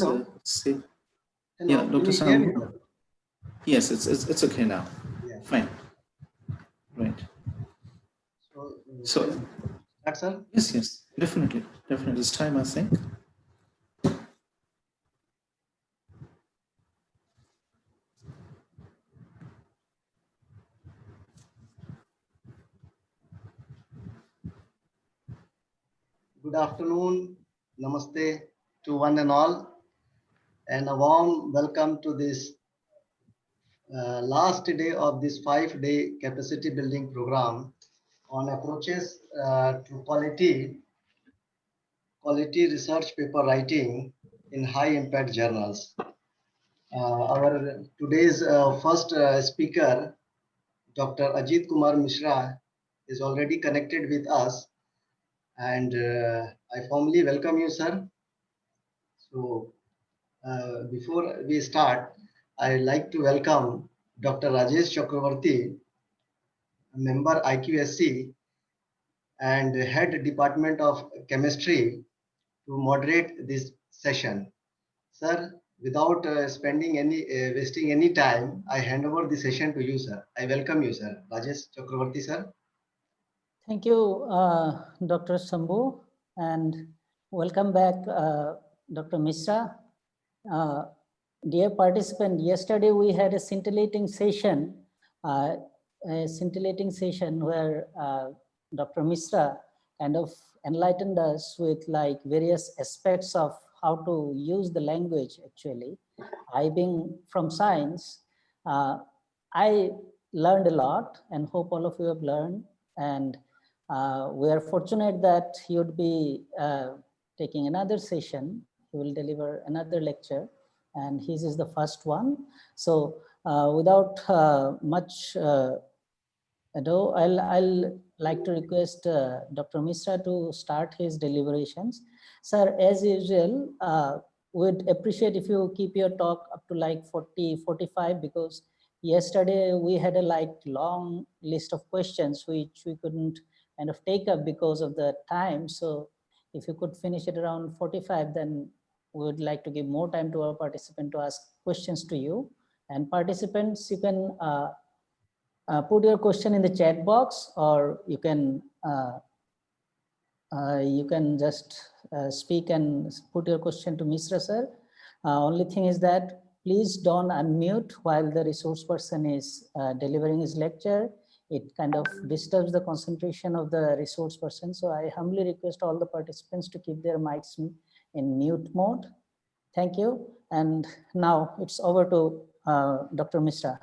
let's see. Hello. Yeah, Dr. Sam. Yes, it's okay now. Yeah. Fine. Right. So that's all. Yes, definitely. It's time, I think. Good afternoon, namaste to one and all, and a warm welcome to this last day of this 5-day capacity building program on approaches to quality research paper writing in high impact journals. Our today's first speaker, Dr. Ajit Kumar Mishra, is already connected with us, and I formally welcome you, sir. So before we start, I'd like to welcome Dr. Rajesh Chakravarti, member IQSC and head Department of Chemistry, to moderate this session. Sir, without wasting any time, I hand over the session to you, sir. I welcome you, sir. Rajesh Chakravarti, sir. Thank you, Dr. Sambhu, and welcome back, Dr. Mishra. Dear participant, yesterday we had a scintillating session where Dr. Mishra kind of enlightened us with like various aspects of how to use the language actually. I being from science, I learned a lot and hope all of you have learned, and we are fortunate that he would be taking another session. He will deliver another lecture, and his is the first one. So without much ado, I'll like to request Dr. Mishra to start his deliberations. Sir, as usual, we'd appreciate if you keep your talk up to like 40-45, because yesterday we had a like long list of questions which we couldn't kind of take up because of the time. So if you could finish it around 45, then we would like to give more time to our participant to ask questions to you. And participants, you can put your question in the chat box, or you can just speak and put your question to Mishra sir. Only thing is that please don't unmute while the resource person is delivering his lecture. It kind of disturbs the concentration of the resource person. So I humbly request all the participants to keep their mics in mute mode. Thank you. And now it's over to Dr. Mishra.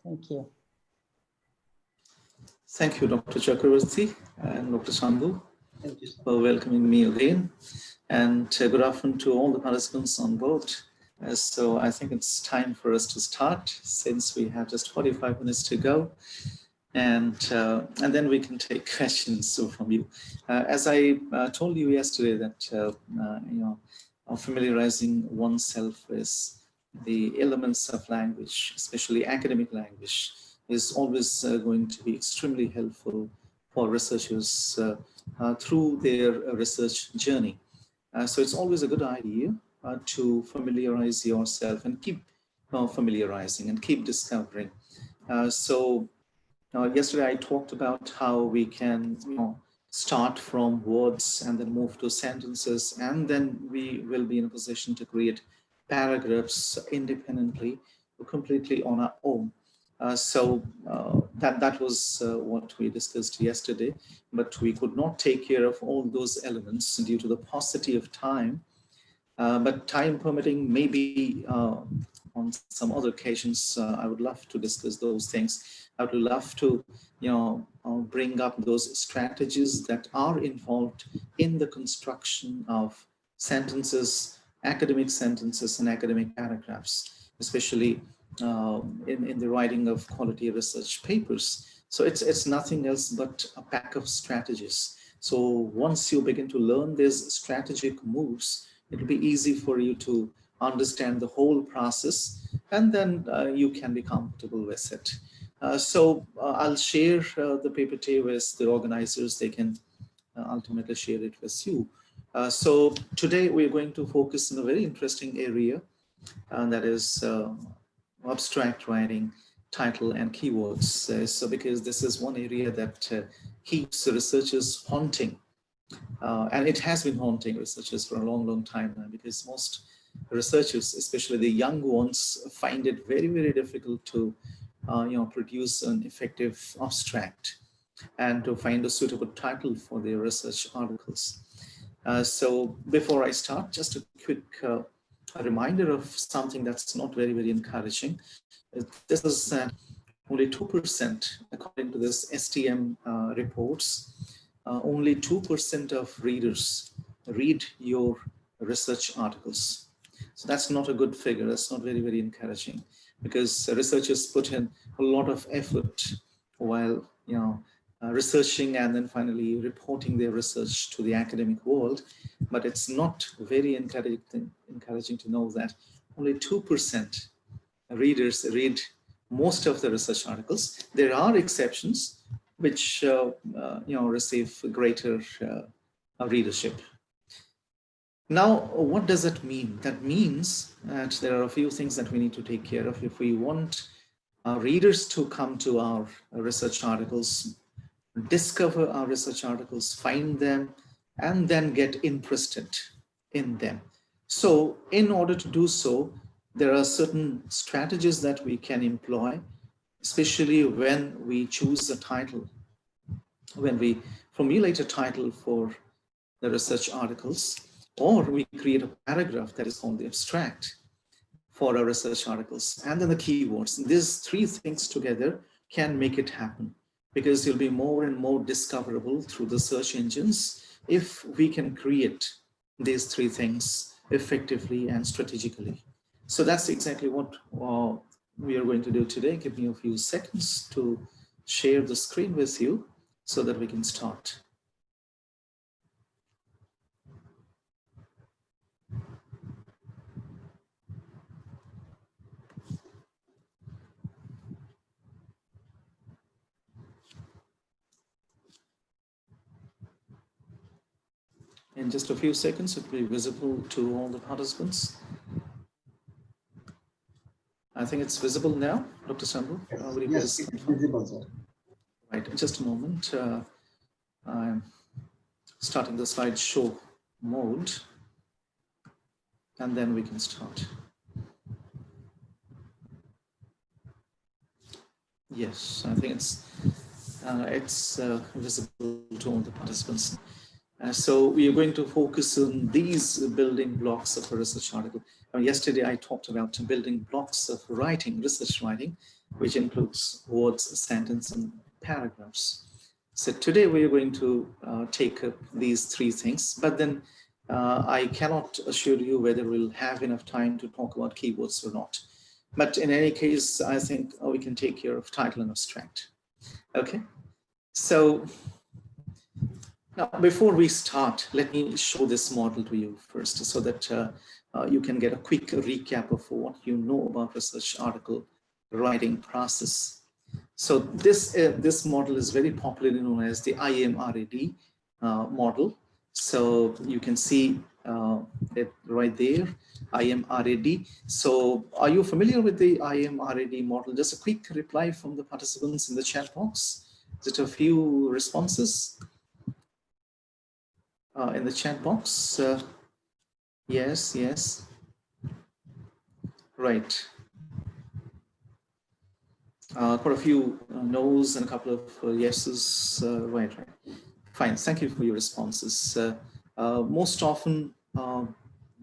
Thank you. Thank you, Dr. Chakravarti and Dr. Sambhu, for welcoming me again. And good afternoon to all the participants on board. So I think it's time for us to start, since we have just 45 minutes to go. And then we can take questions from you. As I told you yesterday, that familiarizing oneself with the elements of language, especially academic language, is always going to be extremely helpful for researchers through their research journey. So it's always a good idea to familiarize yourself and keep familiarizing and keep discovering. So yesterday I talked about how we can start from words and then move to sentences, and then we will be in a position to create paragraphs independently, completely on our own. So that was what we discussed yesterday, but we could not take care of all those elements due to the paucity of time. But time permitting, maybe on some other occasions, I would love to discuss those things. I would love to, bring up those strategies that are involved in the construction of sentences, academic sentences and academic paragraphs, especially in the writing of quality research papers. So it's nothing else but a pack of strategies. So once you begin to learn these strategic moves, it'll be easy for you to understand the whole process, and then you can be comfortable with it. So I'll share the PPT with the organizers. They can ultimately share it with you. So today we're going to focus on a very interesting area, and that is abstract writing, title and keywords. So because this is one area that keeps researchers haunting, and it has been haunting researchers for a long, long time now, because most researchers, especially the young ones, find it very, very difficult to produce an effective abstract and to find a suitable title for their research articles. So before I start, just a quick a reminder of something that's not very, very encouraging. This is that only 2%, according to this STM reports, only 2% of readers read your research articles. So that's not a good figure. That's not very, very encouraging, because researchers put in a lot of effort while researching and then finally reporting their research to the academic world. But it's not very encouraging to know that only 2% readers read most of the research articles. There are exceptions which receive greater readership. Now, what does it mean? That means that there are a few things that we need to take care of if we want our readers to come to our research articles, discover our research articles, find them, and then get interested in them. So in order to do so, there are certain strategies that we can employ, especially when we choose a title, when we formulate a title for the research articles, or we create a paragraph that is called the abstract for our research articles, and then the keywords. These three things together can make it happen, because you'll be more and more discoverable through the search engines if we can create these three things effectively and strategically. So that's exactly what we are going to do today. Give me a few seconds to share the screen with you so that we can start. In just a few seconds, it will be visible to all the participants. I think it's visible now, Dr. Sandhu. Yes, it's visible, sir. Right, just a moment. I'm starting the slideshow mode, and then we can start. Yes, I think it's visible to all the participants. So we are going to focus on these building blocks of a research article. Yesterday, I talked about building blocks of writing, research writing, which includes words, sentence, and paragraphs. So today we are going to take up these three things, but then I cannot assure you whether we'll have enough time to talk about keywords or not. But in any case, I think we can take care of title and abstract. Okay, so now before we start, let me show this model to you first, so that you can get a quick recap of what you know about research article writing process. So this model is very popularly known as the IMRAD model. So you can see it right there, IMRAD. So are you familiar with the IMRAD model? Just a quick reply from the participants in the chat box. Just a few responses in the chat box. Yes, yes. Right. Quite a few no's and a couple of yeses. Right. Fine. Thank you for your responses. Most often,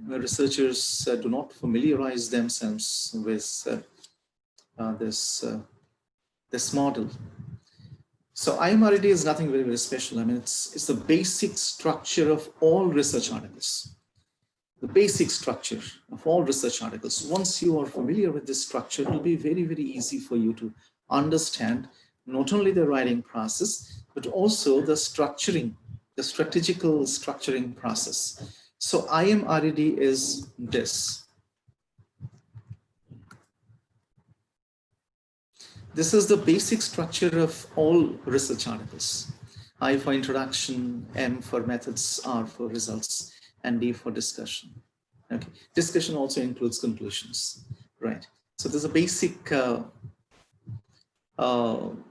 researchers do not familiarize themselves with this model. So IMRAD is nothing very, very special. I mean, it's the basic structure of all research articles. The basic structure of all research articles. Once you are familiar with this structure, it will be very, very easy for you to understand not only the writing process, but also the structuring, the strategical structuring process. So IMRAD is this. This is the basic structure of all research articles. I for introduction, M for methods, R for results. and D for discussion. Okay, discussion also includes conclusions, right? So there's a basic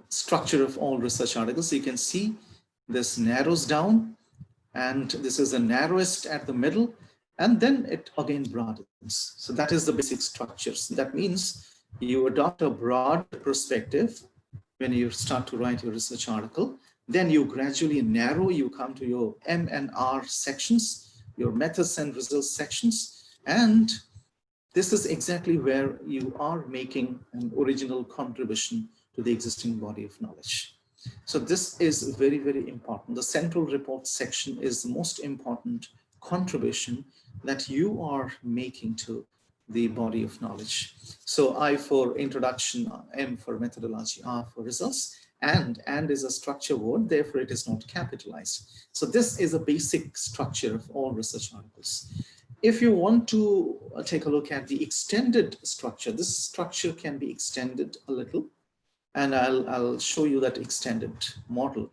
structure of all research articles. So you can see this narrows down, and this is the narrowest at the middle, and then it again broadens. So that is the basic structures. That means you adopt a broad perspective when you start to write your research article. Then you gradually narrow, you come to your M and R sections, your methods and results sections, and this is exactly where you are making an original contribution to the existing body of knowledge. So this is very, very important. The central report section is the most important contribution that you are making to the body of knowledge. So I for introduction, M for methodology, R for results, and is a structure word, therefore it is not capitalized. So this is a basic structure of all research articles. If you want to take a look at the extended structure, this structure can be extended a little, and I'll show you that extended model.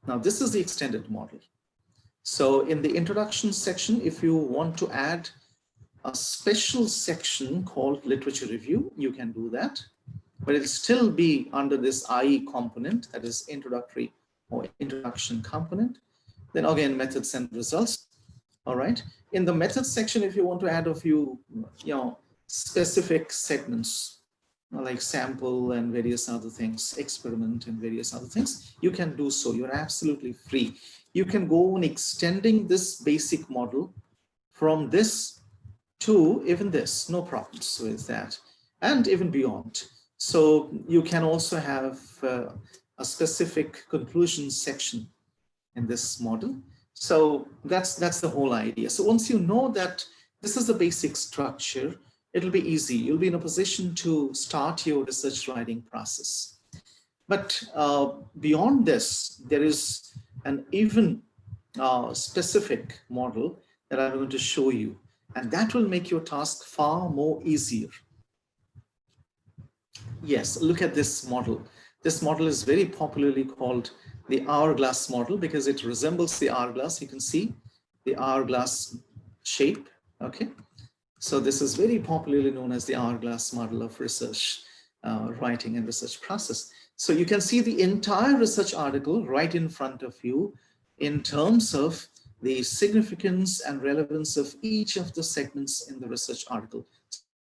Now, this is the extended model. So in the introduction section, if you want to add a special section called literature review, you can do that, but it'll still be under this IE component, that is introductory or introduction component. Then again, methods and results. All right. In the methods section, if you want to add a few, specific segments like sample and various other things, experiment and various other things, you can do so. You're absolutely free. You can go on extending this basic model from this to even this, no problems with that, and even beyond. So you can also have a specific conclusion section in this model. So that's the whole idea. So once you know that this is the basic structure, it'll be easy. You'll be in a position to start your research writing process. But beyond this, there is an even specific model that I'm going to show you, and that will make your task far more easier. Yes, look at this model. This model is very popularly called the hourglass model because it resembles the hourglass. You can see the hourglass shape, okay? So this is very popularly known as the hourglass model of research writing and research process. So you can see the entire research article right in front of you in terms of the significance and relevance of each of the segments in the research article,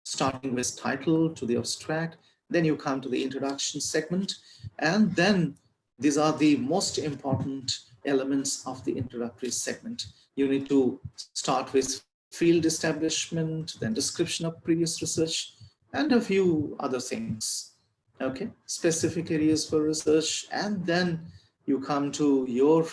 starting with title to the abstract. Then you come to the introduction segment, and then these are the most important elements of the introductory segment. You need to start with field establishment, then description of previous research, and a few other things. Okay, specific areas for research, and then you come to your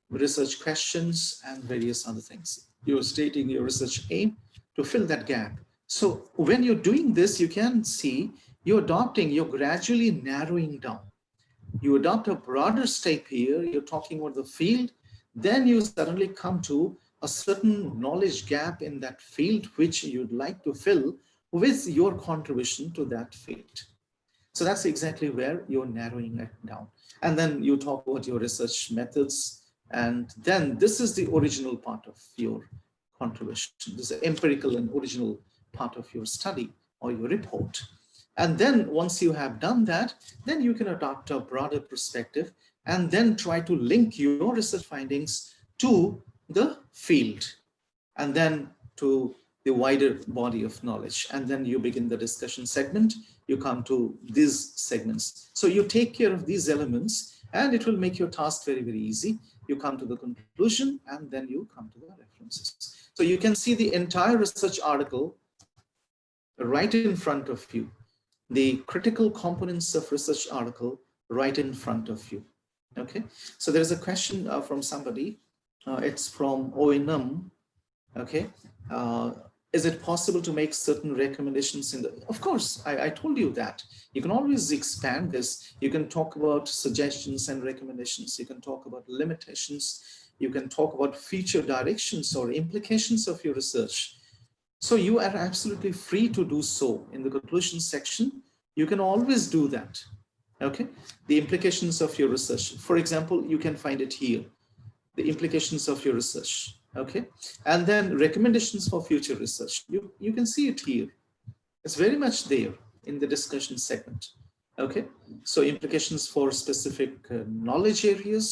research questions and various other things. You're stating your research aim to fill that gap. So when you're doing this, you can see you're gradually narrowing down. You adopt a broader step here, you're talking about the field, then you suddenly come to a certain knowledge gap in that field which you'd like to fill with your contribution to that field. So that's exactly where you're narrowing it down. And then you talk about your research methods, and then this is the original part of your contribution. This is the empirical and original part of your study or your report. And then once you have done that, then you can adopt a broader perspective and then try to link your research findings to the field and then to the wider body of knowledge. And then you begin the discussion segment. You come to these segments. So you take care of these elements and it will make your task very, very easy. You come to the conclusion and then you come to the references. So you can see the entire research article right in front of you. The critical components of research article right in front of you. Okay, so there's a question from somebody. It's from ONM. Okay, is it possible to make certain recommendations in the? Of course, I told you that. You can always expand this. You can talk about suggestions and recommendations. You can talk about limitations. You can talk about future directions or implications of your research. So you are absolutely free to do so. In the conclusion section, you can always do that. Okay, the implications of your research. For example, you can find it here. the implications of your research, okay? And then recommendations for future research. You can see it here. It's very much there in the discussion segment, okay? So implications for specific knowledge areas,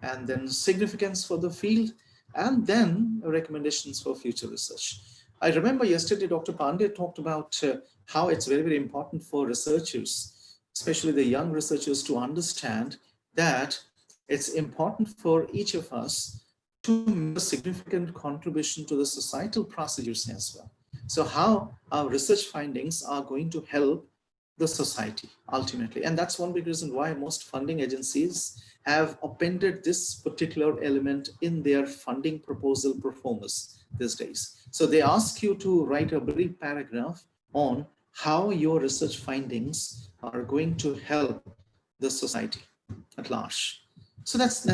and then significance for the field, and then recommendations for future research. I remember yesterday Dr. Pandey talked about how it's very, very important for researchers, especially the young researchers, to understand that it's important for each of us to make a significant contribution to the societal procedures as well. So how our research findings are going to help the society ultimately. And that's one big reason why most funding agencies have appended this particular element in their funding proposal performance these days. So they ask you to write a brief paragraph on how your research findings are going to help the society at large. So that's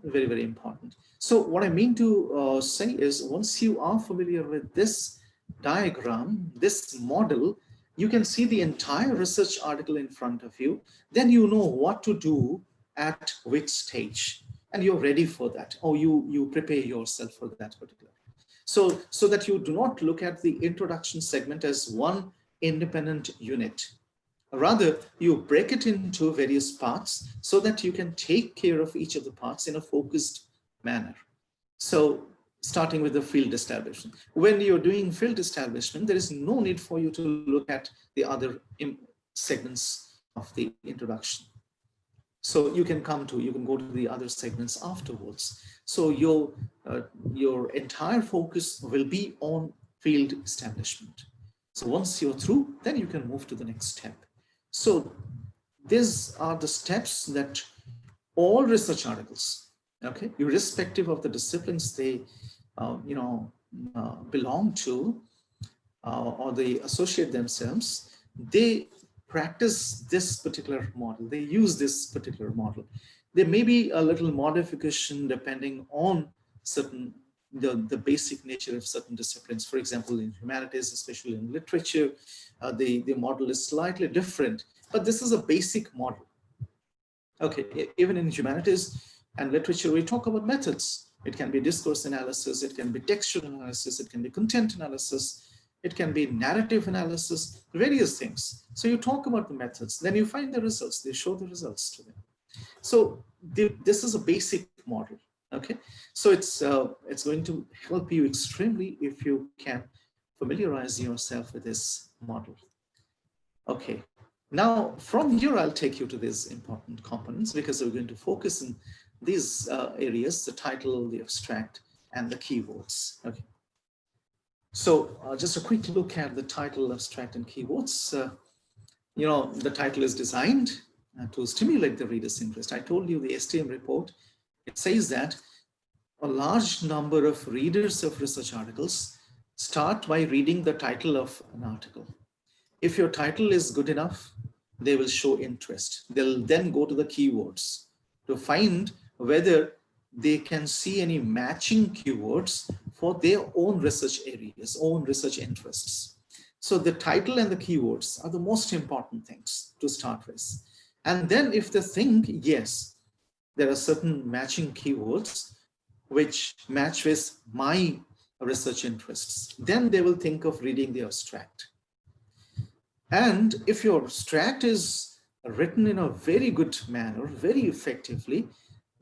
very, very important. So what I mean to say is, once you are familiar with this diagram, this model, you can see the entire research article in front of you. Then you know what to do at which stage, and you're ready for that, or you prepare yourself for that particular. So that you do not look at the introduction segment as one independent unit. Rather, you break it into various parts so that you can take care of each of the parts in a focused manner. So starting with the field establishment. When you're doing field establishment, there is no need for you to look at the other segments of the introduction. So you can go to the other segments afterwards. So your entire focus will be on field establishment. So once you're through, then you can move to the next step. So these are the steps that all research articles, okay, irrespective of the disciplines they belong to or they associate themselves, they practice this particular model. They use this particular model. There may be a little modification depending on the basic nature of certain disciplines. For example, in humanities, especially in literature, the model is slightly different, but this is a basic model. Okay, even in humanities and literature, we talk about methods. It can be discourse analysis, it can be textual analysis, it can be content analysis, it can be narrative analysis, various things. So you talk about the methods, then you find the results, they show the results to them. So this is a basic model, okay? So it's going to help you extremely if you can familiarize yourself with this model. Okay, now from here, I'll take you to these important components because we're going to focus in these areas: the title, the abstract, and the keywords. Okay. So just a quick look at the title, abstract, and keywords. The title is designed to stimulate the reader's interest. I told you the STM report, it says that a large number of readers of research articles start by reading the title of an article. If your title is good enough, they will show interest. They'll then go to the keywords to find whether they can see any matching keywords for their own research areas, own research interests. So the title and the keywords are the most important things to start with. And then if they think, yes, there are certain matching keywords which match with my research interests, then they will think of reading the abstract. And if your abstract is written in a very good manner, very effectively,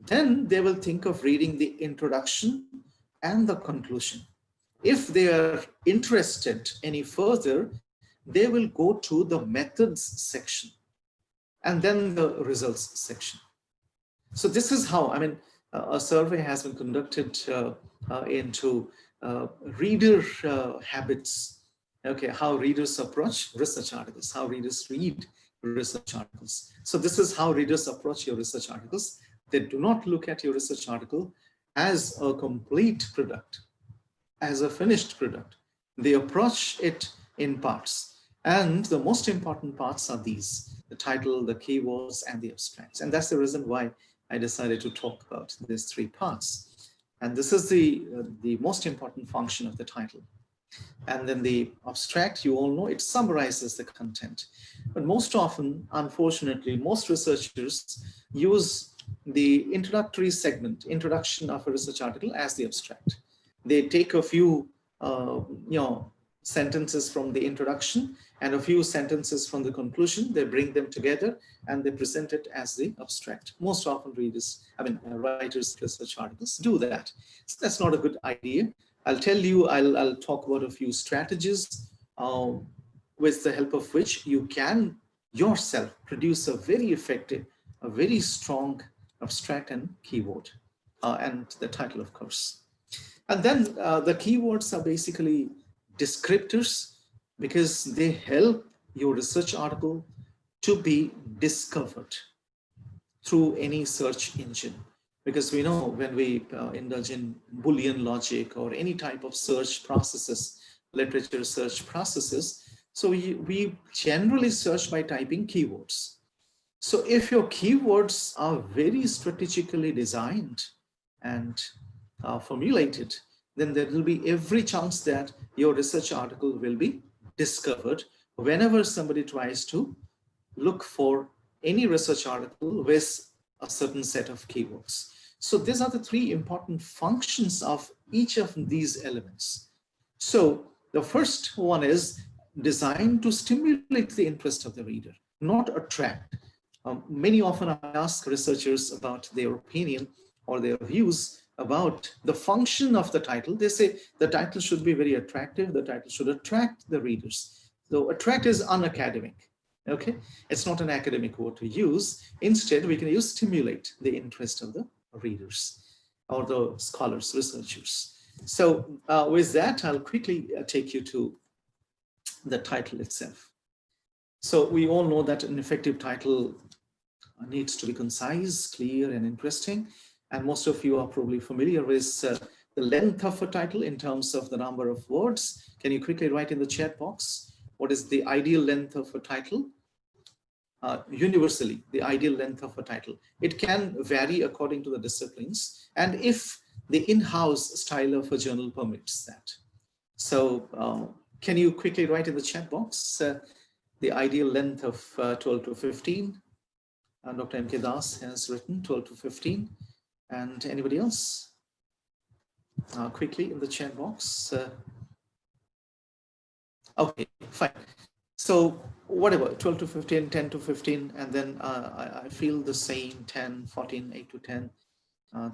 then they will think of reading the introduction and the conclusion. If they are interested any further, they will go to the methods section and then the results section. So this is how, a survey has been conducted into reader habits. Okay, how readers approach research articles, how readers read research articles. So this is how readers approach your research articles. They do not look at your research article as a complete product, as a finished product. They approach it in parts. And the most important parts are these: the title, the keywords, and the abstracts. And that's the reason why I decided to talk about these three parts. And this is the most important function of the title. And then the abstract, you all know, it summarizes the content. But most often, unfortunately, most researchers use the introductory segment, introduction of a research article as the abstract. They take a few, sentences from the introduction and a few sentences from the conclusion. They bring them together and they present it as the abstract. Most often writers of research articles do that. So that's not a good idea. I'll tell you, I'll talk about a few strategies with the help of which you can yourself produce a very effective, a very strong abstract and keyword, and the title, of course. And then the keywords are basically descriptors, because they help your research article to be discovered through any search engine. Because we know when we indulge in Boolean logic or any type of search processes, literature search processes, so we generally search by typing keywords. So if your keywords are very strategically designed and formulated, then there will be every chance that your research article will be discovered whenever somebody tries to look for any research article with a certain set of keywords. So these are the three important functions of each of these elements. So the first one is designed to stimulate the interest of the reader, not attract. Many often I ask researchers about their opinion or their views about the function of the title. They say the title should be very attractive. The title should attract the readers. So attract is unacademic. Okay, it's not an academic word to use. Instead, we can use stimulate the interest of the readers or the scholars, researchers. So with that, I'll quickly take you to the title itself. So we all know that an effective title needs to be concise, clear, and interesting. And most of you are probably familiar with the length of a title in terms of the number of words. Can you quickly write in the chat box, what is the ideal length of a title? Universally, the ideal length of a title. It can vary according to the disciplines and if the in-house style of a journal permits that. So can you quickly write in the chat box the ideal length of 12 to 15? Dr. M.K. Das has written 12 to 15. And anybody else? Quickly in the chat box. Okay, fine. So whatever, 12 to 15, 10 to 15, and then I feel the same, 10, 14, 8 to 10,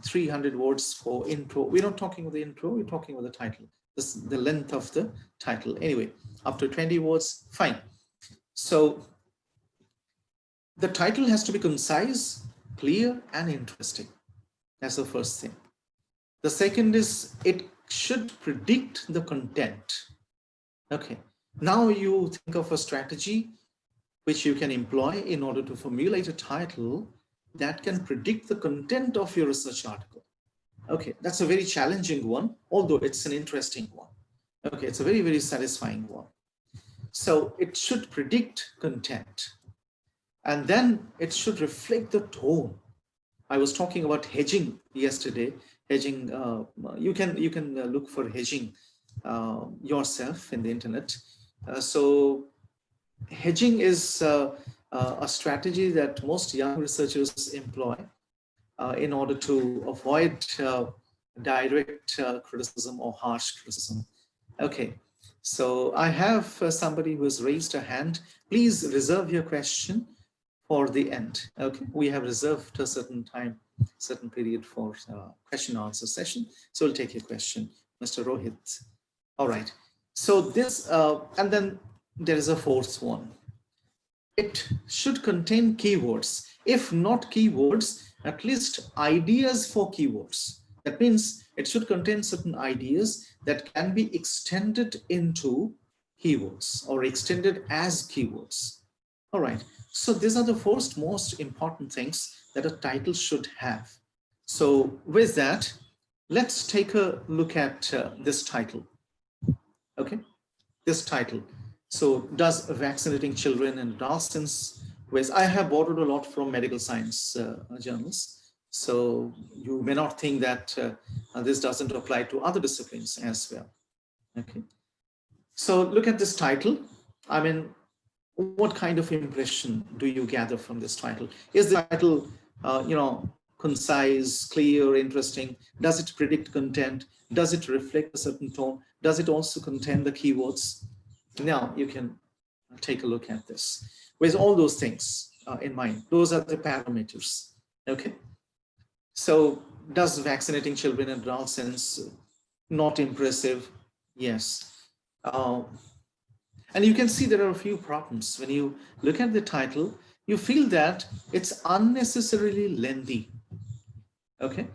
300 words for intro. We're not talking about the intro, we're talking about the title. This is the length of the title. Anyway, up to 20 words, fine. So the title has to be concise, clear, and interesting. That's the first thing. The second is it should predict the content. Okay. Now you think of a strategy which you can employ in order to formulate a title that can predict the content of your research article. Okay, that's a very challenging one, although it's an interesting one. Okay, it's a very, very satisfying one. So it should predict content. And then it should reflect the tone. I was talking about hedging yesterday. Hedging, you can look for hedging yourself in the internet. So hedging is a strategy that most young researchers employ in order to avoid direct criticism or harsh criticism. Okay, so I have somebody who has raised a hand. Please reserve your question for the end. Okay, we have reserved a certain time, certain period for question and answer session. So we'll take your question, Mr. Rohit. All right. So this, and then there is a fourth one. It should contain keywords. If not keywords, at least ideas for keywords. That means it should contain certain ideas that can be extended into keywords or extended as keywords. All right. So these are the first most important things that a title should have. So with that, let's take a look at this title. Okay, this title. So does vaccinating children and adolescents with, I have borrowed a lot from medical science journals. So you may not think that this doesn't apply to other disciplines as well. Okay. So look at this title. I mean, what kind of impression do you gather from this title? Is the title, concise, clear, interesting? Does it predict content? Does it reflect a certain tone? Does it also contain the keywords? Now you can take a look at this with all those things in mind. Those are the parameters. Okay. So does vaccinating children and adults sense not impressive? Yes. And you can see there are a few problems. When you look at the title, you feel that it's unnecessarily lengthy. Okay.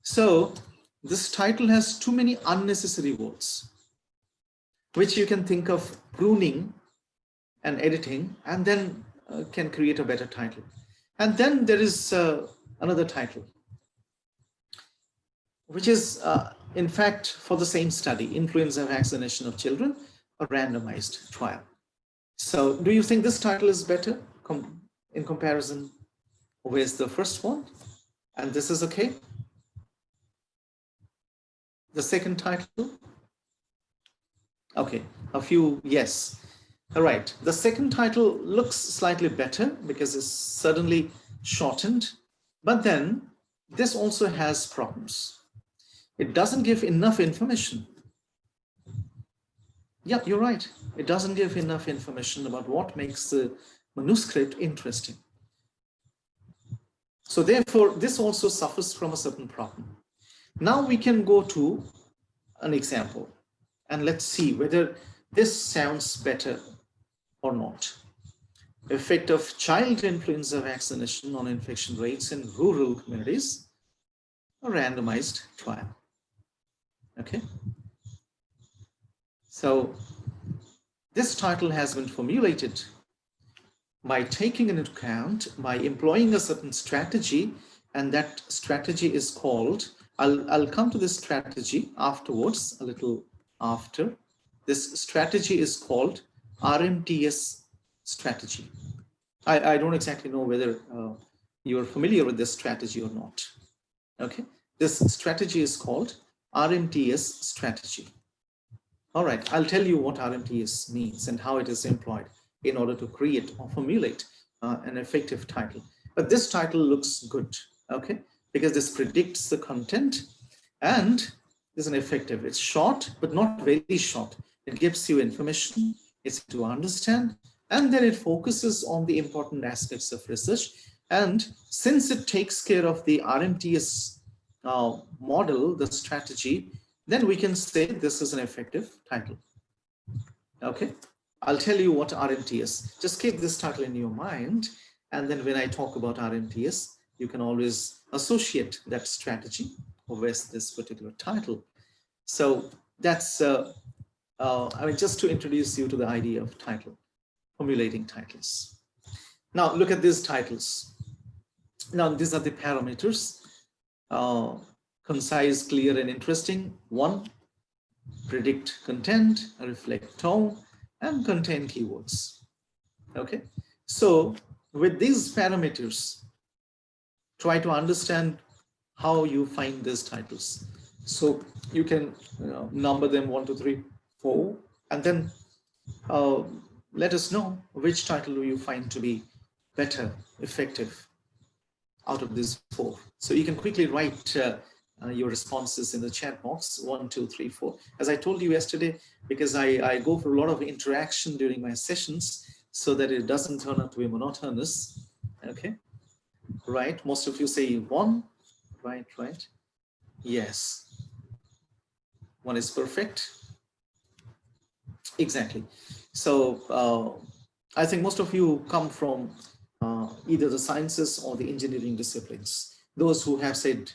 So this title has too many unnecessary words, which you can think of pruning and editing, and then can create a better title. And then there is another title, which is in fact for the same study, influenza vaccination of children, a randomized trial. So do you think this title is better in comparison with the first one? And this is okay? The second title? Okay, a few yes. All right, the second title looks slightly better because it's suddenly shortened, but then this also has problems. It doesn't give enough information. Yeah, you're right. It doesn't give enough information about what makes the manuscript interesting. So therefore, this also suffers from a certain problem. Now we can go to an example and let's see whether this sounds better or not. Effect of child influenza vaccination on infection rates in rural communities, a randomized trial. Okay. So this title has been formulated by taking into account, by employing a certain strategy, and that strategy is called, I'll come to this strategy afterwards, a little after. This strategy is called RMTS strategy. I don't exactly know whether you are familiar with this strategy or not. Okay, this strategy is called RMTS strategy. All right, I'll tell you what RMTS means and how it is employed in order to create or formulate an effective title. But this title looks good, okay, because this predicts the content and is an effective. It's short, but not very short. It gives you information, it's to understand, and then it focuses on the important aspects of research. And since it takes care of the RMTS model, the strategy, then we can say this is an effective title. Okay, I'll tell you what RMTS, just keep this title in your mind. And then when I talk about RMTS, you can always associate that strategy with this particular title. So that's, I mean, just to introduce you to the idea of title, formulating titles. Now look at these titles. Now these are the parameters, concise, clear, and interesting. 1, predict content, reflect tone, and contain keywords. Okay, so with these parameters, try to understand how you find these titles. So you can number them 1, 2, 3, 4, and then let us know which title do you find to be better, effective out of these 4. So you can quickly write your responses in the chat box, 1, 2, 3, 4. As I told you yesterday, because I go for a lot of interaction during my sessions so that it doesn't turn out to be monotonous. Okay, right? Most of you say 1, right? Yes, 1 is perfect. Exactly. So I think most of you come from either the sciences or the engineering disciplines. Those who have said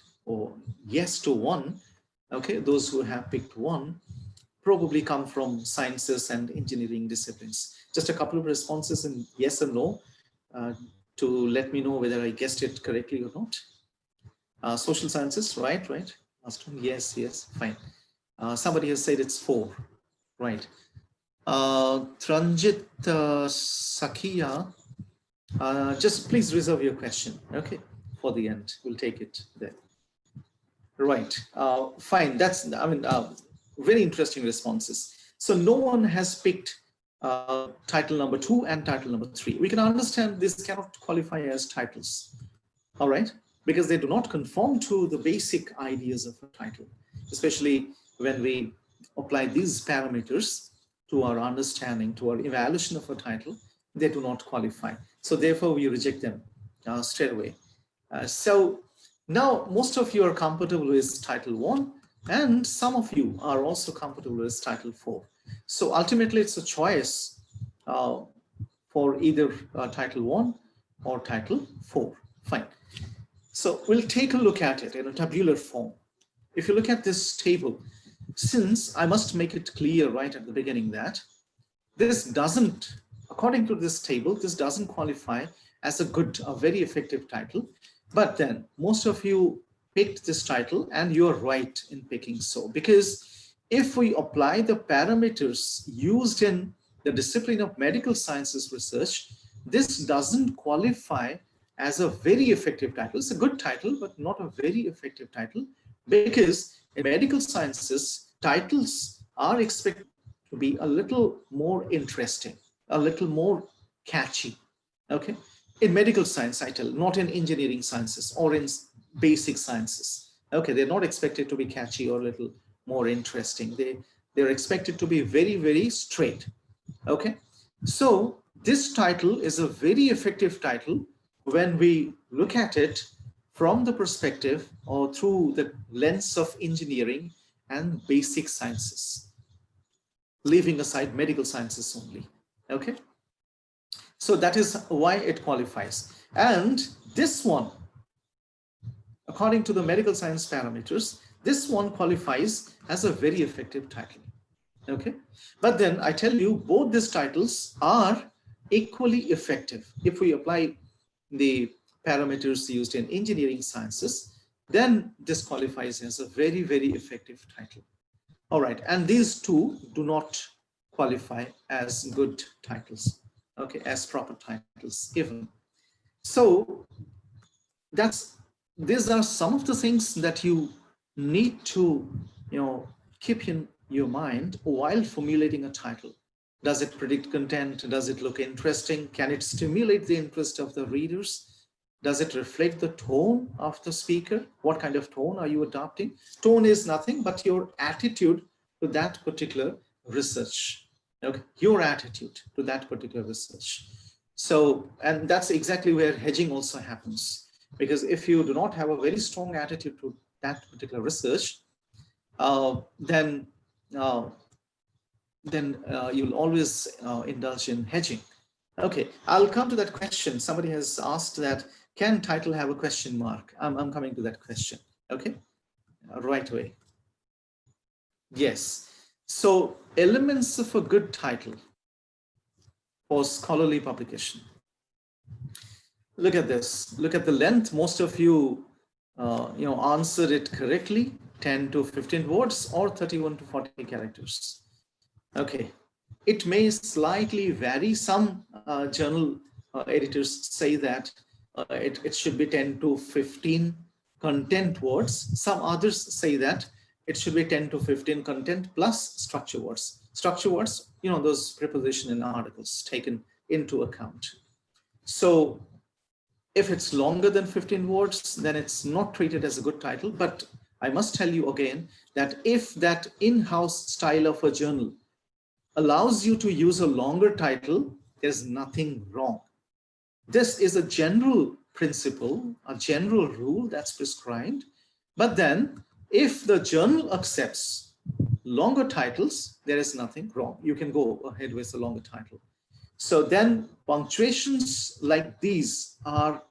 yes to 1, okay, those who have picked 1 probably come from sciences and engineering disciplines. Just a couple of responses in yes or no to let me know whether I guessed it correctly or not. Social sciences, right? Last one, yes, fine. Somebody has said it's 4, right? Tranjit Sakia, just please reserve your question, okay, for the end. We'll take it there. Right, fine. That's, I mean, very interesting responses. So no one has picked title number 2 and title number 3. We can understand this cannot qualify as titles. All right, because they do not conform to the basic ideas of a title, especially when we apply these parameters to our understanding, to our evaluation of a title, they do not qualify. So therefore, we reject them straight away. So now most of you are comfortable with Title 1, and some of you are also comfortable with Title 4. So ultimately, it's a choice for either Title 1 or Title 4. Fine. So we'll take a look at it in a tabular form. If you look at this table, since I must make it clear right at the beginning that this doesn't, according to this table, this doesn't qualify as a very effective title. But then most of you picked this title, and you're right in picking so, because if we apply the parameters used in the discipline of medical sciences research, this doesn't qualify as a very effective title. It's a good title, but not a very effective title, because in medical sciences, titles are expected to be a little more interesting, a little more catchy, okay? In medical science, I tell, not in engineering sciences or in basic sciences. Okay, they're not expected to be catchy or a little more interesting. They're expected to be very, very straight. Okay, so this title is a very effective title when we look at it from the perspective or through the lens of engineering and basic sciences, leaving aside medical sciences only. Okay, so that is why it qualifies. And this one, according to the medical science parameters, this one qualifies as a very effective title. Okay, but then I tell you, both these titles are equally effective. If we apply the parameters used in engineering sciences, then this qualifies as a very, very effective title. All right, and these two do not qualify as good titles, okay, as proper titles even. So these are some of the things that you need to, keep in your mind while formulating a title. Does it predict content? Does it look interesting? Can it stimulate the interest of the readers? Does it reflect the tone of the speaker? What kind of tone are you adopting? Tone is nothing but your attitude to that particular research. Okay, your attitude to that particular research. So, and that's exactly where hedging also happens. Because if you do not have a very strong attitude to that particular research, then you'll always indulge in hedging. Okay, I'll come to that question. Somebody has asked that, can title have a question mark? I'm coming to that question. Okay, right away. Yes. So elements of a good title for scholarly publication. Look at this. Look at the length. Most of you, answered it correctly. 10 to 15 words or 31 to 40 characters. Okay. It may slightly vary. Some journal editors say that it should be 10 to 15 content words. Some others say that it should be 10 to 15 content plus structure words. Structure words, those preposition in articles taken into account. So if it's longer than 15 words, then it's not treated as a good title. But I must tell you again that if that in-house style of a journal allows you to use a longer title, there's nothing wrong. This is a general principle, a general rule that's prescribed. But then if the journal accepts longer titles, there is nothing wrong. You can go ahead with a longer title. So then punctuations like these are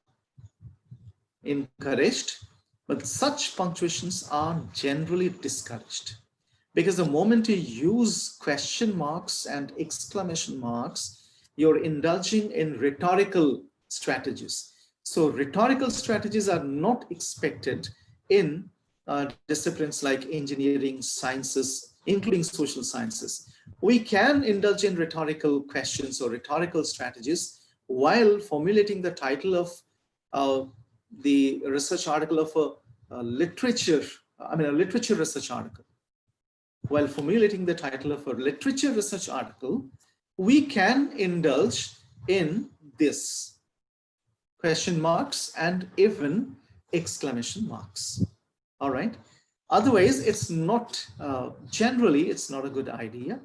encouraged, but such punctuations are generally discouraged. Because the moment you use question marks and exclamation marks, you're indulging in rhetorical strategies. So rhetorical strategies are not expected in disciplines like engineering, sciences, including social sciences. We can indulge in rhetorical questions or rhetorical strategies while formulating the title of the research article of a literature research article. While formulating the title of a literature research article, we can indulge in this question marks and even exclamation marks. All right. Otherwise, it's not, generally, it's not a good idea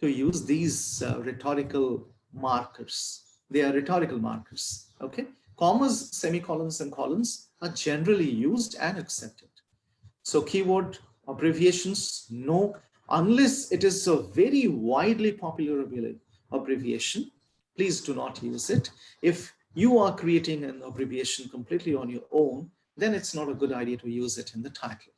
to use these rhetorical markers. They are rhetorical markers. Okay. Commas, semicolons, and colons are generally used and accepted. So keyword abbreviations, no, unless it is a very widely popular abbreviation, please do not use it. If you are creating an abbreviation completely on your own, then it's not a good idea to use it in the title.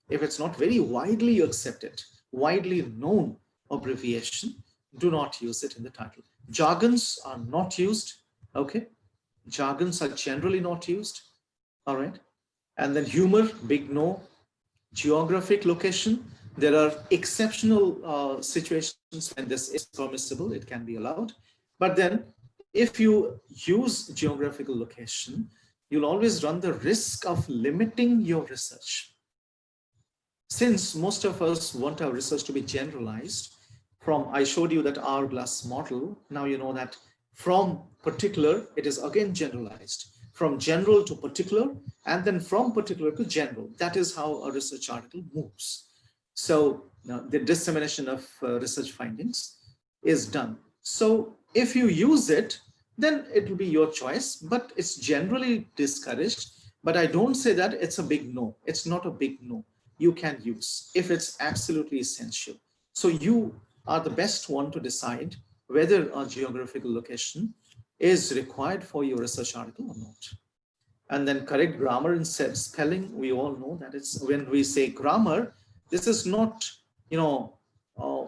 If it's not very widely accepted, widely known abbreviation, do not use it in the title. Jargons are not used, okay? Jargons are generally not used, all right? And then humor, big no. Geographic location, there are exceptional situations when this is permissible, it can be allowed. But then if you use geographical location, you'll always run the risk of limiting your research. Since most of us want our research to be generalized, from, I showed you that hourglass model, now you know that from particular, it is again generalized. From general to particular, and then from particular to general. That is how a research article moves. So the dissemination of research findings is done. So if you use it, then it will be your choice, but it's generally discouraged. But I don't say that it's a big no. It's not a big no. You can use if it's absolutely essential. So you are the best one to decide whether a geographical location is required for your research article or not. And then correct grammar and spelling, we all know that it's, when we say grammar, this is not, you know,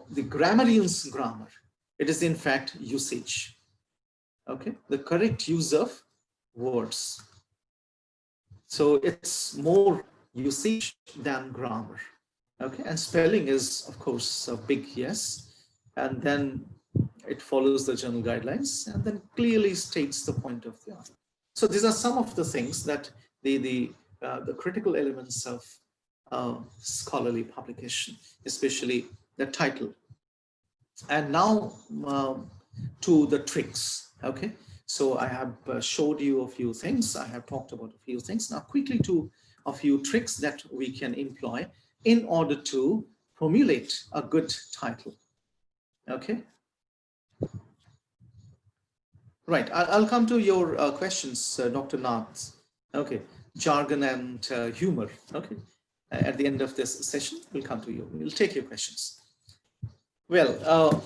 the grammarian's grammar. It is in fact usage, okay? The correct use of words. So it's more usage than grammar, okay? And spelling is, of course, a big yes. And then it follows the journal guidelines and then clearly states the point of the article. So these are some of the things that the critical elements of scholarly publication, especially the title. And now to the tricks, okay? So I have showed you a few things. I have talked about a few things. Now quickly to a few tricks that we can employ in order to formulate a good title, okay? Right, I'll come to your questions, Dr. Nath. Okay, jargon and humor. Okay, at the end of this session, we'll come to you. We'll take your questions. Well,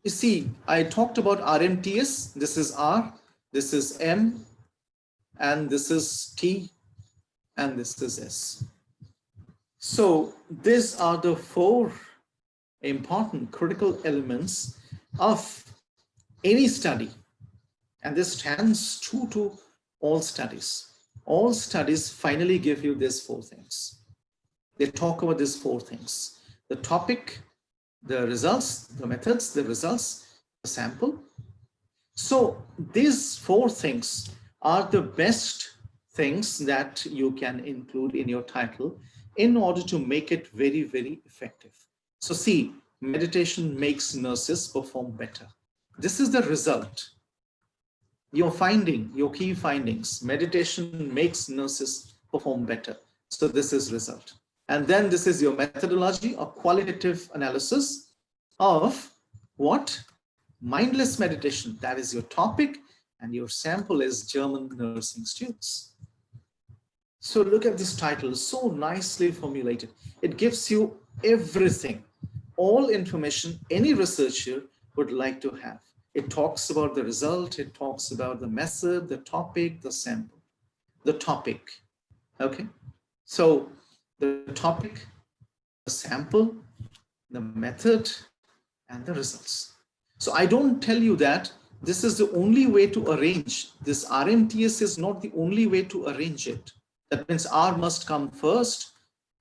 you see, I talked about RMTS. This is R, this is M, and this is T, and this is S. So these are the four important critical elements of any study. And this stands true to all studies. All studies finally give you these four things. They talk about these four things: the topic, the results, the methods, the results, the sample. So these four things are the best things that you can include in your title in order to make it very, very effective. So see, meditation makes nurses perform better. This is the result. Your finding, your key findings, meditation makes nurses perform better. So this is result. And then this is your methodology, a qualitative analysis of what? Mindless meditation. That is your topic, and your sample is German nursing students. So look at this title, so nicely formulated. It gives you everything, all information any researcher would like to have. It talks about the result, it talks about the method, the topic, the sample. The topic, okay? So the topic, the sample, the method, and the results. So I don't tell you that this is the only way to arrange. This RMTS is not the only way to arrange it. That means R must come first,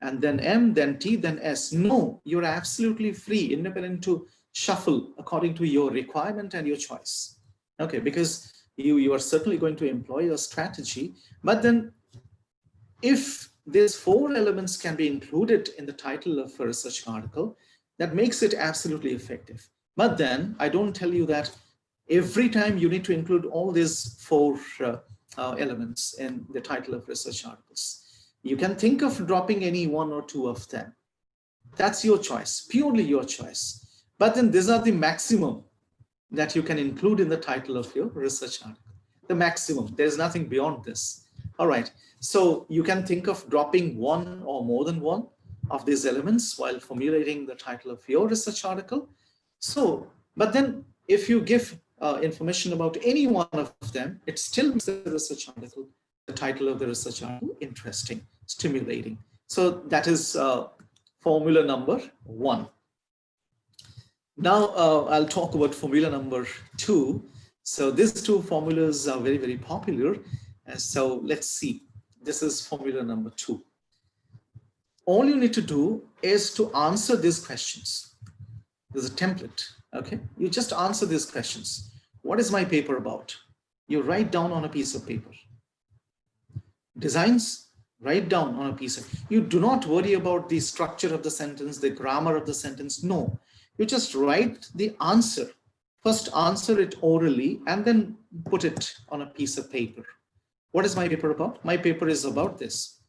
and then M, then T, then S. No, you're absolutely free, independent to shuffle according to your requirement and your choice. Okay, because you are certainly going to employ a strategy, but then if these four elements can be included in the title of a research article, that makes it absolutely effective. But then I don't tell you that every time you need to include all these four elements in the title of research articles. You can think of dropping any one or two of them. That's your choice, purely your choice. But then these are the maximum that you can include in the title of your research article. The maximum, there's nothing beyond this. All right, so you can think of dropping one or more than one of these elements while formulating the title of your research article. So, but then if you give information about any one of them, it still makes the research article, the title of the research article, interesting, stimulating. So that is formula number 1. Now I'll talk about formula number 2. So these two formulas are very, very popular. So let's see. This is formula number 2. All you need to do is to answer these questions. There's a template, okay? You just answer these questions. What is my paper about? You write down on a piece of paper. Designs, write down on a piece of, you do not worry about the structure of the sentence, the grammar of the sentence, no. You just write the answer. First answer it orally and then put it on a piece of paper. What is my paper about? My paper is about this,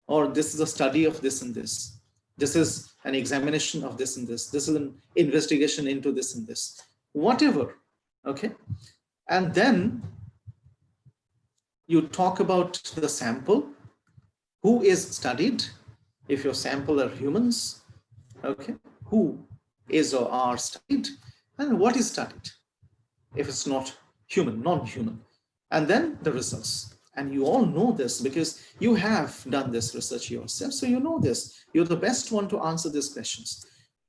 or this is a study of this and this. This is an examination of this and this. This is an investigation into this and this. Whatever, okay? And then you talk about the sample, who is studied, if your sample are humans, okay? Who is or are studied, and what is studied, if it's not human, non-human. And then the results. And you all know this because you have done this research yourself. So you know this. You're the best one to answer these questions.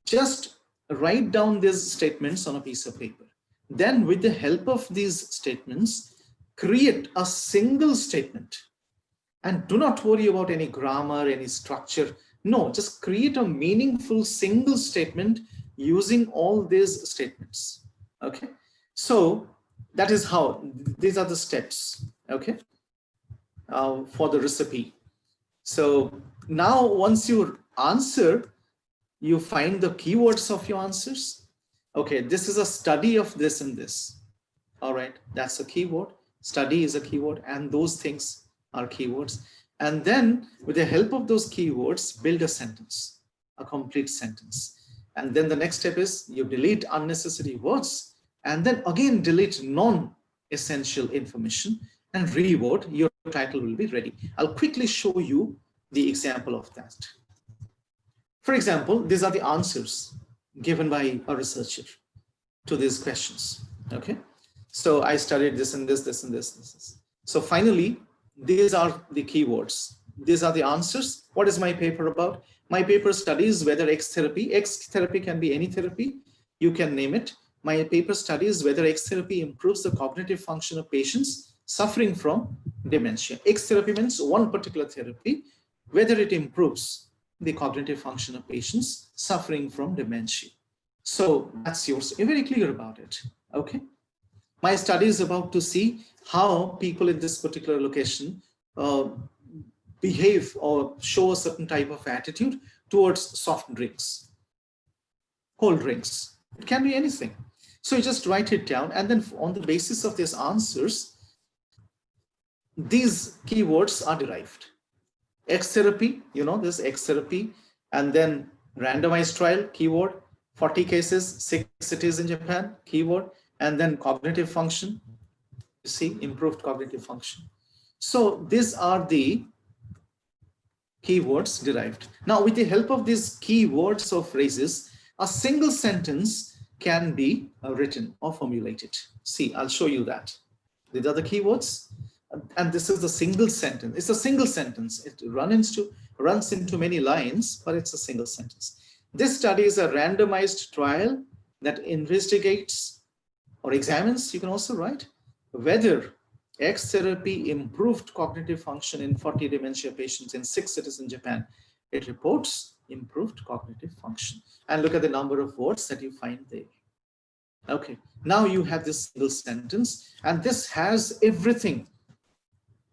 Just write down these statements on a piece of paper. Then with the help of these statements, create a single statement. And do not worry about any grammar, any structure. No, just create a meaningful single statement using all these statements. Okay. So that is how, these are the steps. Okay. For the recipe. So now once you answer, you find the keywords of your answers. Okay, this is a study of this and this. All right, that's a keyword. Study is a keyword, and those things are keywords. And then with the help of those keywords, build a sentence, a complete sentence. And then the next step is you delete unnecessary words, and then again delete non-essential information and reword. Your title will be ready. I'll quickly show you the example of that. For example, these are the answers given by a researcher to these questions. Okay, so I studied this and this, this and this, this. So finally, these are the keywords. These are the answers. What is my paper about? My paper studies whether X therapy can be any therapy, you can name it. My paper studies whether X therapy improves the cognitive function of patients suffering from dementia. X therapy means one particular therapy, whether it improves the cognitive function of patients suffering from dementia. So that's yours. You're very clear about it. Okay. My study is about to see how people in this particular location behave or show a certain type of attitude towards soft drinks, cold drinks. It can be anything. So you just write it down, and then on the basis of these answers, these keywords are derived. X therapy, you know, this X therapy, and then randomized trial, keyword, 40 cases, 6 cities in Japan, keyword, and then cognitive function, you see, improved cognitive function. So these are the keywords derived. Now, with the help of these keywords or phrases, a single sentence can be written or formulated. See, I'll show you that. These are the keywords. And this is the single sentence. It's a single sentence. It runs into many lines, but it's a single sentence. This study is a randomized trial that investigates or examines, you can also write, whether X therapy improved cognitive function in 40 dementia patients in 6 cities in Japan. It reports improved cognitive function. And look at the number of words that you find there. Okay, now you have this single sentence, and this has everything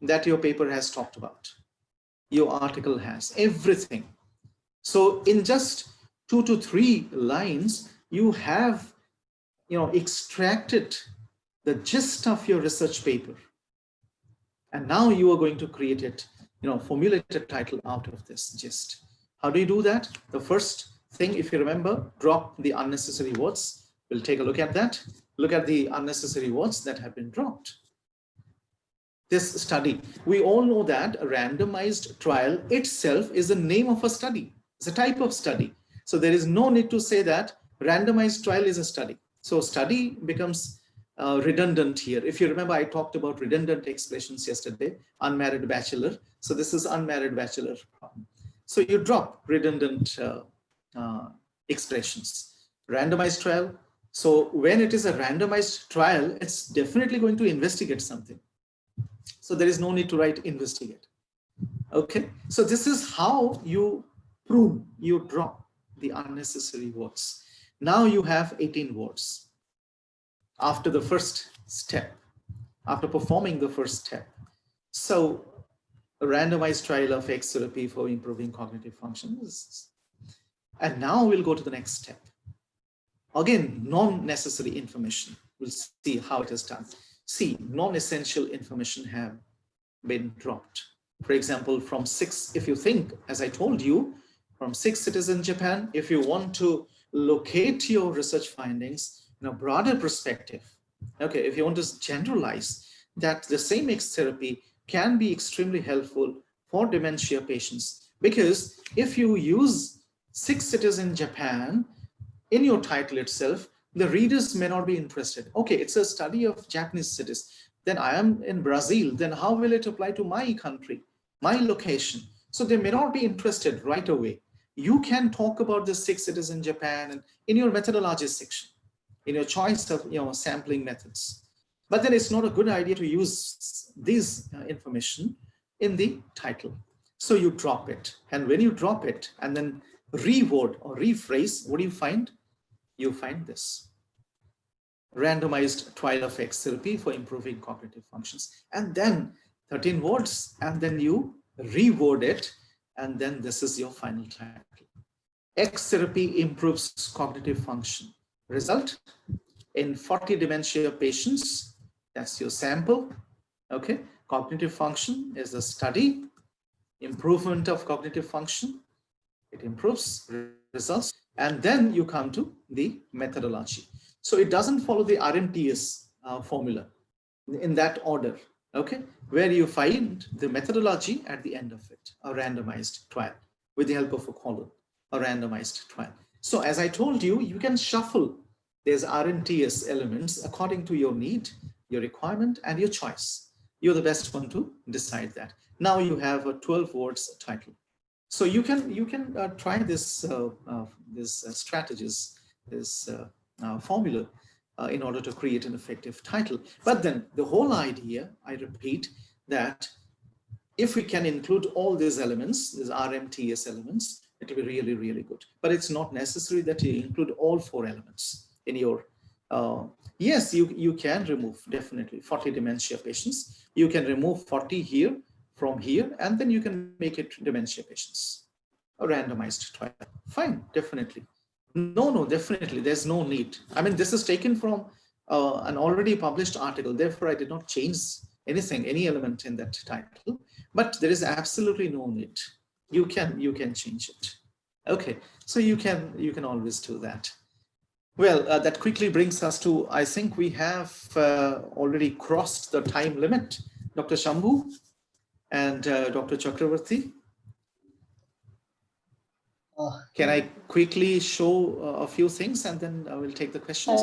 that your paper has talked about. Your article has everything. So in just 2 to 3 lines, you have, extracted the gist of your research paper. And now you are going to create it, formulate a title out of this gist. How do you do that? The first thing, if you remember, drop the unnecessary words. We'll take a look at that. Look at the unnecessary words that have been dropped. This study, we all know that a randomized trial itself is the name of a study. It's a type of study. So there is no need to say that randomized trial is a study. So study becomes redundant here. If you remember, I talked about redundant expressions yesterday, unmarried bachelor. So this is unmarried bachelor. So you drop redundant expressions. Randomized trial. So when it is a randomized trial, it's definitely going to investigate something. So there is no need to write investigate. Okay. So this is how you prune, you drop the unnecessary words. Now you have 18 words. After the first step, after performing the first step. So a randomized trial of X therapy for improving cognitive functions. And now we'll go to the next step. Again, non-necessary information. We'll see how it is done. See, non-essential information have been dropped. For example, from 6, if you think, as I told you, from 6 cities in Japan, if you want to locate your research findings in a broader perspective, okay, if you want to generalize that the same X therapy can be extremely helpful for dementia patients, because if you use 6 cities in Japan in your title itself, the readers may not be interested. Okay, it's a study of Japanese cities. Then I am in Brazil. Then how will it apply to my country, my location? So they may not be interested right away. You can talk about the 6 cities in Japan and in your methodology section, in your choice of sampling methods. But then it's not a good idea to use this information in the title. So you drop it. And when you drop it and then reword or rephrase, what do you find? You find this. Randomized trial of X therapy for improving cognitive functions. And then 13 words, and then you reword it, and then this is your final title. X therapy improves cognitive function. Result, in 40 dementia patients, that's your sample. Okay, cognitive function is a study, improvement of cognitive function. It improves results. And then you come to the methodology. So it doesn't follow the RMTS formula in that order, okay, where you find the methodology at the end of it, a randomized trial with the help of a column, a randomized trial. So as I told you, you can shuffle these RMTS elements according to your need, your requirement, and your choice. You're the best one to decide that. Now you have a 12 words title. So you can try this strategies, this formula in order to create an effective title. But then the whole idea, I repeat, that if we can include all these elements, these RMTS elements, it will be really, really good. But it's not necessary that you include all 4 elements in your, yes, you can remove definitely 40 dementia patients. You can remove 40 here from here, and then you can make it dementia patients, a randomized trial. Fine, definitely. No, definitely, there's no need. I mean, this is taken from an already published article. Therefore, I did not change anything, any element in that title, but there is absolutely no need. You can change it. Okay, so you can always do that. Well, that quickly brings us to, I think we have already crossed the time limit. Dr. Shambhu and Dr. Chakravarti. Can I quickly show a few things and then I will take the questions?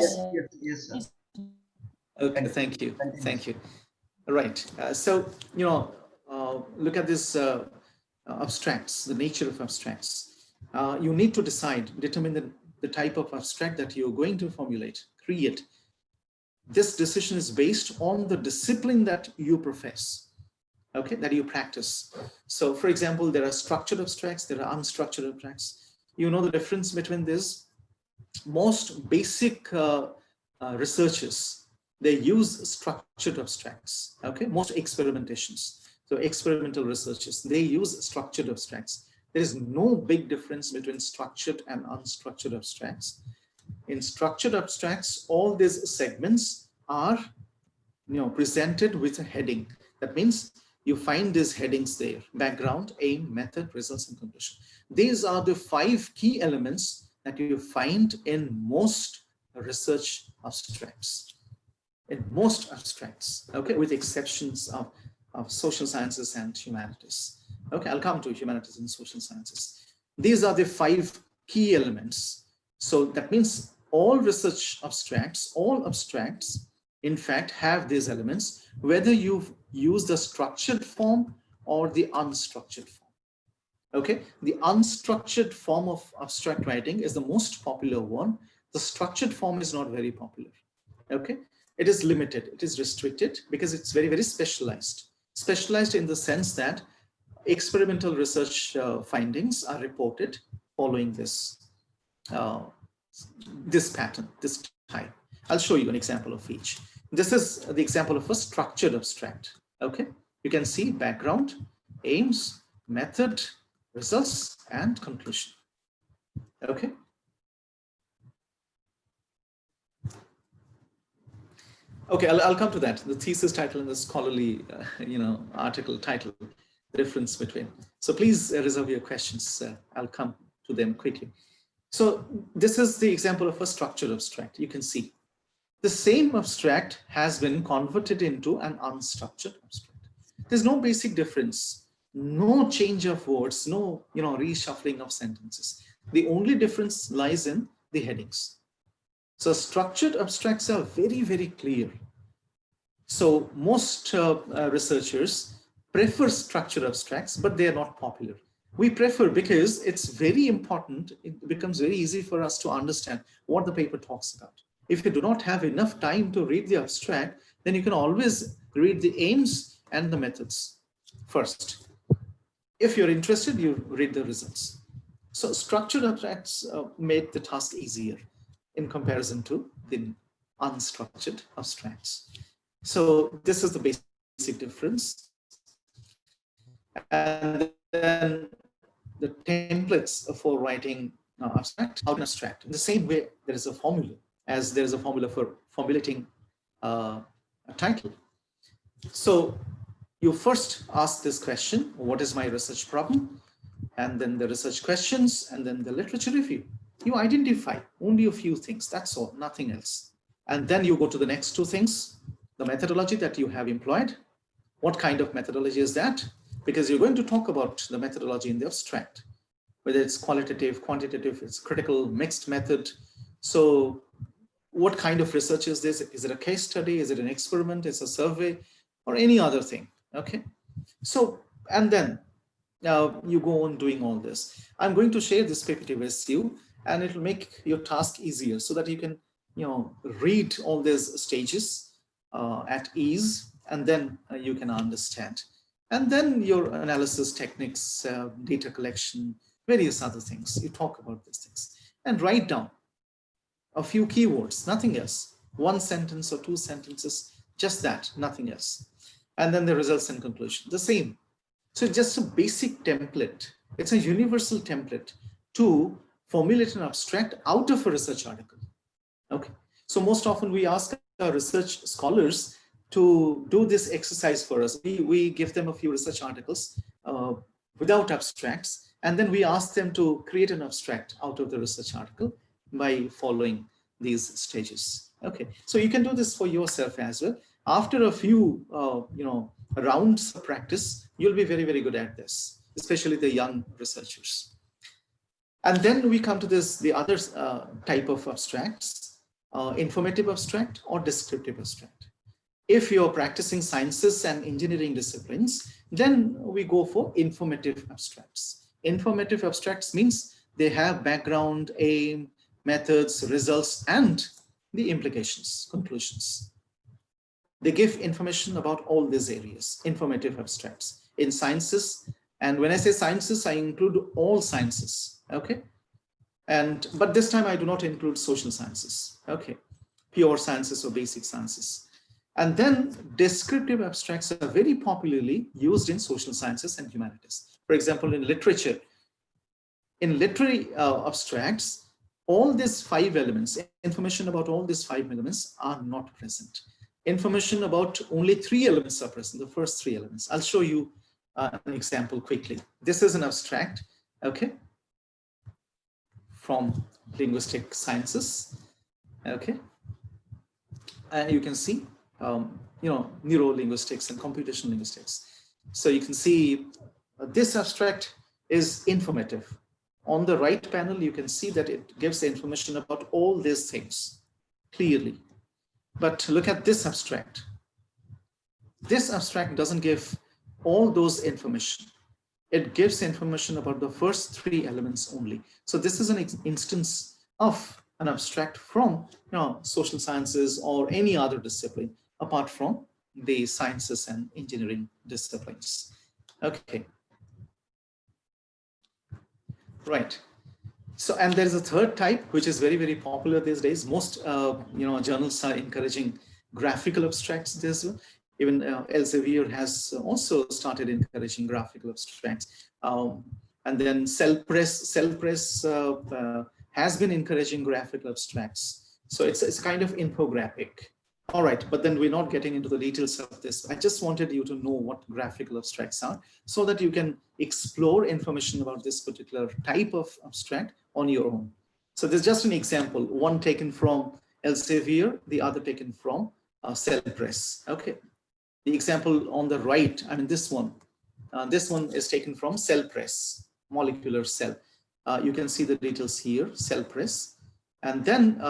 Yes, sir. Okay, thank you. Right. So, look at this abstracts, the nature of abstracts. You need to determine the type of abstract that you're going to formulate, create. This decision is based on the discipline that you profess, okay, that you practice. So, for example, there are structured abstracts, there are unstructured abstracts. You know the difference between this? Most basic researchers, they use structured abstracts, okay? Most experimentations, so experimental researchers, they use structured abstracts. There is no big difference between structured and unstructured abstracts. In structured abstracts, all these segments are presented with a heading. That means you find these headings there: background, aim, method, results, and conclusion. These are the 5 key elements that you find in most research abstracts. In most abstracts, okay, with exceptions of social sciences and humanities. Okay, I'll come to humanities and social sciences. These are the 5 key elements. So that means all research abstracts, all abstracts, in fact, have these elements, whether you use the structured form or the unstructured form. Okay, the unstructured form of abstract writing is the most popular one. The structured form is not very popular. Okay, it is limited, it is restricted because it's very, very specialized. Specialized in the sense that experimental research findings are reported following this pattern, this type. I'll show you an example of each. This is the example of a structured abstract. Okay, you can see background, aims, method, results, and conclusion. Okay. Okay, I'll come to that. The thesis title and the scholarly, article title, the difference between. So please reserve your questions. I'll come to them quickly. So this is the example of a structured abstract. You can see the same abstract has been converted into an unstructured abstract. There's no basic difference, no change of words, no reshuffling of sentences. The only difference lies in the headings. So structured abstracts are very, very clear. So most researchers prefer structured abstracts, but they are not popular. We prefer because it's very important. It becomes very easy for us to understand what the paper talks about. If you do not have enough time to read the abstract, then you can always read the aims and the methods first. If you're interested, you read the results. So structured abstracts make the task easier in comparison to the unstructured abstracts. So this is the basic difference. And then the templates for writing abstract, how to abstract. In the same way, there is a formula, as there is a formula for formulating a title. So you first ask this question: what is my research problem? And then the research questions, and then the literature review. You identify only a few things, that's all, nothing else. And then you go to the next 2 things: the methodology that you have employed. What kind of methodology is that? Because you're going to talk about the methodology in the abstract, whether it's qualitative, quantitative, it's critical, mixed method. So what kind of research is this? Is it a case study? Is it an experiment? Is it a survey or any other thing? Okay. So, and then you go on doing all this. I'm going to share this PPT with you, and it will make your task easier so that you can, read all these stages at ease, and then you can understand. And then your analysis techniques, data collection, various other things. You talk about these things and write down a few keywords, nothing else. 1 sentence or 2 sentences, just that, nothing else. And then the results and conclusion, the same. So just a basic template. It's a universal template to formulate an abstract out of a research article. Okay. So most often we ask our research scholars to do this exercise for us. We give them a few research articles without abstracts, and then we ask them to create an abstract out of the research article by following these stages. Okay, so you can do this for yourself as well. After a few rounds of practice, you'll be very, very good at this, especially the young researchers. And then we come to the other type of abstracts, informative abstract or descriptive abstract. If you're practicing sciences and engineering disciplines, then we go for informative abstracts. Informative abstracts means they have background, aim, methods, results, and the implications, conclusions. They give information about all these areas, informative abstracts. In sciences, and when I say sciences, I include all sciences, okay? But this time I do not include social sciences, okay? Pure sciences or basic sciences. And then descriptive abstracts are very popularly used in social sciences and humanities. For example, in literature, in literary abstracts, all these 5 elements, information about all these 5 elements are not present. information about only 3 elements are present, the first 3 elements. I'll show you an example quickly. This is an abstract, okay, from linguistic sciences, okay. And you can see, neuro-linguistics and computational linguistics. So you can see this abstract is informative. On the right panel, you can see that it gives information about all these things clearly. But look at this abstract. This abstract doesn't give all those information. It gives information about the first 3 elements only. So this is an instance of an abstract from social sciences or any other discipline apart from the sciences and engineering disciplines. Okay. Right. So, and there is a third type, which is very, very popular these days. Most, journals are encouraging graphical abstracts this way. Even Elsevier has also started encouraging graphical abstracts. And then Cell Press has been encouraging graphical abstracts. So it's kind of infographic. All right, but then we're not getting into the details of this. I just wanted you to know what graphical abstracts are so that you can explore information about this particular type of abstract on your own. So there's just an example, one taken from Elsevier, the other taken from Cell Press. Okay, the example on the right, I mean this one is taken from Cell Press, molecular cell. You can see the details here, Cell Press. And then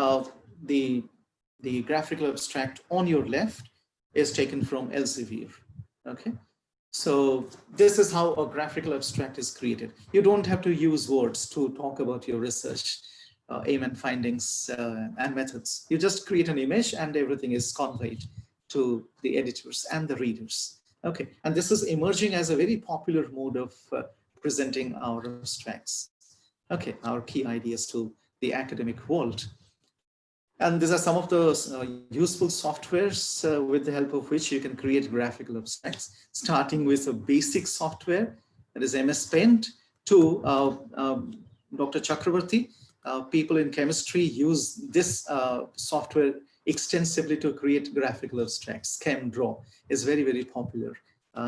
the graphical abstract on your left is taken from Elsevier. Okay, so this is how a graphical abstract is created. You don't have to use words to talk about your research aim and findings and methods. You just create an image and everything is conveyed to the editors and the readers. Okay, and this is emerging as a very popular mode of presenting our abstracts. Okay, our key ideas to the academic world. And these are some of the useful softwares with the help of which you can create graphical abstracts, starting with a basic software that is MS Paint to Dr. Chakravarti. People in chemistry use this software extensively to create graphical abstracts. ChemDraw is very, very popular,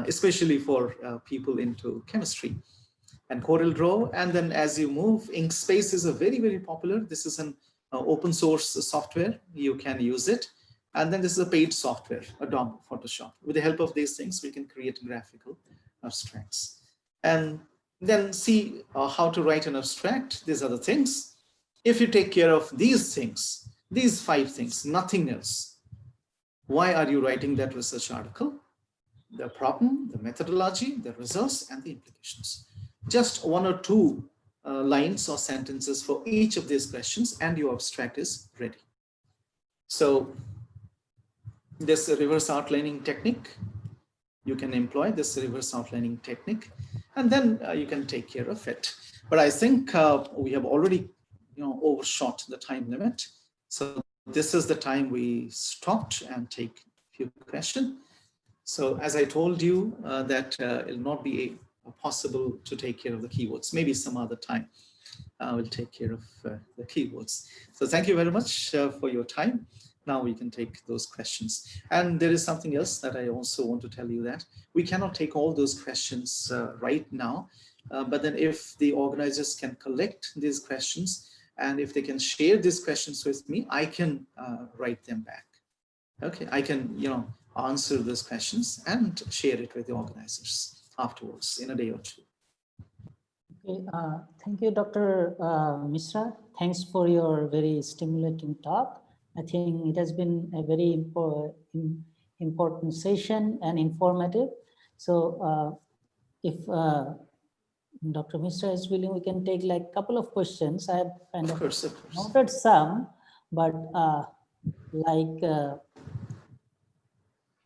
especially for people into chemistry. And CorelDRAW, and then as you move, Inkspace is a very, very popular. This is an open source software, you can use it. And then this is a paid software, Adobe Photoshop. With the help of these things, we can create graphical abstracts. And then see how to write an abstract. These are the things. If you take care of these things, these 5 things, nothing else, why are you writing that research article? The problem, the methodology, the results, and the implications. Just 1 or 2 lines or sentences for each of these questions and your abstract is ready. So this reverse outlining technique, you can employ this reverse outlining technique and then you can take care of it. But I think we have already overshot the time limit. So this is the time we stopped and take a few questions. So as I told you that it'll not be possible to take care of the keywords. Maybe some other time we'll take care of the keywords. So thank you very much for your time. Now we can take those questions. And there is something else that I also want to tell you, that we cannot take all those questions right now. But then if the organizers can collect these questions and if they can share these questions with me, I can write them back. Okay, I can answer those questions and share it with the organizers afterwards in a day or 2. Okay, thank you, Dr. Mishra. Thanks for your very stimulating talk. I think it has been a very important session and informative. So if Dr. Mishra is willing, we can take like a couple of questions. I have kind of noted some, but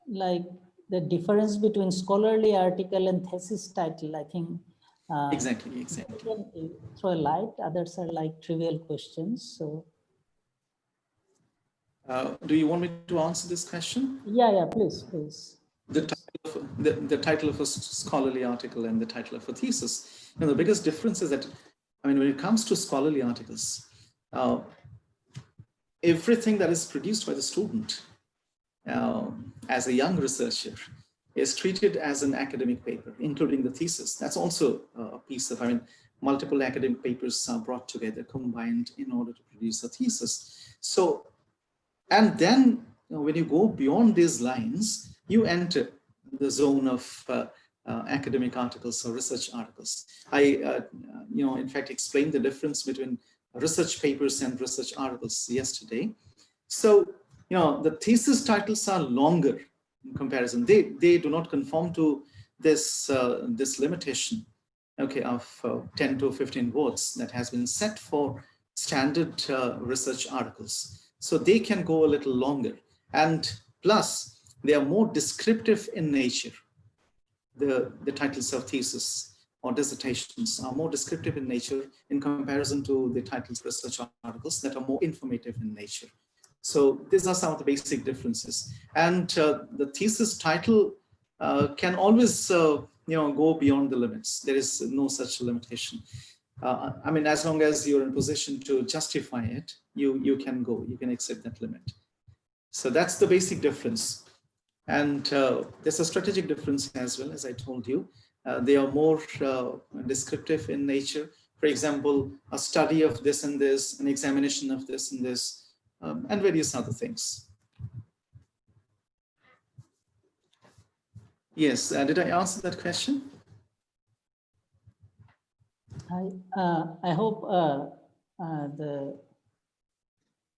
like the difference between scholarly article and thesis title, I think. Exactly. You can throw a light. Others are like trivial questions. So, do you want me to answer this question? Yeah, please. The title of a scholarly article and the title of a thesis. The biggest difference is that, when it comes to scholarly articles, everything that is produced by the student as a young researcher is treated as an academic paper, including the thesis. That's also a piece of, I mean, multiple academic papers are brought together, combined in order to produce a thesis. So, and then when you go beyond these lines, you enter the zone of academic articles or research articles. I, in fact, explained the difference between research papers and research articles yesterday. So, the thesis titles are longer in comparison. They do not conform to this this limitation, okay, of 10 to 15 words that has been set for standard research articles. So they can go a little longer, and plus they are more descriptive in nature. The titles of thesis or dissertations are more descriptive in nature in comparison to the titles of research articles that are more informative in nature. So these are some of the basic differences. And the thesis title can always go beyond the limits. There is no such limitation. I mean, as long as you're in position to justify it, you can go, you can accept that limit. So that's the basic difference. And there's a strategic difference as well, as I told you. They are more descriptive in nature. For example, a study of this and this, an examination of this and this, and various other things. Yes, did I answer that question? I hope the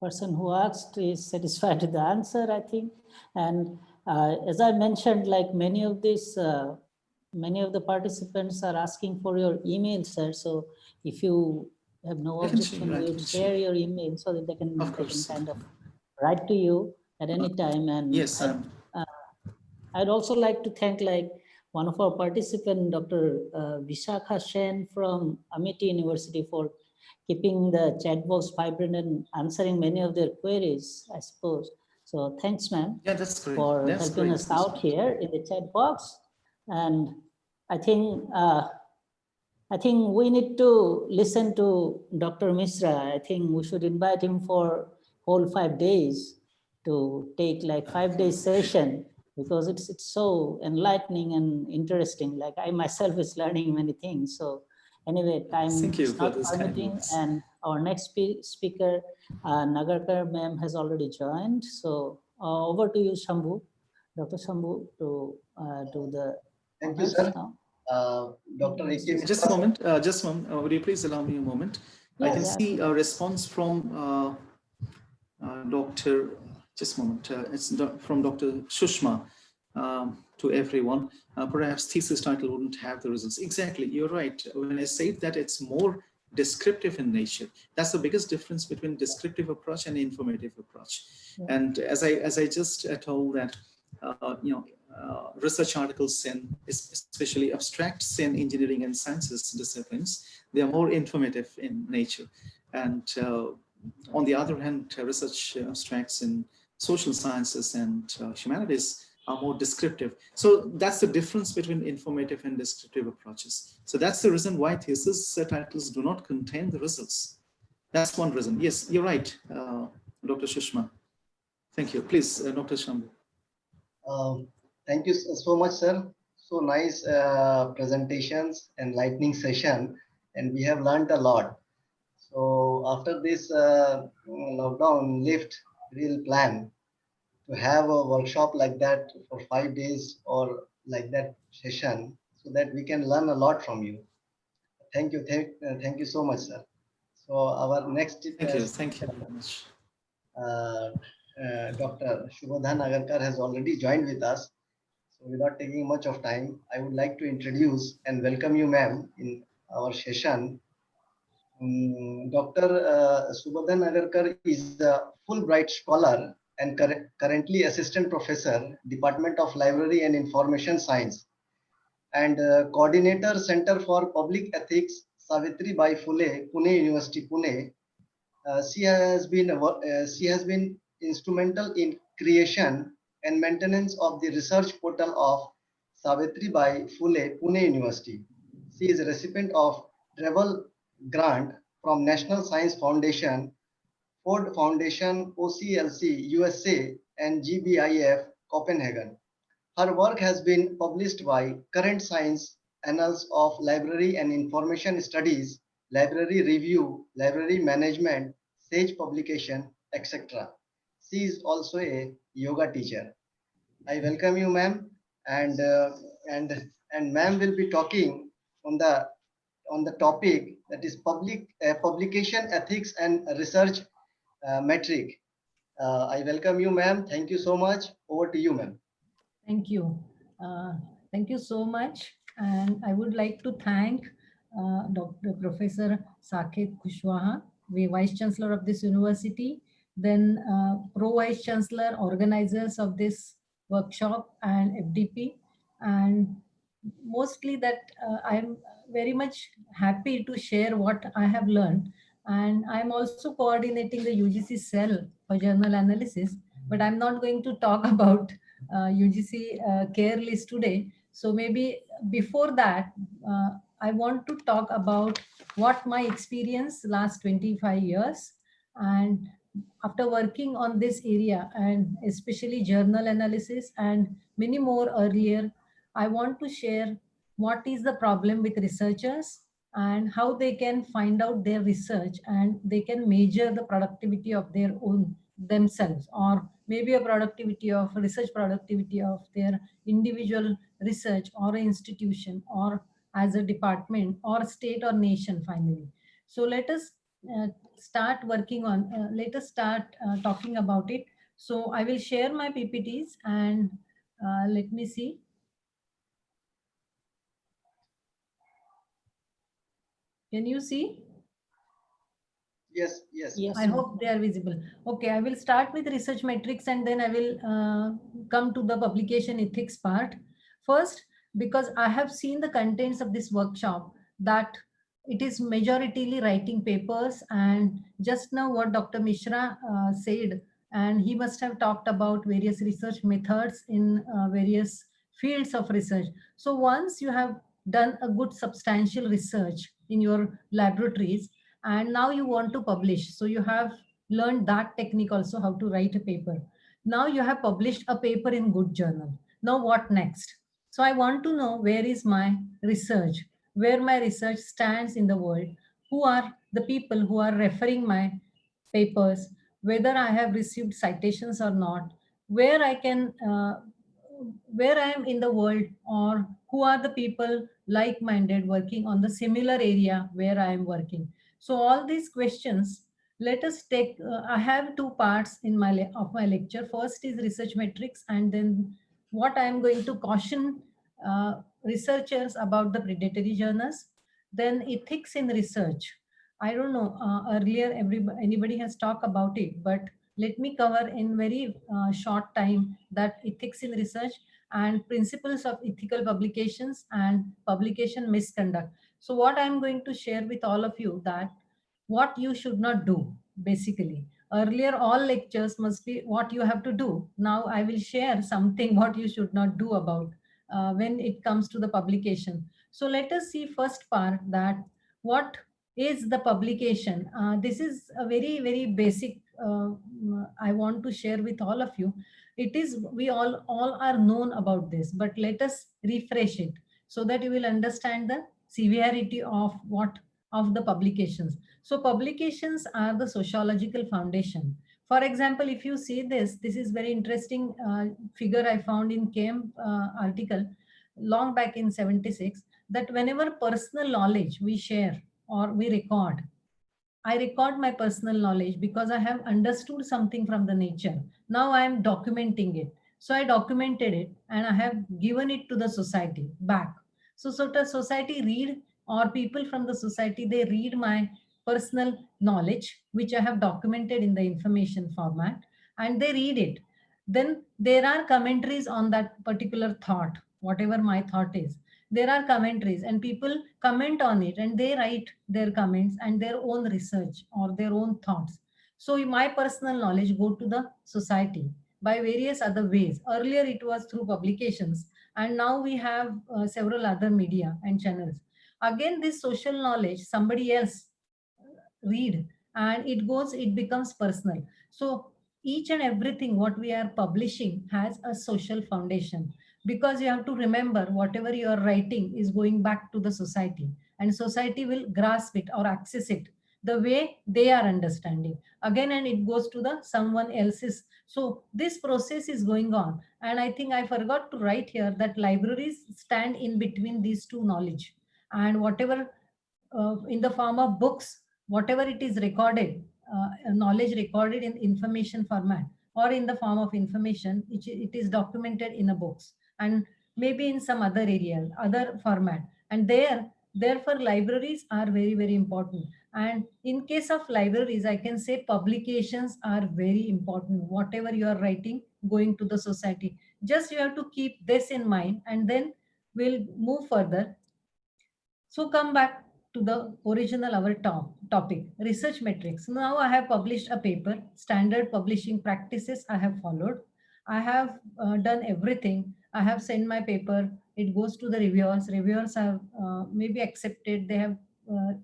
person who asked is satisfied with the answer, I think. And as I mentioned, like many of the participants are asking for your email, sir. So if you have no objection, we would share your email so that they can kind of write to you at any time. And yes, I'd also like to thank one of our participants, Dr. Vishakha Sen from Amity University, for keeping the chat box vibrant and answering many of their queries, I suppose. So thanks, ma'am, for helping us out here in the chat box. And I think we need to listen to Dr. Misra. I think we should invite him for whole 5 days to take 5 day session, because it's so enlightening and interesting. Like I myself is learning many things. So anyway, time is not permitting, and our next speaker, Nagarkar ma'am, has already joined. So over to you, Shambhu, Dr. Shambhu, to do the Thank you, sir. now. Dr. Iqac. Just a moment. Would you please allow me a moment? I can see a response from Dr. Just a moment. It's from Dr. Shushma. To everyone, perhaps thesis title wouldn't have the results. Exactly, you're right. When I say that it's more descriptive in nature, that's the biggest difference between descriptive approach and informative approach. Yeah. And as I just told that, research articles in especially abstracts in engineering and sciences disciplines, they are more informative in nature. And on the other hand, research abstracts in social sciences and humanities are more descriptive. So that's the difference between informative and descriptive approaches. So that's the reason why thesis titles do not contain the results. That's one reason. Yes, you're right, Dr. Shushma. Thank you. Please, Dr. Shambhu. Thank you so much, sir. So nice presentations, enlightening session, and we have learned a lot. So after this lockdown lift, we'll plan to have a workshop like that for 5 days or like that session, so that we can learn a lot from you. Thank you. Thank you so much, sir. So our next thank you very much. Dr. Shubhodhan Nagarkar has already joined with us. So without taking much of time, I would like to introduce and welcome you, ma'am, in our session. Dr. Shubhodhan Nagarkar is a Fulbright scholar and currently assistant professor, Department of Library and Information Science, and coordinator, Center for Public Ethics, Savitribai Phule, Pune University, Pune. She has been instrumental in creation and maintenance of the research portal of Savitribai Phule, Pune University. She is a recipient of travel grant from National Science Foundation, Ford Foundation, OCLC USA, and GBIF Copenhagen. Her work has been published by Current Science, Annals of Library and Information Studies, Library Review, Library Management, Sage Publication, etc. She is also a yoga teacher. I welcome you, ma'am, and and and ma'am will be talking on the topic that is publication ethics and research metric. I welcome you, ma'am. Thank you so much. Over to you, ma'am. Thank you. Uh, Thank you so much. And I would like to thank Dr. Professor Saket Kushwaha, the Vice Chancellor of this university, then Pro Vice Chancellor, organizers of this workshop, and FDP. And mostly that I'm very much happy to share what I have learned. And I'm also coordinating the UGC cell for journal analysis, but I'm not going to talk about UGC care list today. So maybe before that, I want to talk about what my experience last 25 years, and after working on this area and especially journal analysis and many more earlier, I want to share what is the problem with researchers and how they can find out their research and they can measure the productivity of their own themselves, or maybe a productivity of research productivity of their individual research or institution or as a department or state or nation finally. So let us start working on let us start talking about it. So I will share my ppts and let me see. Can you see? Yes, yes, Yes, I ma'am. ma'am. hope they are visible. Okay, I will start with research metrics and then I will come to the publication ethics part. First, because I have seen the contents of this workshop, that it is majoritarily writing papers, and just now what Dr. Mishra said, and he must have talked about various research methods in various fields of research. So once you have done a good substantial research in your laboratories, and now you want to publish, so you have learned that technique also, how to write a paper. Now you have published a paper in good journal. Now what next? So I want to know where is my research, where my research stands in the world, who are the people who are referring my papers, whether I have received citations or not, where I can where I am in the world, or who are the people like minded working on the similar area where I am working. So all these questions, let us take. I have two parts in of my lecture. First is research metrics, and then what I am going to caution researchers about the predatory journals. Then ethics in research. I don't know. Earlier, anybody has talked about it, but let me cover in very short time that ethics in research and principles of ethical publications and publication misconduct. So what I'm going to share with all of you, that what you should not do basically. Earlier all lectures must be what you have to do. Now I will share something what you should not do about when it comes to the publication. So let us see first part, that what is the publication. This is a very very basic I want to share with all of you. It is, we all are known about this, but let us refresh it so that you will understand the severity of what of the publications. So publications are the sociological foundation. For example, if you see this is very interesting figure I found in KM article long back in 76, that whenever personal knowledge we share or we record, I record my personal knowledge because I have understood something from the nature. Now I am documenting it. So I documented it and I have given it to the society back. So the society read, or people from the society, they read my personal knowledge, which I have documented in the information format, and they read it. Then there are commentaries on that particular thought, whatever my thought is. There are commentaries and people comment on it and they write their comments and their own research or their own thoughts. So my personal knowledge go to the society by various other ways. Earlier it was through publications, and now we have several other media and channels. Again, this social knowledge somebody else read, and it becomes personal. So each and everything what we are publishing has a social foundation, because you have to remember whatever you are writing is going back to the society, and society will grasp it or access it the way they are understanding again, and it goes to the someone else's. So this process is going on, and I think I forgot to write here that libraries stand in between these two knowledge, and whatever in the form of books, whatever it is recorded, knowledge recorded in information format or in the form of information, it is documented in a books and maybe in some other area, other format. And therefore libraries are very, very important. And in case of libraries, I can say publications are very important. Whatever you are writing, going to the society, just you have to keep this in mind, and then we'll move further. So come back to the original our topic, research metrics. Now I have published a paper, standard publishing practices I have followed. I have done everything. I have sent my paper. It goes to the reviewers. Reviewers have maybe accepted. They have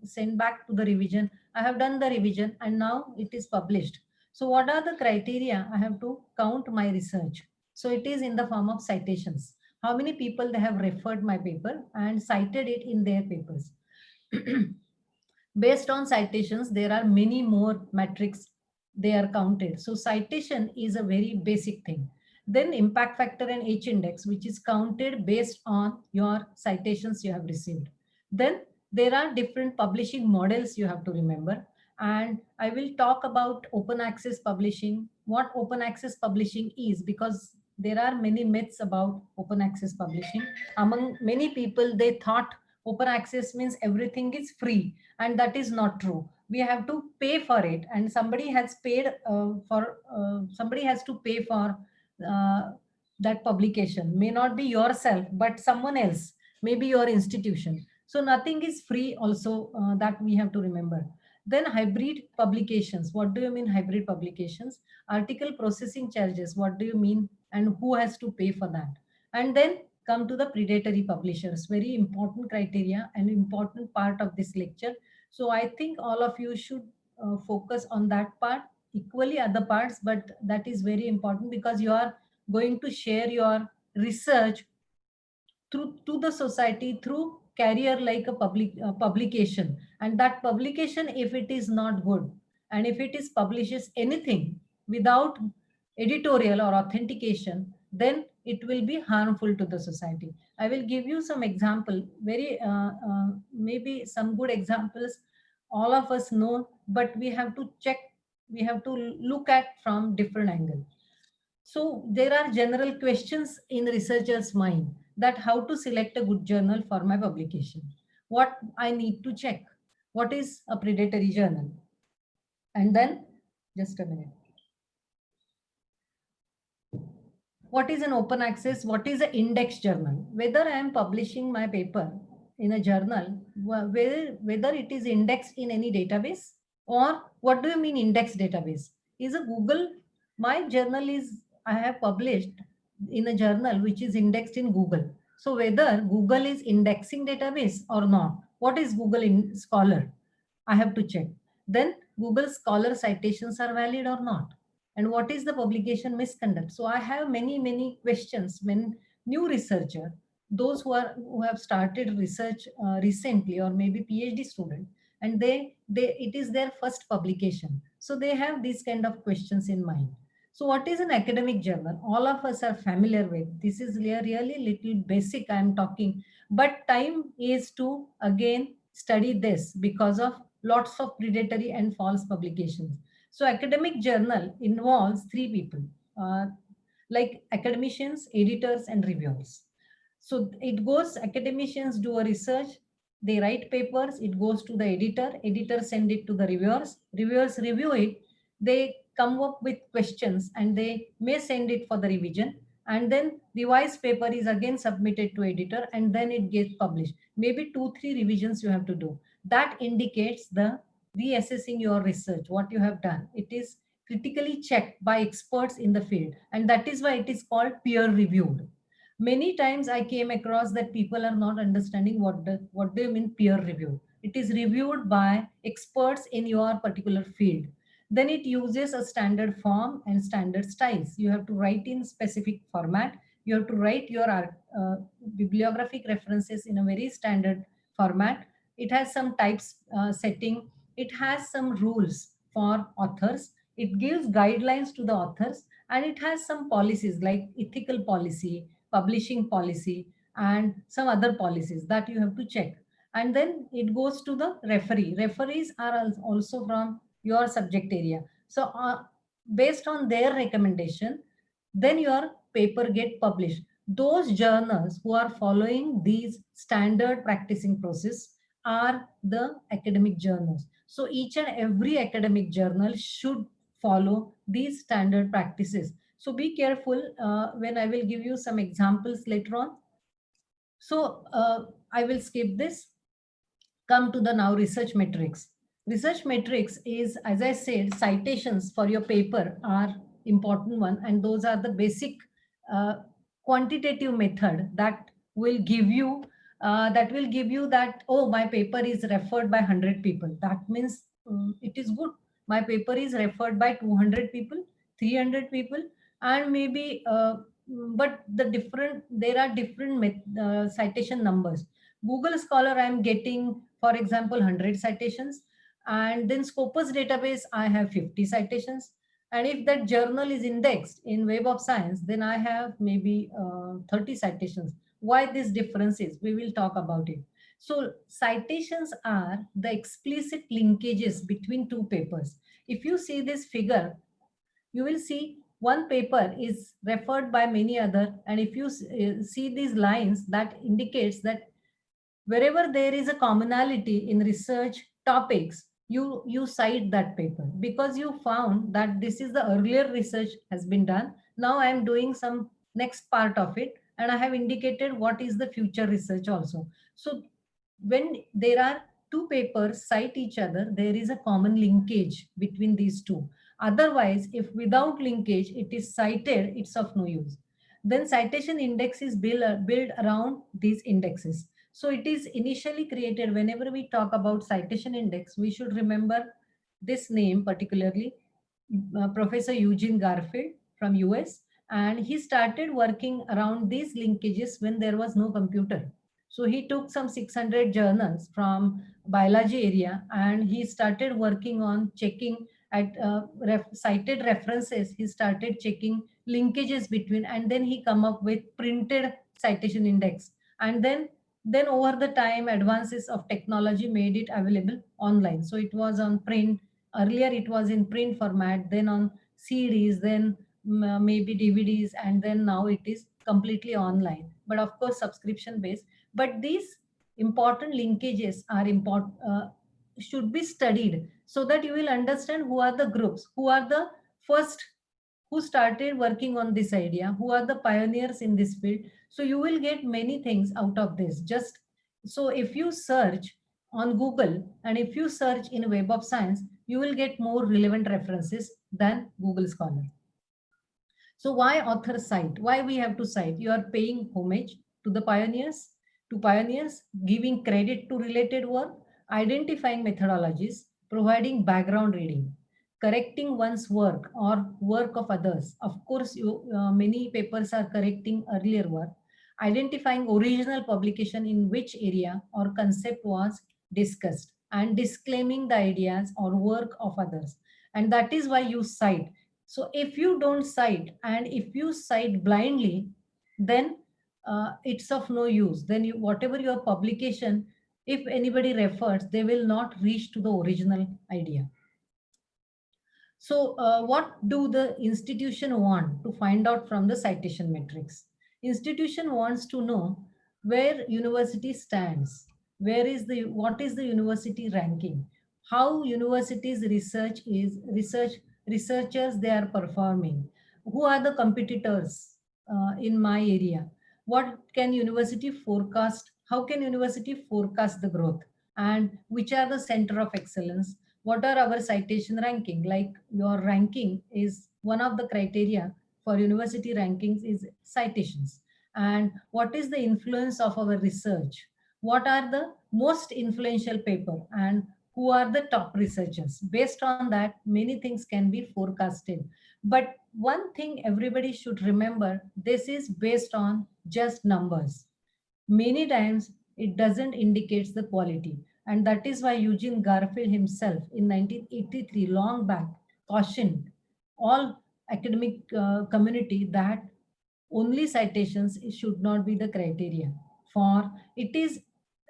sent back to the revision. I have done the revision and now it is published. So what are the criteria I have to count my research? So it is in the form of citations, how many people they have referred my paper and cited it in their papers. Based on citations, there are many more metrics they are counted. So citation is a very basic thing. Then impact factor and H index, which is counted based on your citations you have received. Then there are different publishing models you have to remember. And I will talk about open access publishing, what open access publishing is, because there are many myths about open access publishing. Among many people, they thought open access means everything is free, and that is not true. We have to pay for it, and somebody has paid for somebody has to pay for uh, that publication. May not be yourself, but someone else, maybe your institution. So nothing is free also, that we have to remember. Then hybrid publications, what do you mean hybrid publications? Article processing charges, what do you mean, and who has to pay for that? And then come to the predatory publishers, very important criteria and important part of this lecture. So I think all of you should focus on that part, equally other parts, but that is very important because you are going to share your research through to the society through carrier like a publication. And that publication, if it is not good, and if it is publishes anything without editorial or authentication, then it will be harmful to the society. I will give you some example, very maybe some good examples all of us know, but we have to check, we have to look at from different angle. So there are general questions in researcher's mind, that how to select a good journal for my publication. What I need to check. What is a predatory journal? And then, just a minute. What is an open access? What is an index journal? Whether I am publishing my paper in a journal, whether it is indexed in any database, or what do you mean index database? Is a Google, my journal is, I have published in a journal which is indexed in Google. So whether Google is indexing database or not, what is Google in Scholar? I have to check. Then Google Scholar citations are valid or not, and what is the publication misconduct. So I have many questions when new researcher, those who have started research recently, or maybe PhD student, and they it is their first publication, so they have these kind of questions in mind. So what is an academic journal? All of us are familiar with this. Is really little basic I am talking, but time is to again study this because of lots of predatory and false publications. So academic journal involves three people, uh, like academicians, editors, and reviewers. So it goes, academicians do a research, they write papers, it goes to the editor, editor send it to the reviewers, reviewers review it, they come up with questions and they may send it for the revision, and then revised paper is again submitted to editor, and then it gets published. Maybe 2-3 revisions you have to do. That indicates the reassessing your research, what you have done. It is critically checked by experts in the field, and that is why it is called peer reviewed. Many times I came across that people are not understanding what do you mean peer review. It is reviewed by experts in your particular field. Then it uses a standard form and standard styles. You have to write in specific format. You have to write your bibliographic references in a very standard format. It has some types setting. It has some rules for authors. It gives guidelines to the authors, and it has some policies like ethical policy, publishing policy, and some other policies that you have to check. And then it goes to the referee. Referees are also from your subject area. So based on their recommendation, then your paper get published. Those journals who are following these standard practicing process are the academic journals. So each and every academic journal should follow these standard practices. So be careful when I will give you some examples later on. So I will skip this. Come to the now research metrics. Research metrics is, as I said, citations for your paper are important one, and those are the basic uh, quantitative method that will give you that, oh, my paper is referred by 100 people. That means it is good. My paper is referred by 200 people, 300 people, and maybe but there are different citation numbers. Google Scholar, I'm getting, for example, 100 citations. And then Scopus database, I have 50 citations. And if that journal is indexed in Web of Science, then I have maybe 30 citations. Why this difference is? We will talk about it. So citations are the explicit linkages between two papers. If you see this figure, you will see one paper is referred by many other. And if you see these lines, that indicates that wherever there is a commonality in research topics, you cite that paper because you found that this is the earlier research has been done. Now I am doing some next part of it, and I have indicated what is the future research also. So when there are two papers cite each other, there is a common linkage between these two. Otherwise, if without linkage it is cited, it's of no use. Then citation index is built around these indexes. So it is initially created. Whenever we talk about citation index, we should remember this name particularly, Professor Eugene Garfield from US. And he started working around these linkages when there was no computer. So he took some 600 journals from biology area, and he started working on checking at cited references. He started checking linkages between, and then he come up with printed citation index. And then over the time, advances of technology made it available online. So it was on print. Earlier it was in print format, then on CDs, then maybe DVDs, and then now it is completely online, but of course subscription based. But these important linkages are important, should be studied, so that you will understand who are the groups, who are the first, who started working on this idea, who are the pioneers in this field. So you will get many things out of this. Just so if you search on Google and if you search in Web of Science, you will get more relevant references than Google Scholar. So why author cite? Why we have to cite? You are paying homage to the pioneers, giving credit to related work, identifying methodologies, providing background reading, correcting one's work or work of others. Of course, many papers are correcting earlier work, identifying original publication in which area or concept was discussed, and disclaiming the ideas or work of others. And that is why you cite. So if you don't cite, and if you cite blindly, then it's of no use. Then whatever your publication, if anybody refers, they will not reach to the original idea. So what do the institution want to find out from the citation metrics? Institution wants to know where university stands, what is the university ranking, how universities researchers they are performing, who are the competitors in my area, what can university forecast, how can university forecast the growth, and which are the center of excellence, what are our citation ranking. Like your ranking is one of the criteria for university rankings is citations. And what is the influence of our research, what are the most influential paper, and who are the top researchers. Based on that, many things can be forecasted. But one thing everybody should remember, this is based on just numbers. Many times it doesn't indicate the quality. And that is why Eugene Garfield himself in 1983, long back, cautioned all academic community that only citations should not be the criteria. For it is,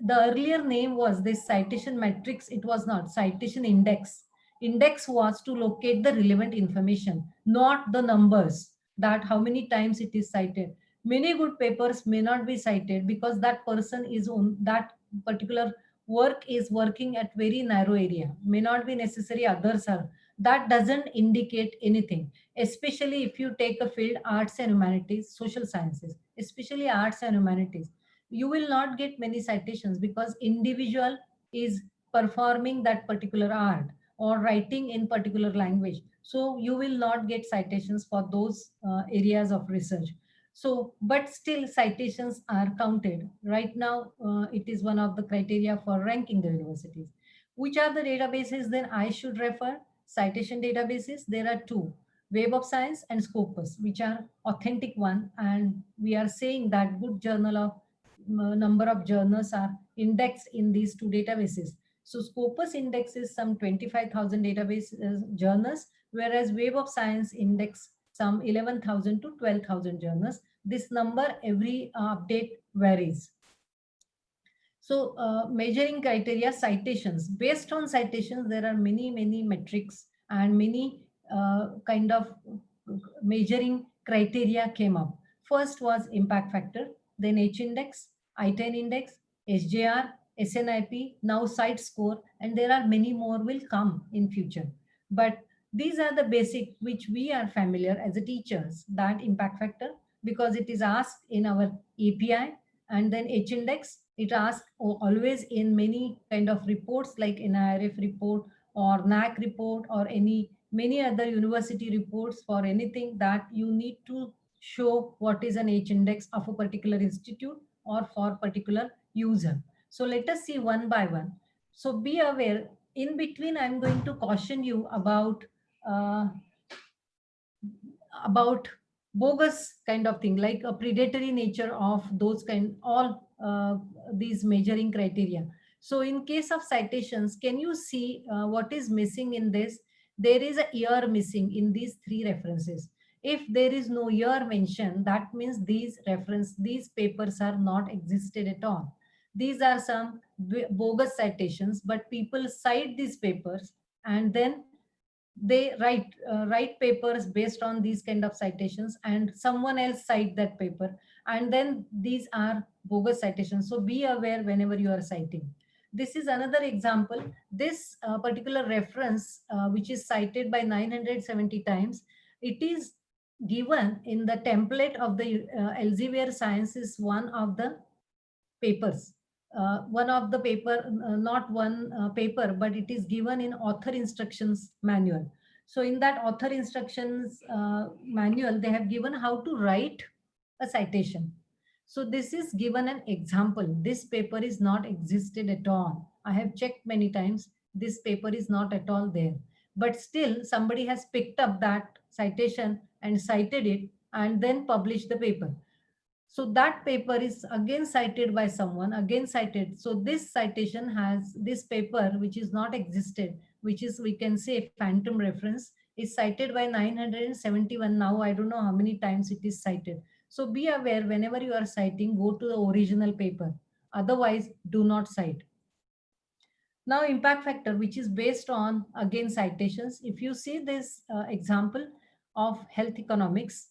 the earlier name was this citation matrix, it was not citation index. Index was to locate the relevant information, not the numbers, that how many times it is cited. Many good papers may not be cited because that person is on that particular work is working at very narrow area, may not be necessary others are. That doesn't indicate anything, especially if you take a field arts and humanities, social sciences, especially arts and humanities. You will not get many citations because individual is performing that particular art or writing in particular language, so you will not get citations for those areas of research. So but still citations are counted right now. It is one of the criteria for ranking the universities. Which are the databases then I should refer? Citation databases, there are two: Web of Science and Scopus, which are authentic one, and we are saying that good journal of number of journals are indexed in these two databases. So Scopus indexes some 25,000 database journals, whereas Web of Science index some 11,000 to 12,000 journals. This number every update varies. So measuring criteria, citations. Based on citations, there are many metrics and many kind of measuring criteria came up. First was impact factor, then H index, I10 index, SJR, SNIP, now site score, and there are many more will come in future. But these are the basic which we are familiar as a teachers, that impact factor, because it is asked in our API. And then H index, it asks always in many kind of reports like NIRF report or NAC report or any many other university reports. For anything that you need to show what is an H index of a particular institute or for particular user. So let us see one by one. So be aware, in between I'm going to caution you uh, about bogus kind of thing, like a predatory nature of those kind, all these measuring criteria. So in case of citations, can you see what is missing in this? There is a year missing in these three references. If there is no year mentioned, that means these papers are not existed at all. These are some bogus citations, but people cite these papers and then they write papers based on these kind of citations, and someone else cite that paper, and then these are bogus citations. So be aware whenever you are citing. This is another example. This particular reference which is cited by 970 times, it is given in the template of the Elsevier Sciences, one of the papers. One of the paper, not one paper, but it is given in author instructions manual. So in that author instructions manual, they have given how to write a citation. So this is given an example. This paper is not existed at all. I have checked many times. This paper is not at all there. But still, somebody has picked up that citation and cited it and then published the paper. So that paper is again cited by someone, again cited. So this citation has this paper which is not existed, which is, we can say, phantom reference, is cited by 971. Now I don't know how many times it is cited. So be aware whenever you are citing, go to the original paper. Otherwise, do not cite. Now impact factor, which is based on again citations. If you see this example of health economics,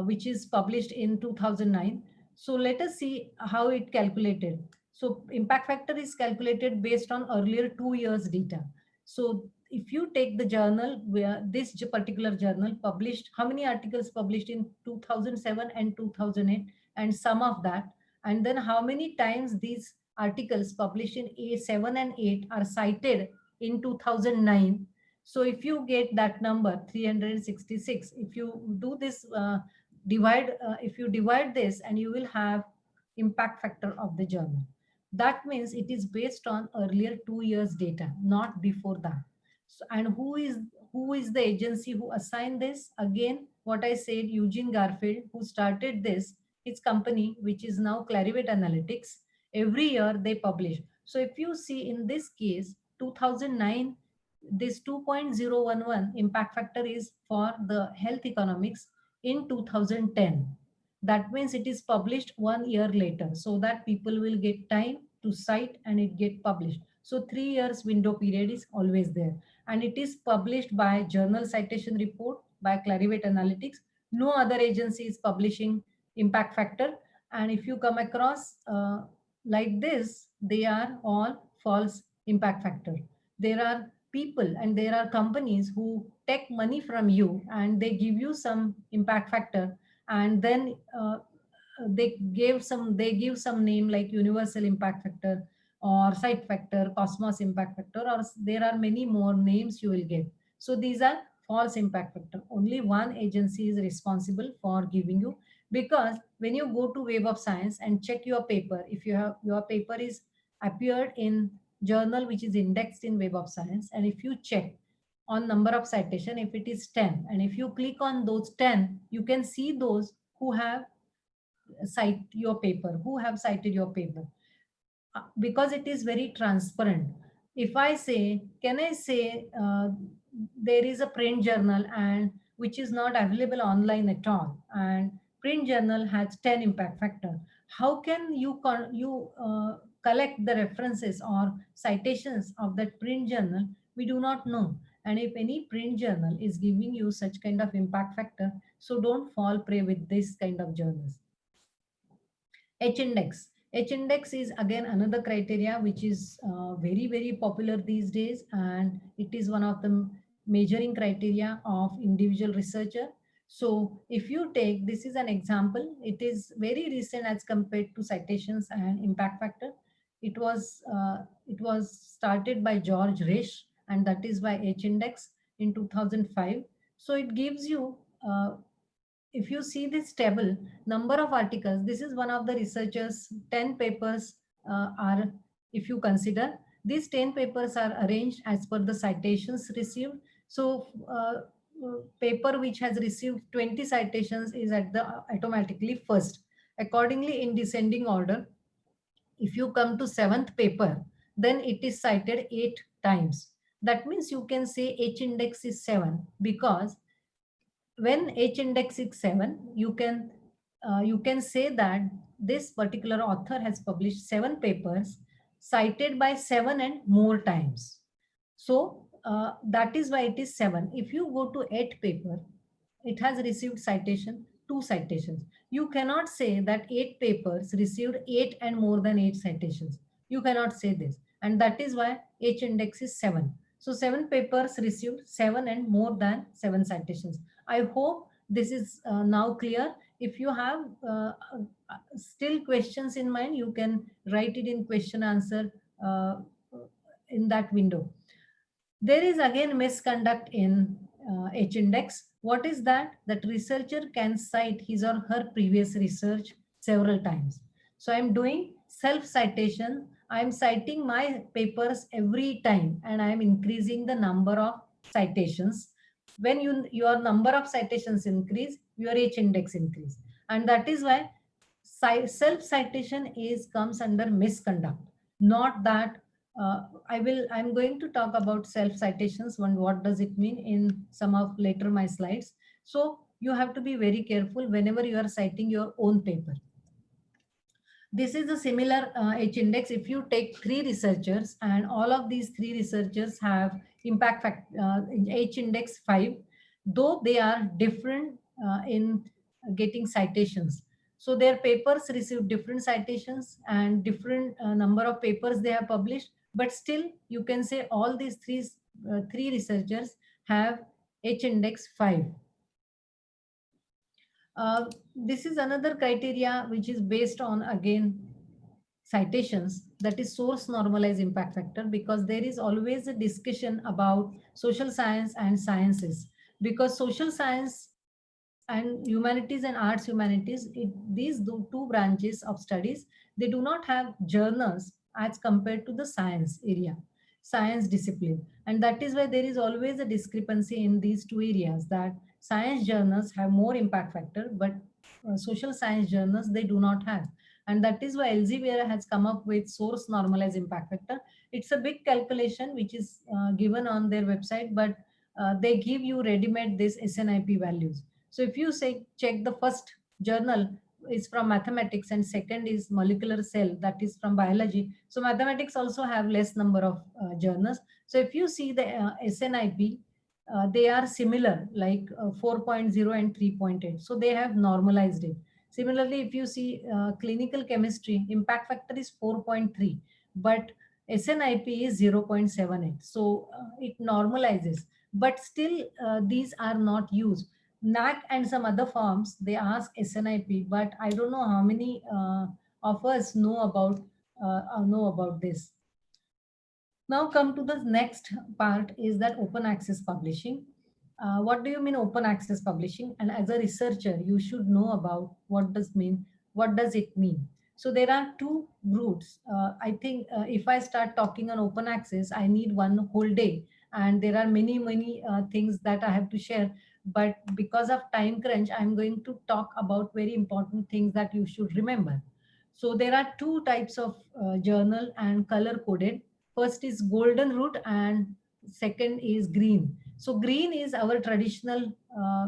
which is published in 2009. So let us see how it calculated. So impact factor is calculated based on earlier 2 years data. So if you take the journal where this particular journal published, how many articles published in 2007 and 2008, and some of that, and then how many times these articles published in A7 and 8 are cited in 2009. So if you get that number 366, if you do this if you divide this, and you will have impact factor of the journal. That means it is based on earlier 2 years data, not before that. So, and who is the agency who assigned this? Again, what I said, Eugene Garfield, who started this, his company, which is now Clarivate Analytics. Every year they publish. So if you see in this case, 2009, this 2.011 impact factor is for the health economics in 2010. That means it is published 1 year later, so that people will get time to cite and it get published. So 3 years window period is always there, and it is published by Journal Citation Report by Clarivate Analytics. No other agency is publishing impact factor. And if you come across like this, they are all false impact factor. There are people and there are companies who take money from you and they give you some impact factor, and then they give some name like universal impact factor or site factor, cosmos impact factor, or there are many more names you will get. So these are false impact factor. Only one agency is responsible for giving you, because when you go to Web of Science and check your paper, if you have your paper is appeared in journal which is indexed in Web of Science, and if you check on number of citation, if it is 10, and if you click on those 10, you can see those who have cited your paper, because it is very transparent. If I say, can I say there is a print journal and which is not available online at all, and print journal has 10 impact factor, how can you collect the references or citations of that print journal? We do not know. And if any print journal is giving you such kind of impact factor, so don't fall prey with this kind of journals. H-index. H-index is again another criteria which is very, very popular these days, and it is one of the measuring criteria of individual researcher. So if you take, this is an example, it is very recent as compared to citations and impact factor. It was started by George Risch, and that is by H-index in 2005. So it gives you if you see this table, number of articles, this is one of the researchers, 10 papers are, if you consider, these 10 papers are arranged as per the citations received. So paper which has received 20 citations is at the automatically first. Accordingly, in descending order, if you come to seventh paper, then it is cited 8 times. That means you can say H index is 7, because when H index is 7, you can say that this particular author has published 7 papers cited by 7 and more times. So that is why it is 7. If you go to 8 paper, it has received citation, 2 citations. You cannot say that 8 papers received 8 and more than 8 citations. You cannot say this. And that is why H index is 7. So 7 papers received 7 and more than 7 citations. I hope this is now clear. If you have still questions in mind, you can write it in question answer in that window. There is again misconduct in H index. What is that? That researcher can cite his or her previous research several times. So I'm doing self citation. I'm citing my papers every time, and I'm increasing the number of citations. When your number of citations increase, your H index increase, and that is why self citation is comes under misconduct. Not that I'm going to talk about self citations and what does it mean in some of later my slides. So you have to be very careful whenever you are citing your own paper. This is a similar H index. If you take 3 researchers and all of these 3 researchers have impact H index 5, though they are different in getting citations. So their papers receive different citations and different number of papers they have published, but still you can say all these three researchers have H index 5. This is another criteria which is based on again citations, that is source normalized impact factor, because there is always a discussion about social science and sciences, because social science and humanities and arts humanities, these two branches of studies, they do not have journals as compared to the science area, science discipline. And that is why there is always a discrepancy in these two areas, that science journals have more impact factor, but social science journals, they do not have. And that is why Elsevier has come up with source normalized impact factor. It's a big calculation which is given on their website, but they give you ready-made this SNIP values. So if you say check the first journal is from mathematics and second is molecular cell, that is from biology. So mathematics also have less number of journals. So if you see the SNIP, they are similar, like 4.0 and 3.8. So they have normalized it. Similarly, if you see clinical chemistry, impact factor is 4.3, but SNIP is 0.78. So it normalizes, but still these are not used. NAC and some other forms, they ask SNIP, but I don't know how many of us know about this. Now come to the next part, is that open access publishing. What do you mean open access publishing? And as a researcher, you should know about what does it mean? So there are two routes. I think if I start talking on open access, I need one whole day. And there are many things that I have to share. But because of time crunch, I'm going to talk about very important things that you should remember. So there are two types of journal and color coded. First is golden route and second is green. So green is our traditional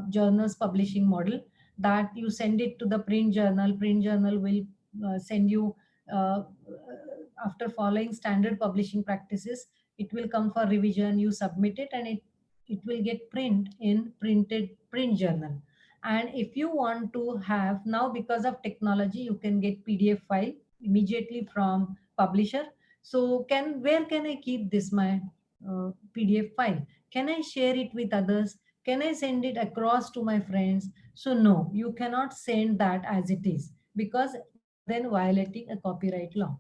journals publishing model, that you send it to the print journal. Print journal will send you, after following standard publishing practices, it will come for revision, you submit it, and it will get print in printed print journal. And if you want to have, now because of technology, you can get PDF file immediately from publisher. So where can I keep this, my PDF file? Can I share it with others? Can I send it across to my friends? So no, you cannot send that as it is, because you are then violating a copyright law.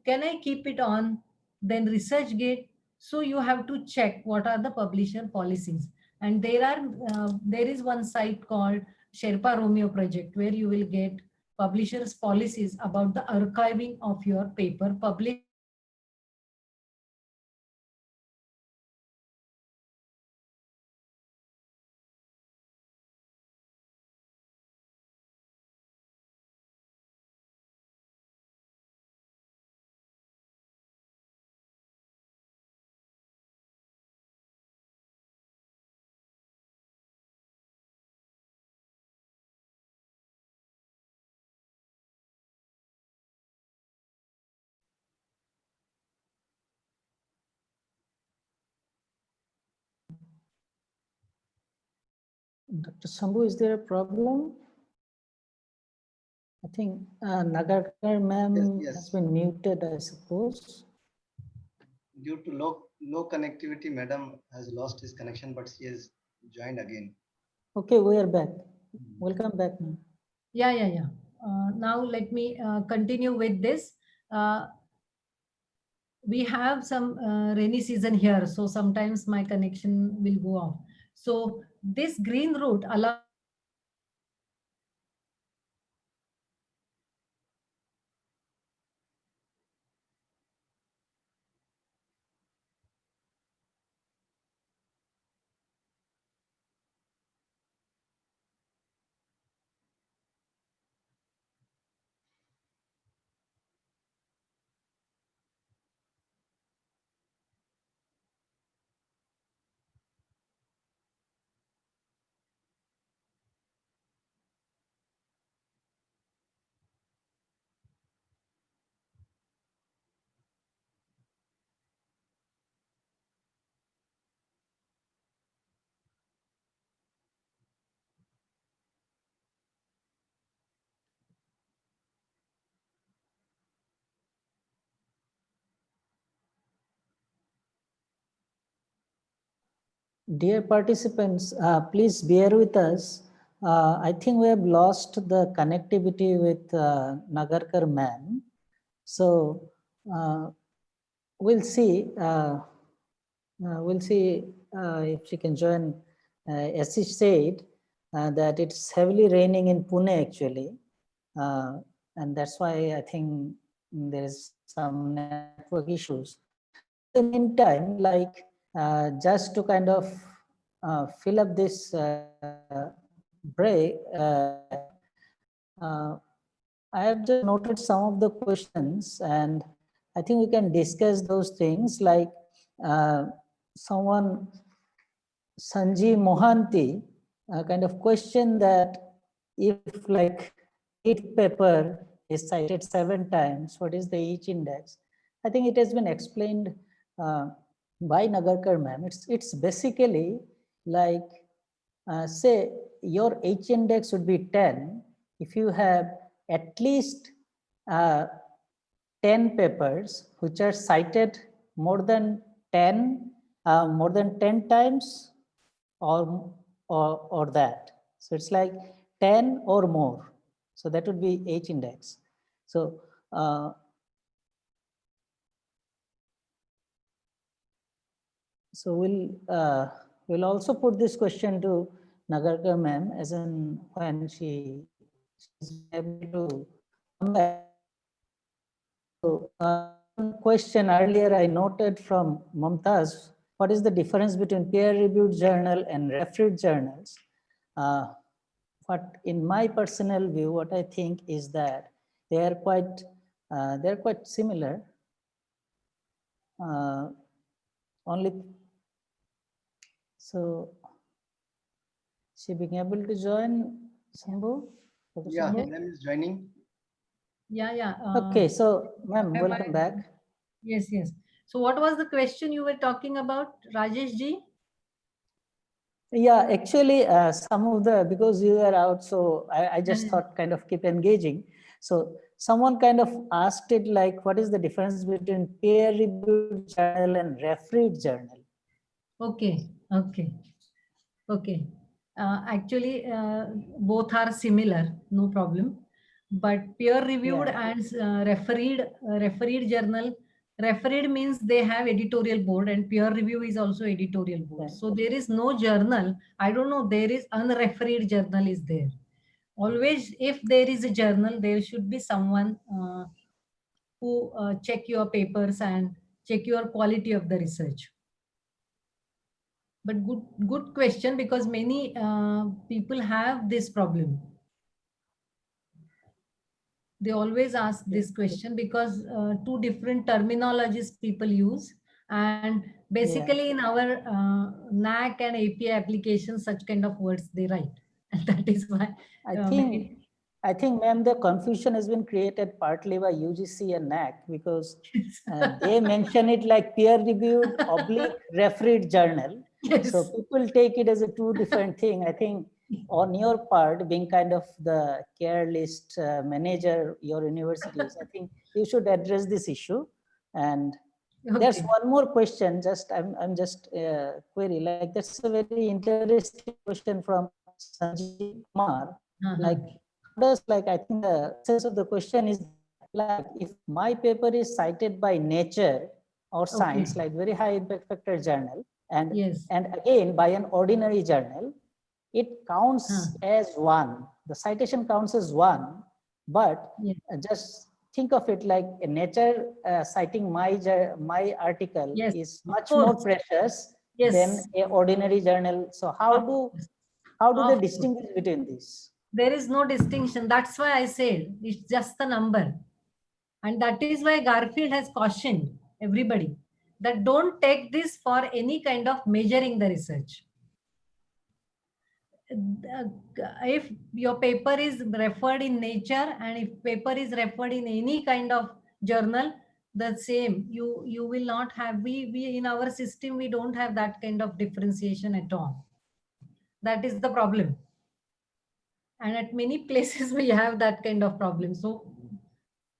Can I keep it on? Then ResearchGate. So you have to check what are the publisher policies. And there is one site called Sherpa Romeo Project, where you will get publishers' policies about the archiving of your paper published in the journal. Dr. Sambhu, is there a problem? I think Nagarkar ma'am Yes. has been muted, I suppose. Due to low connectivity, madam has lost his connection, but she has joined again. Okay, we are back. Welcome back, ma'am. Yeah. Now let me continue with this. We have some rainy season here, so sometimes my connection will go off. So this green route allows Dear participants, please bear with us. I think we have lost the connectivity with Nagarkar ma'am. So we'll see. We'll see if she can join. As she said, that it's heavily raining in Pune actually, and that's why I think there is some network issues. So in the meantime, like just to kind of fill up this break, I have just noted some of the questions, and I think we can discuss those things. Like someone, Sanjeev Mohanty, kind of question that if like each paper is cited 7 times, what is the each index? I think it has been explained by Nagarkar ma'am. It's basically like say your H index would be 10 if you have at least uh, 10 papers which are cited more than 10 times or that. So it's like 10 or more. So that would be H index. So so we'll also put this question to Nagarkar ma'am as in when she's able to come back. So one question earlier I noted from Mumtaz, what is the difference between peer-reviewed journal and refereed journals? But in my personal view, what I think is that they are quite similar. Only so she being able to join, Sambhu? Yeah, Sambhu? ma'am is joining. Yeah. Okay, so ma'am, Have welcome I- back. Yes. So what was the question you were talking about, Rajesh ji? Yeah, actually, some of the, because you were out, so I just Mm. thought kind of keep engaging. So someone kind of asked it like, what is the difference between peer-reviewed journal and refereed journal? Okay. Actually, both are similar, no problem. But peer-reviewed Yeah, and refereed journal, refereed means they have editorial board, and peer review is also editorial board. yeah. So there is no journal. I don't know. There is unrefereed journal is there. Always, if there is a journal, there should be someone who check your papers and check your quality of the research. But good question, because many people have this problem. They always ask Yeah. this question because two different terminologies people use, and Yeah. basically in our NAC and API applications, such kind of words they write, and that is why I many. think, I think, ma'am, the confusion has been created partly by UGC and NAC because they mention it like peer-reviewed oblique refereed journal. So Yes. people take it as a two different thing. I think on your part, being kind of the care list manager, your universities, I think you should address this issue. And there's Okay. one more question. Just I'm just query like that's a very interesting question from Sanjeev Kumar. Like Uh-huh. how does like I think the essence of the question is like if my paper is cited by Nature or Okay. Science, like very high impact factor journal, Yes. and again by an ordinary journal, it Huh. counts as one. The citation counts as one, but Yes. just think of it like a Nature citing my article Yes. is Of much more course. precious than Yes. a ordinary journal. So Of course. how do they Of course. distinguish between these? There is no distinction. That's why I said it's just the number. And that is why Garfield has cautioned everybody that don't take this for any kind of measuring the research. If your paper is referred in Nature and if paper is referred in any kind of journal, the same. You will not have, we in our system, we don't have that kind of differentiation at all. That is the problem. And at many places we have that kind of problem. So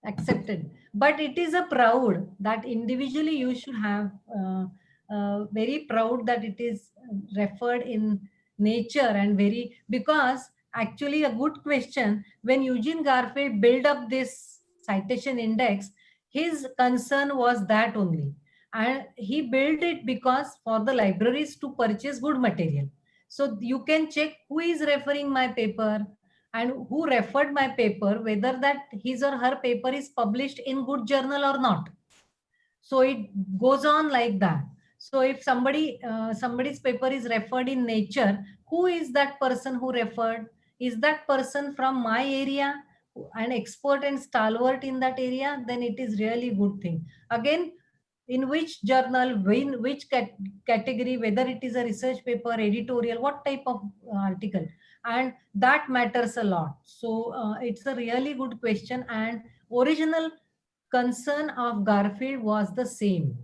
accepted, but it is a proud that individually you should have very proud that it is referred in Nature, and very, because actually a good question, when Eugene Garfield built up this citation index, his concern was that only, and he built it because for the libraries to purchase good material. So you can check who is referring my paper, and who referred my paper, whether that his or her paper is published in good journal or not. So it goes on like that. So if somebody's paper is referred in Nature, who is that person who referred? Is that person from my area, an expert and stalwart in that area? Then it is really good thing. Again, in which journal, in which category, whether it is a research paper, editorial, what type of article, and that matters a lot. So it's a really good question, and original concern of Garfield was the same.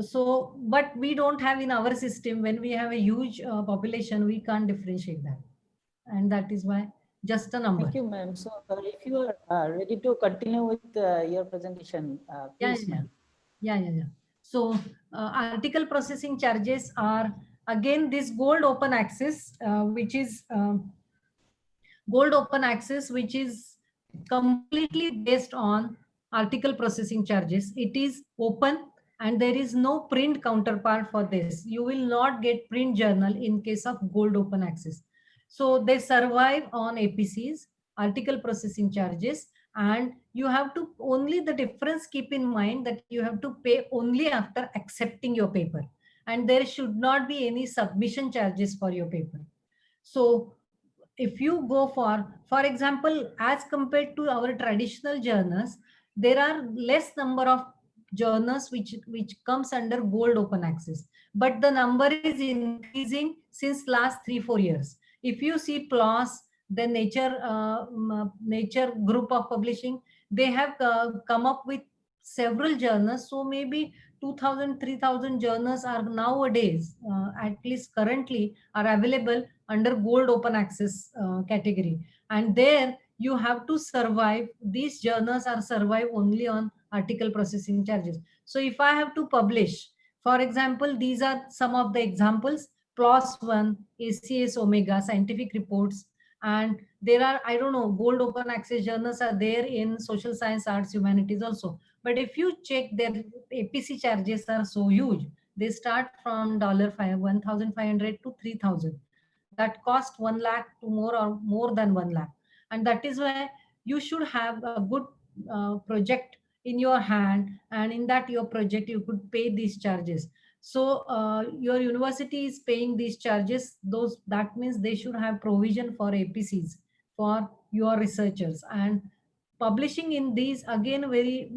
So, but we don't have in our system, when we have a huge population, we can't differentiate that. And that is why just a number. Thank you, ma'am. So if you are ready to continue with your presentation, Yeah, please, yeah, ma'am. yeah. So article processing charges are again this gold open access, which is gold open access, which is completely based on article processing charges. It is open and there is no print counterpart for this. You will not get print journal in case of gold open access. So they survive on APCs, article processing charges, and you have to only, the difference, keep in mind that you have to pay only after accepting your paper, and there should not be any submission charges for your paper. So if you go for example, as compared to our traditional journals, there are less number of journals which comes under gold open access, but the number is increasing since last 3-4 years. If you see PLOS, the nature group of publishing, they have come up with several journals. So maybe 2000 3000 journals are nowadays, at least currently, are available under gold open access category, and there you have to survive. These journals are survive only on article processing charges. So if I have to publish, for example, these are some of the examples: PLOS 1, ACS Omega, scientific reports, and there are, I don't know, gold open access journals are there in social science, arts, humanities also. But if you check, their APC charges are so huge. They start from $1,500 to 3,000. That cost 1 lakh to more, or more than 1 lakh. And that is why you should have a good project in your hand, and in that your project you could pay these charges. So your university is paying these charges, those, that means they should have provision for APCs for your researchers. And publishing in these, again, very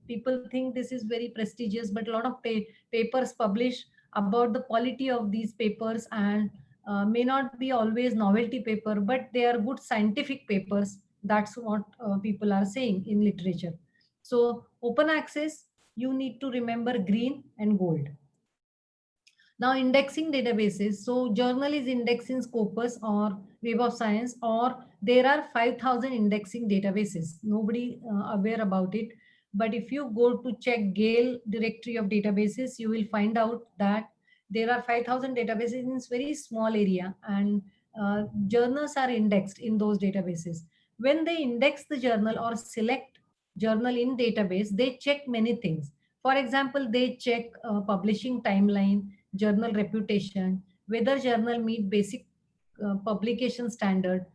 people think this is very prestigious, but a lot of papers published about the quality of these papers, and may not be always novelty paper, but they are good scientific papers. That's what people are saying in literature. So open access, you need to remember green and gold. Now indexing databases. So journal is indexed in Scopus or Web of Science, or there are 5,000 indexing databases. Nobody aware about it. But if you go to check Gale directory of databases, you will find out that there are 5,000 databases in this very small area, and journals are indexed in those databases. When they index the journal or select journal in database, they check many things. For example, they check publishing timeline, journal reputation, whether journal meet basic publication standard,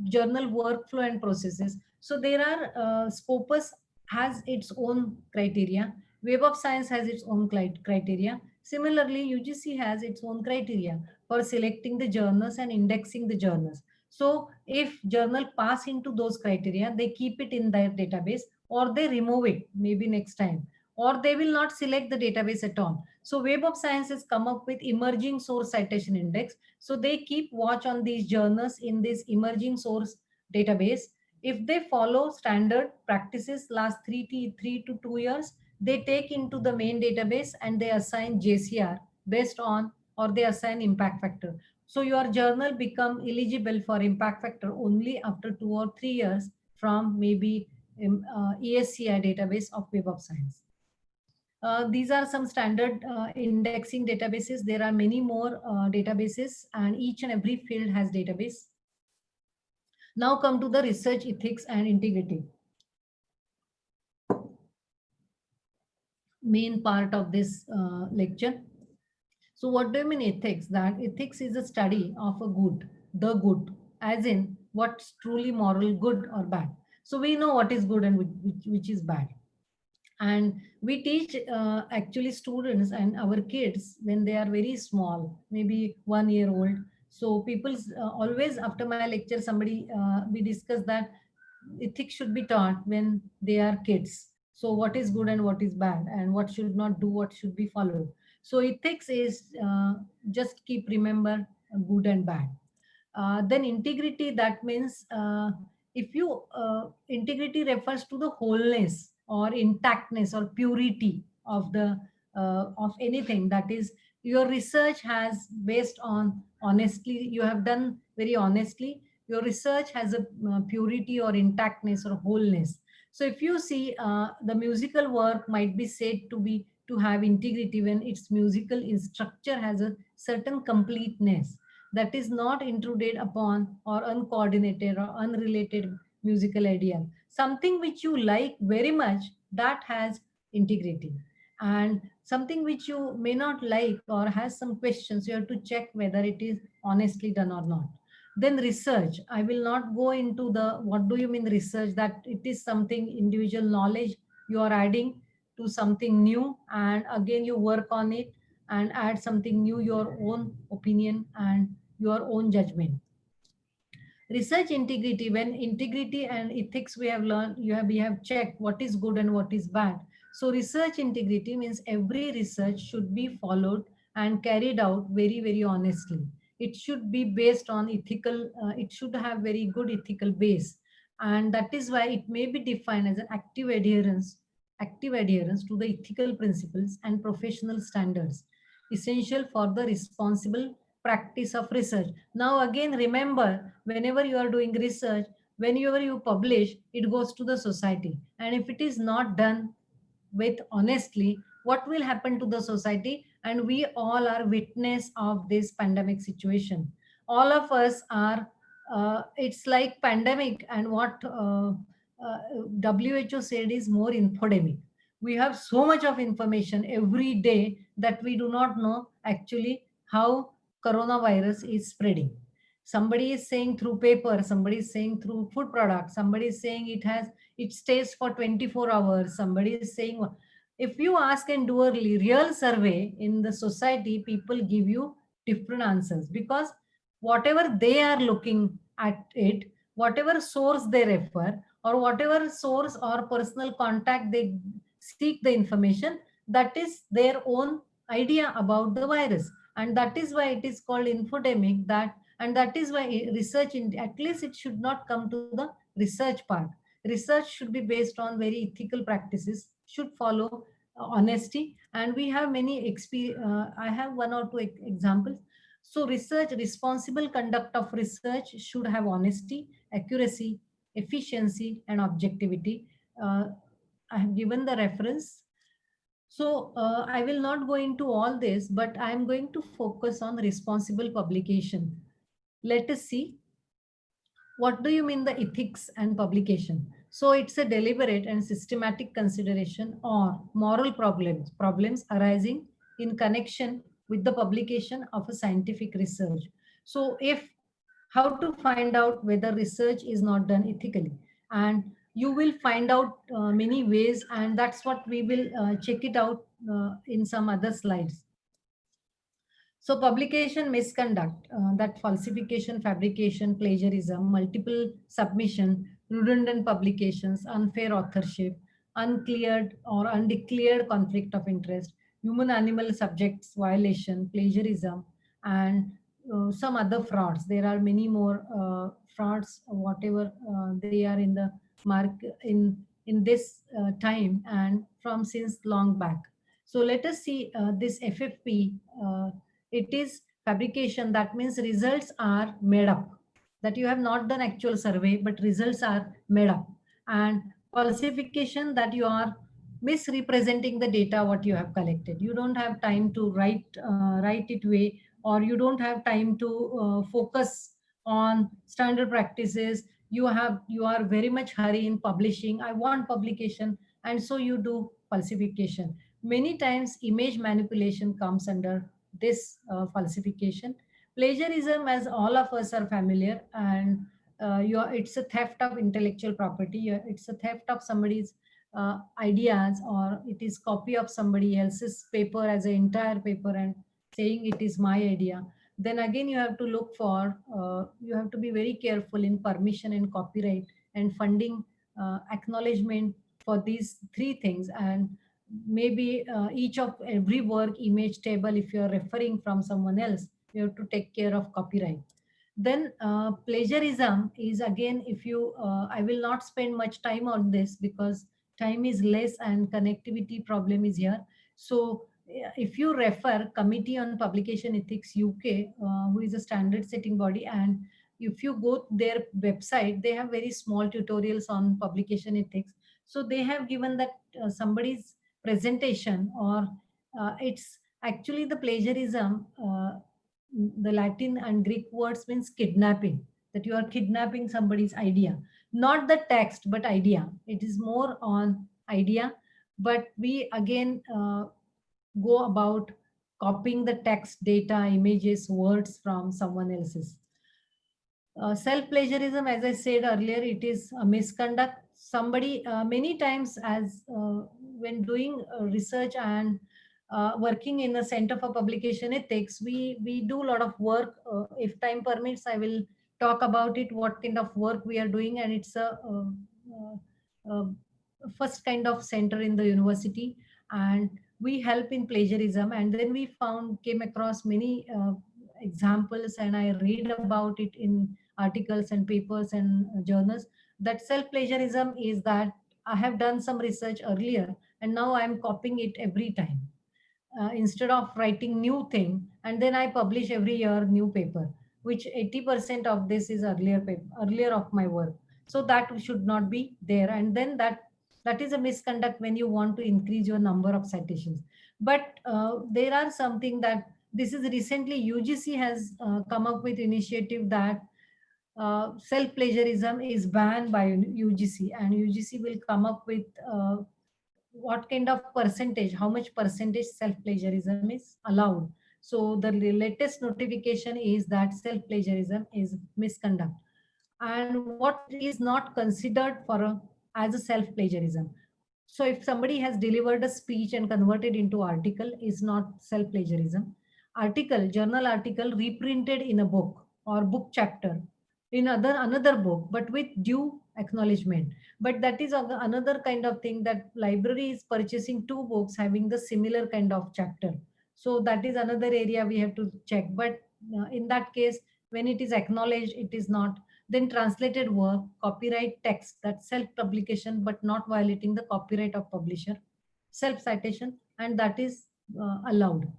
journal workflow and processes. So there are Scopus has its own criteria, Web of Science has its own criteria. Similarly, UGC has its own criteria for selecting the journals and indexing the journals. So if journal pass into those criteria, they keep it in their database, or they remove it maybe next time, or they will not select the database at all. So Web of Science has come up with emerging source citation index. So they keep watch on these journals in this emerging source database. If they follow standard practices last 3 to 2 years, they take into the main database and they assign JCR based on, or they assign impact factor. So your journal become eligible for impact factor only after 2 or 3 years from maybe ESCI database of Web of Science. These are some standard indexing databases. There are many more databases, and each and every field has database. Now come to the research ethics and integrity. Main part of this lecture. So what do you mean ethics? That ethics is a study of a good, the good, as in what's truly moral, good or bad. So we know what is good and which is bad. And we teach actually students and our kids when they are very small, maybe 1 year old. So people always after my lecture, somebody we discuss that ethics should be taught when they are kids. So what is good and what is bad, and what should not do, what should be followed. So ethics is just keep remember good and bad. Then integrity, that means if you integrity refers to the wholeness or intactness or purity of anything. That is, your research has based on honestly, you have done very honestly, your research has a purity or intactness or wholeness. So if you see the musical work might be said to have integrity when its musical in structure has a certain completeness, that is not intruded upon or uncoordinated or unrelated musical idea. Something which you like very much, that has integrity. And something which you may not like or has some questions, you have to check whether it is honestly done or not. Then research, I will not go into the what do you mean research, that it is something individual knowledge you are adding to something new, and again you work on it and add something new, your own opinion and your own judgment. Research integrity, when integrity and ethics we have learned, we have checked what is good and what is bad. So research integrity means every research should be followed and carried out very very honestly. It should be based on ethical, it should have very good ethical base. And that is why it may be defined as an active adherence to the ethical principles and professional standards essential for the responsible practice of research. Now again remember, whenever you are doing research, whenever you publish, it goes to the society. And if it is not done with honestly, what will happen to the society? And we all are witness of this pandemic situation. All of us are, it's like pandemic, and what WHO said is more infodemic. We have so much of information every day that we do not know actually how coronavirus is spreading. Somebody is saying through paper, somebody is saying through food products, somebody is saying it stays for 24 hours, somebody is saying. If you ask and do a real survey in the society, people give you different answers, because whatever they are looking at it, whatever source they refer, or whatever source or personal contact they seek the information, that is their own idea about the virus. And that is why it is called infodemic. That, and that is why research in, at least it should not come to the research part. Research should be based on very ethical practices, should follow honesty. And we have many I have one or two examples. So research, responsible conduct of research should have honesty, accuracy, efficiency and objectivity. uh, I have given the reference. So I will not go into all this, but I am going to focus on responsible publication. Let us see, what do you mean the ethics and publication? So it's a deliberate and systematic consideration or moral problems arising in connection with the publication of a scientific research. So if, how to find out whether research is not done ethically, and you will find out many ways, and that's what we will check it out in some other slides. So publication misconduct, that falsification, fabrication, plagiarism, multiple submission, redundant publications, unfair authorship, uncleared or undeclared conflict of interest, human animal subjects violation, plagiarism, and some other frauds. There are many more frauds, whatever they are in the mark in this time and from since long back. So let us see this FFP. It is fabrication, that means results are made up, that you have not done actual survey but results are made up. And falsification, that you are misrepresenting the data what you have collected, you don't have time to write it way, or you don't have time to focus on standard practices. You are very much hurry in publishing, I want publication, and so you do falsification. Many times image manipulation comes under this falsification. Plagiarism, as all of us are familiar, and it's a theft of intellectual property. It's a theft of somebody's ideas, or it is copy of somebody else's paper as an entire paper and saying it is my idea. Then again, you have to look for, you have to be very careful in permission and copyright and funding, acknowledgement for these three things. And maybe each of every work image table, if you are referring from someone else, you have to take care of copyright. Then plagiarism is again, if you I will not spend much time on this because time is less and connectivity problem is here. So if you refer Committee on Publication Ethics UK, who is a standard setting body, and if you go to their website, they have very small tutorials on publication ethics. So they have given that somebody's presentation, or it's actually the plagiarism, the Latin and Greek words means kidnapping, that you are kidnapping somebody's idea, not the text but idea. It is more on idea, but we again go about copying the text, data, images, words from someone else's. Self plagiarism, as I said earlier, it is a misconduct. Somebody, many times, as when doing research and working in a center for publication ethics, we do a lot of work. If time permits, I will talk about it, what kind of work we are doing. And it's a first kind of center in the university, and we help in plagiarism. And then we came across many examples, and I read about it in articles and papers and journals, that self plagiarism is that I have done some research earlier and now I am copying it every time, instead of writing new thing, and then I publish every year new paper, which 80% of this is earlier of my work. So that should not be there. And then that is a misconduct when you want to increase your number of citations. But there are something that this is recently UGC has come up with initiative that self plagiarism is banned by UGC, and UGC will come up with what kind of percentage, how much percentage self plagiarism is allowed. So the latest notification is that self plagiarism is misconduct, and what is not considered for as a self plagiarism. So if somebody has delivered a speech and converted into article, is not self plagiarism. Article, journal article reprinted in a book or book chapter in another book, but with due acknowledgement. But that is another kind of thing, that library is purchasing two books having the similar kind of chapter. So that is another area we have to check. But in that case, when it is acknowledged, it is not. Then translated work, copyright text, that's self publication but not violating the copyright of publisher, self citation, and that is allowed.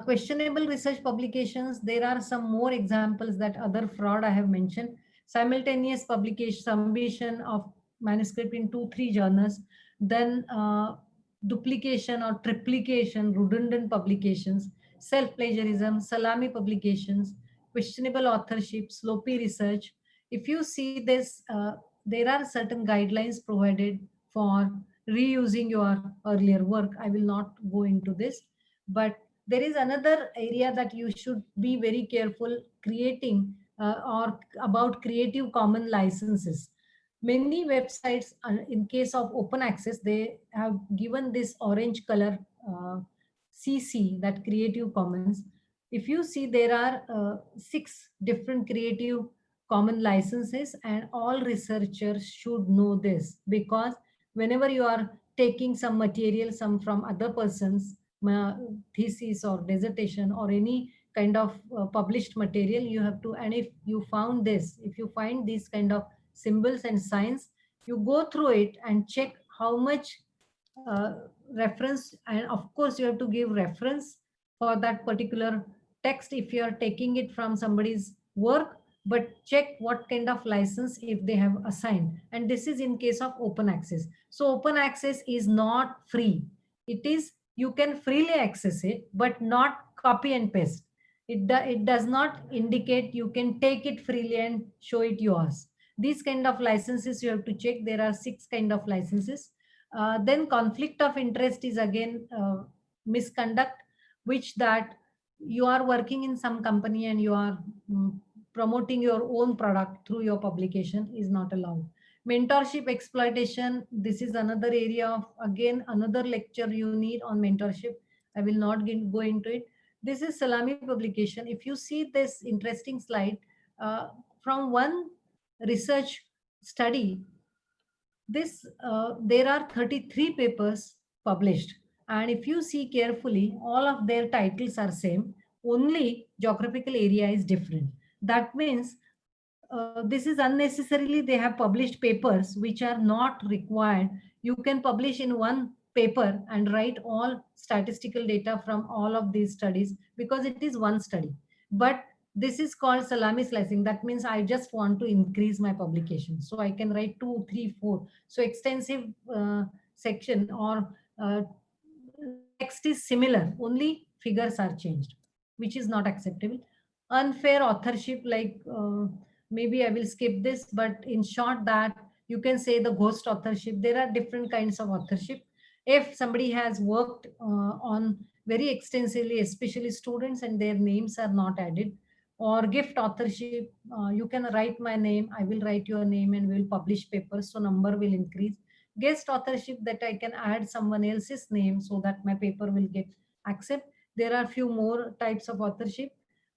Questionable research publications, there are some more examples that other fraud I have mentioned. Simultaneous publication, submission of manuscript in 2-3 journals, then duplication or triplication, redundant publications, self-plagiarism, salami publications, questionable authorship, sloppy research. If you see this, there are certain guidelines provided for reusing your earlier work. I will not go into this, but there is another area that you should be very careful creating, or about Creative Commons licenses. Many websites, in case of open access, they have given this orange color CC, that Creative Commons. If you see, there are 6 different Creative Commons licenses, and all researchers should know this, because whenever you are taking some material, some from other persons, thesis or dissertation or any kind of published material, you have to, and if you found this, if you find these kind of symbols and signs, you go through it and check how much reference, and of course you have to give reference for that particular text if you are taking it from somebody's work, but check what kind of license if they have assigned. And this is in case of open access. So open access is not free. It is, you can freely access it but not copy and paste. It does not indicate you can take it freely and show it yours. These kind of licenses you have to check. There are 6 kind of licenses. Then conflict of interest is again misconduct, which that you are working in some company and you are mm, promoting your own product through your publication is not allowed. Mentorship exploitation, this is another area of, again, another lecture you need on mentorship. I will not go into it. This is salami publication. If you see this interesting slide, uh, from one research study, this there are 33 papers published, and if you see carefully, all of their titles are same, only geographical area is different. That means this is unnecessarily they have published papers which are not required. You can publish in one paper and write all statistical data from all of these studies because it is one study. But this is called salami slicing. That means I just want to increase my publication, so I can write 2, 3, 4. So extensive section or uh, text is similar, only figures are changed, which is not acceptable. Unfair authorship, like maybe I will skip this, but in short, that you can say the ghost authorship. There are different kinds of authorship. If somebody has worked on very extensively, especially students, and their names are not added, or gift authorship, you can write my name, I will write your name, and we will publish papers, so number will increase. Guest authorship, that I can add someone else's name so that my paper will get accept. There are few more types of authorship.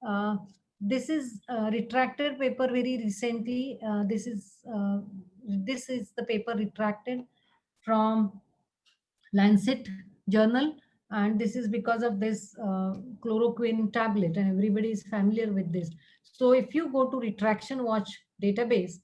uh, this is retracted paper very recently. This is the paper retracted from Lancet journal, and this is because of this chloroquine tablet, and everybody is familiar with this. So if you go to retraction watch database,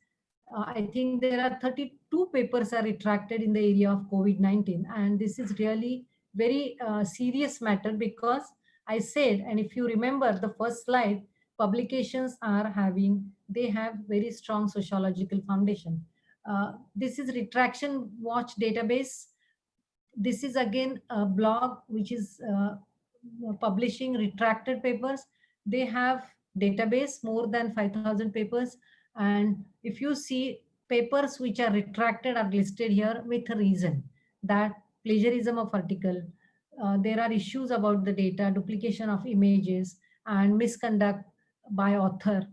I think there are 32 papers are retracted in the area of COVID-19, and this is really very serious matter because I said, and if you remember the first slide, publications are having, they have very strong sociological foundation. This is retraction watch database. This is again a blog which is publishing retracted papers. They have database more than 5,000 papers, and if you see, papers which are retracted are listed here with a reason, that plagiarism of article, there are issues about the data, duplication of images, and misconduct by author,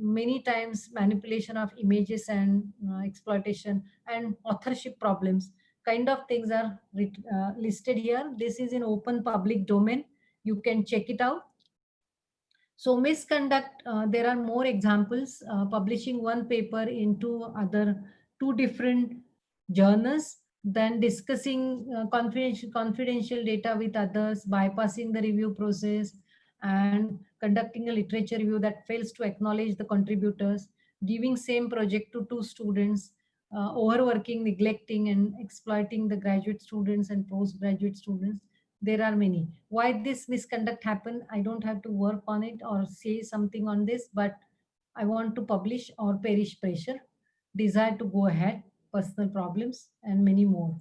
many times manipulation of images and exploitation and authorship problems, kind of things are listed here. This is in open public domain. You can check it out. So misconduct, there are more examples. Publishing one paper into other two different journals, then discussing confidential data with others, bypassing the review process, and conducting a literature review that fails to acknowledge the contributors, giving same project to two students, overworking, neglecting, and exploiting the graduate students and postgraduate students. There are many. Why this misconduct happened, I don't have to work on it or say something on this, but I want to publish or perish pressure, desire to go ahead, personal problems, and many more.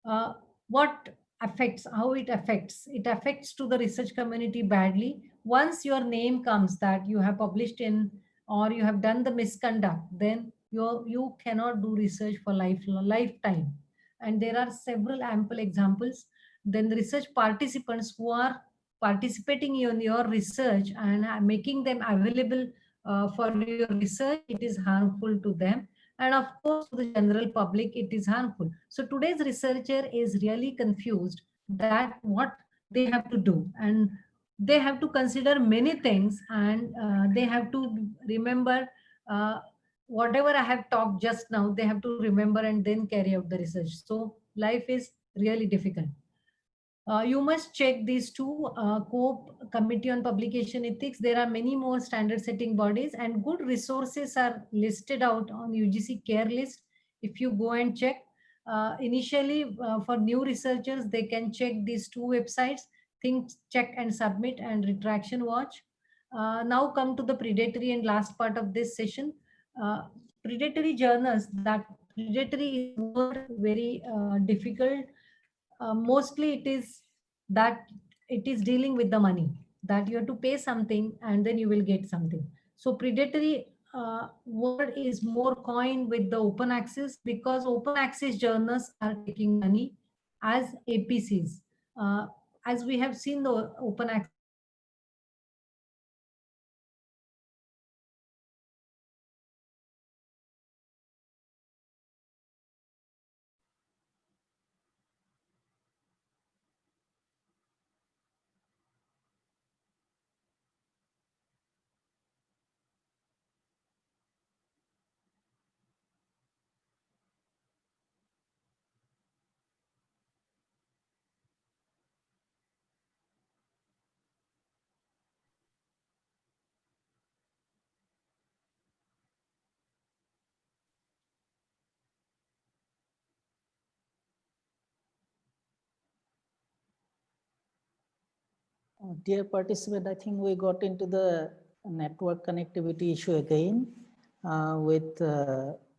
uh, what affects, how it affects to the research community badly. Once your name comes that you have published in or you have done the misconduct, then you cannot do research for lifetime. And there are several ample examples. Then the research participants who are participating in your research and making them available for your research, it is harmful to them, and of course to the general public it is harmful. So today's researcher is really confused that what they have to do, and they have to consider many things, and they have to remember uh, whatever I have talked just now, they have to remember and then carry out the research. So life is really difficult. You must check these two, COPE, Committee on Publication Ethics. There are many more standard setting bodies, and good resources are listed out on UGC care list. If you go and check, initially for new researchers, they can check these two websites, Think, Check and Submit and Retraction Watch. Now come to the predatory and last part of this session. Uh, Predatory journals, that predatory is word very difficult. Mostly it is that it is dealing with the money, that you have to pay something and then you will get something. So predatory word is more coined with the open access, because open access journals are taking money as APCs. uh, as we have seen, the open access Dear participant, I think we got into the network connectivity issue again with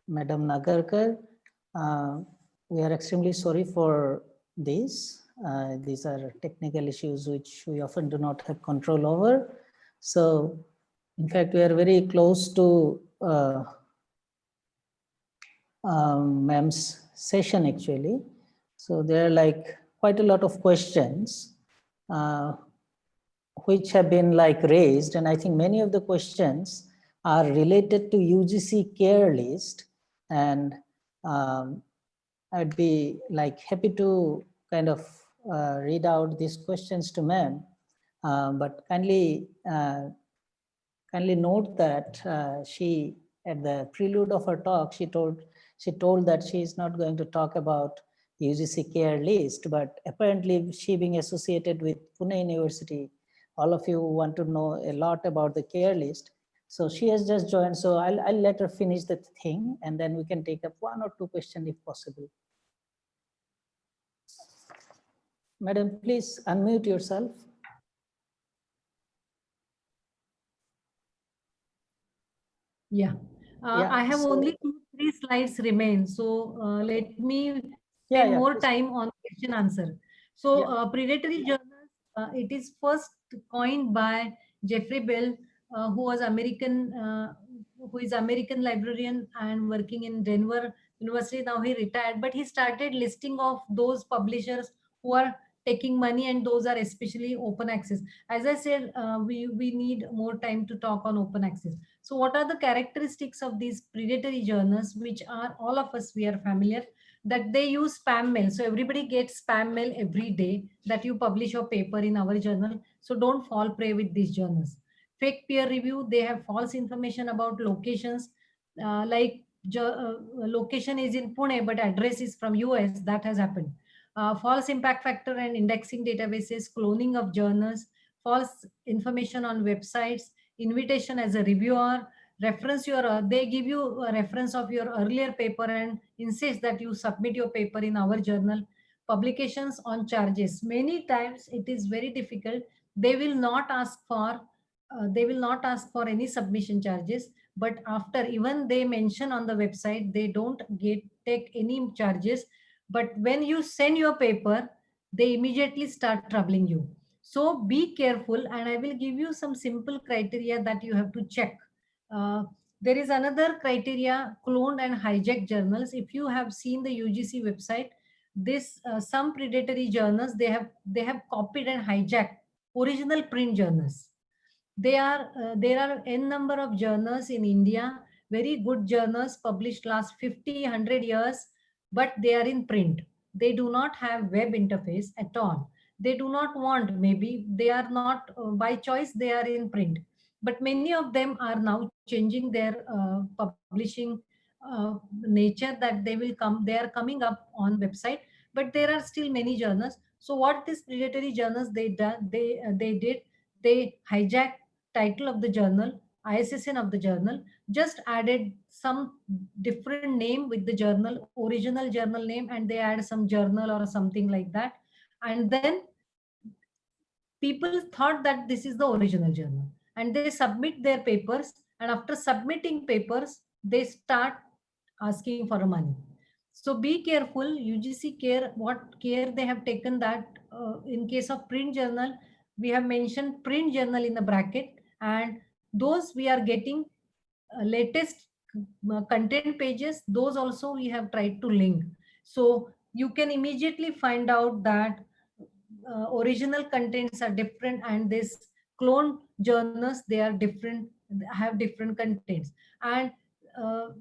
Madam Nagarkar. We are extremely sorry for this. These are technical issues which we often do not have control over. So, in fact, we are very close to ma'am's session actually. So there are like quite a lot of questions which have been like raised, and I think many of the questions are related to UGC care list, and I'd be like happy to kind of read out these questions to ma'am, but kindly note that she, at the prelude of her talk, she told that she is not going to talk about UGC care list, but apparently she being associated with Pune University, all of you want to know a lot about the care list. So she has just joined, so I'll let her finish the thing, and then we can take up one or two questions if possible. Madam, please unmute yourself. Yeah. I have only 2-3 slides remain. So let me spend more please. time on question answer. So predatory journals, it is first coined by Jeffrey Bell, who was who is American librarian and working in Denver University. Now he retired, but he started listing of those publishers who are taking money, and those are especially open access. As I said, we need more time to talk on open access. So what are the characteristics of these predatory journals, which are all of us, we are familiar, that they use spam mail. So everybody gets spam mail every day that you publish your paper in our journal. So don't fall prey with these journals. Fake peer review, they have false information about locations, like location is in Pune, but address is from US. That has happened. False impact factor and indexing databases, cloning of journals, false information on websites, invitation as a reviewer, reference your they give you a reference of your earlier paper and insist that you submit your paper in our journal. Publications on charges, many times it is very difficult. They will not ask for any submission charges, but after, even they mention on the website, they don't take any charges. But when you send your paper, they immediately start troubling you. So be careful, and I will give you some simple criteria that you have to check. Uh, there is another criteria: cloned and hijacked journals. If you have seen the UGC website, this some predatory journals, they have copied and hijacked original print journals. There are n number of journals in India, very good journals published last 50, 100 years, but they are in print. They do not have web interface at all. They do not want, maybe they are not by choice, they are in print. But many of them are now changing their publishing nature, that they are coming up on website, but there are still many journals. So what these predatory journals they did, they hijacked title of the journal, ISSN of the journal, just added some different name with the journal, original journal name, and they add some journal or something like that. And then people thought that this is the original journal, and they submit their papers, and after submitting papers, they start asking for money. So be careful. UGC care, what care they have taken, that in case of print journal, we have mentioned print journal in the bracket, and those we are getting latest content pages, those also we have tried to link. So you can immediately find out that original contents are different, and this clone journals, they are different, have different contents, and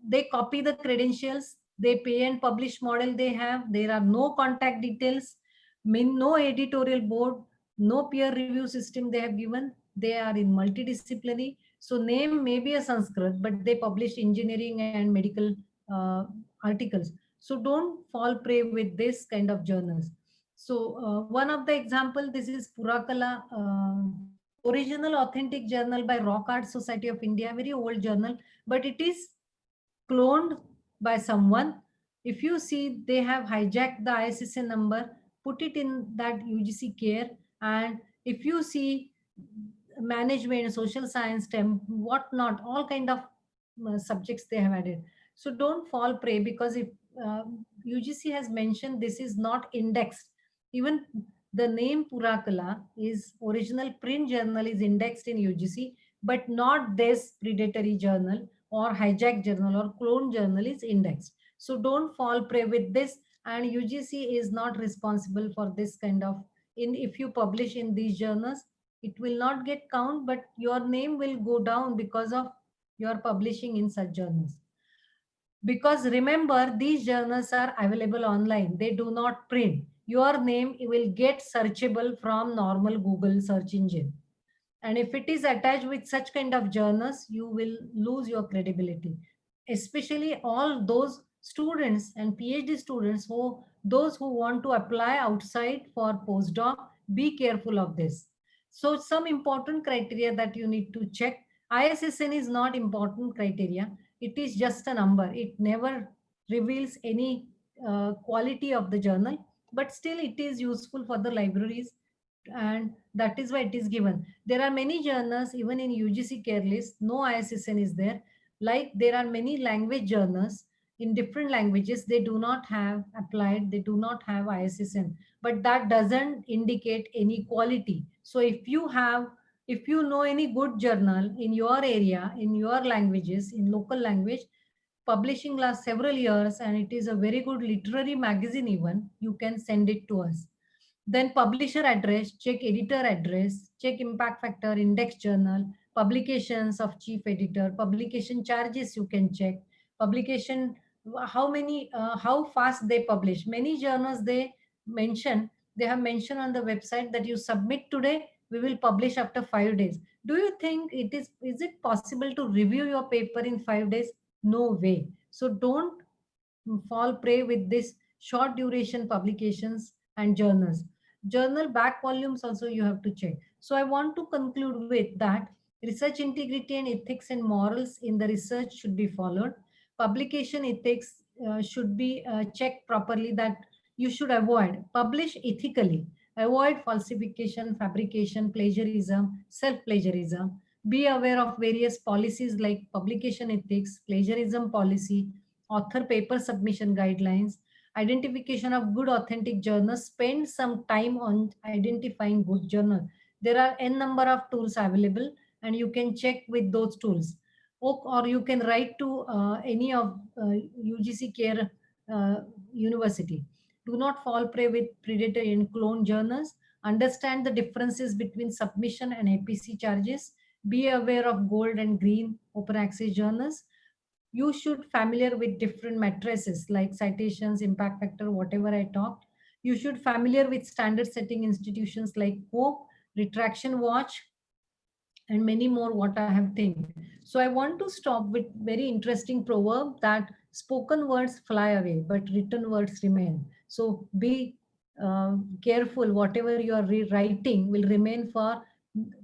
they copy the credentials, they pay and publish model they have. There are no contact details, no editorial board, no peer review system they have given. They are in multidisciplinary, so name may be a Sanskrit, but they publish engineering and medical articles. So don't fall prey with this kind of journals. So one of the example, this is Purakala, original authentic journal by Rock Art Society of India, very old journal, but it is cloned by someone. If you see, they have hijacked the ISSN number, put it in that UGC care, and If you see management, social science, STEM, whatnot, all kind of subjects they have added. So don't fall prey, because if uh, UGC has mentioned this is not indexed. Even the name Purakala is original print journal is indexed in UGC, but not this predatory journal or hijack journal or clone journal is indexed. So don't fall prey with this, and UGC is not responsible for this kind of, in if you publish in these journals, it will not get count, but your name will go down because of your publishing in such journals. Because remember, these journals are available online, they do not print. Your name will get searchable from normal Google search engine, and if it is attached with such kind of journals, you will lose your credibility. Especially all those students and PhD students, who those who want to apply outside for postdoc, be careful of this. So some important criteria that you need to check. ISSN is not important criteria. It is just a number. It never reveals any quality of the journal, but still it is useful for the libraries, and that is why it is given. There are many journals even in UGC care list, no ISSN is there. Like there are many language journals in different languages, they do not have applied, they do not have ISSN, but that doesn't indicate any quality. So if you have, if you know any good journal in your area, in your languages, in local language, publishing last several years, and it is a very good literary magazine even, you can send it to us. Then publisher address, check editor address, check impact factor, index journal, publications of chief editor, publication charges you can check, publication, how many, how fast they publish. Many journals they mention, they have mentioned on the website that you submit today, we will publish after 5 days. Do you think is it possible to review your paper in 5 days? No way. So don't fall prey with this short duration publications and journals. Journal back volumes also you have to check. So I want to conclude with that research integrity and ethics and morals in the research should be followed. Publication ethics should be checked properly, that you should avoid, publish ethically, avoid falsification, fabrication, plagiarism, self-plagiarism. Be aware of various policies like publication ethics, plagiarism policy, author paper submission guidelines, identification of good authentic journals. Spend some time on identifying good journal. There are n number of tools available, and you can check with those tools. Or you can write to any of UGC care university. Do not fall prey with predatory and clone journals. Understand the differences between submission and APC charges. Be aware of gold and green open access journals. You should familiar with different matrices like citations, impact factor, whatever I talked. You should familiar with standard setting institutions like COPE, retraction watch, and many more what I have think. So I want to stop with very interesting proverb that spoken words fly away, but written words remain. So be careful, whatever you are writing will remain for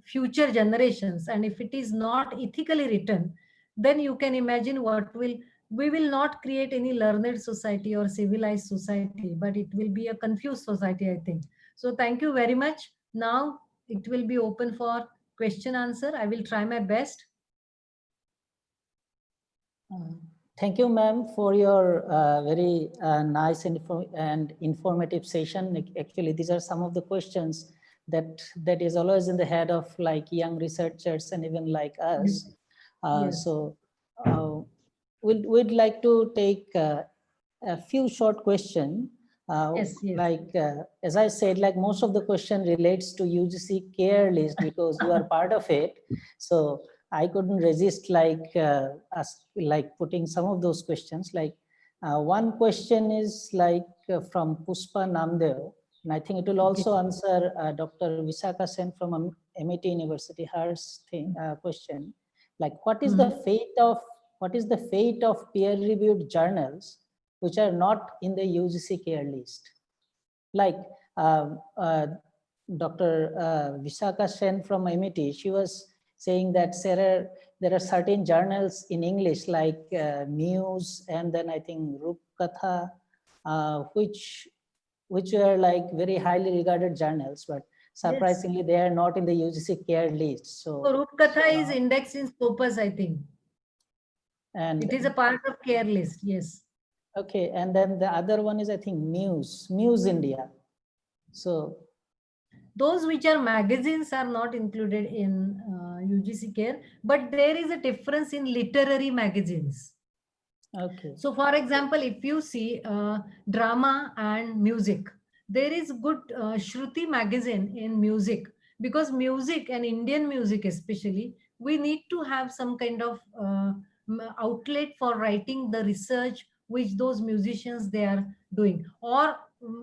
future generations. And if it is not ethically written, then you can imagine what will, we will not create any learned society or civilized society, but it will be a confused society, I think. So thank you very much. Now it will be open for question answer. I will try my best. Thank you, ma'am, for your very nice and informative session. Actually, these are some of the questions that is always in the head of like young researchers and even like us. Yes. So we'd like to take a few short questions. Yes, yes. Like as I said, like most of the question relates to UGC care list because you are part of it. So I couldn't resist like putting some of those questions. Like one question is like from Puspa Namdev, and I think it will also answer Dr. Visakha Sen from MIT University, her question. Like, what is the fate of peer-reviewed journals which are not in the UGC care list? Like Dr. Visakha Sen from MIT, she was saying that there are certain journals in English like Muse and then I think Rupkatha, which are like very highly regarded journals, but surprisingly, they are not in the UGC care list. So So, Rupkatha is indexed in Scopus, I think. and It is a part of care list, yes. okay, and then the other one is, I think, Muse India. So those which are magazines are not included in UGC care, but there is a difference in literary magazines. okay, So for example, if you see drama and music, there is good Shruti magazine in music, because music and Indian music especially, we need to have some kind of outlet for writing the research which those musicians they are doing, or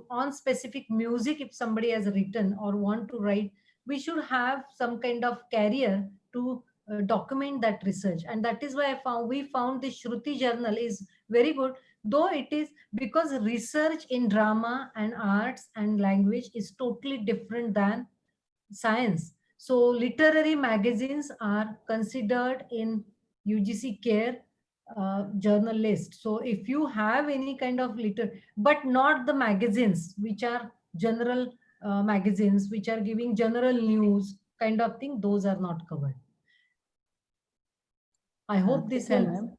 on specific music if somebody has written or want to write, we should have some kind of career to document that research. And that is why we found the Shruti journal is very good, though it is because research in drama and arts and language is totally different than science. So literary magazines are considered in UGC care journal list. So if you have any kind of but not the magazines which are general magazines which are giving general news kind of thing, those are not covered. I hope this thank you, helps. ma'am.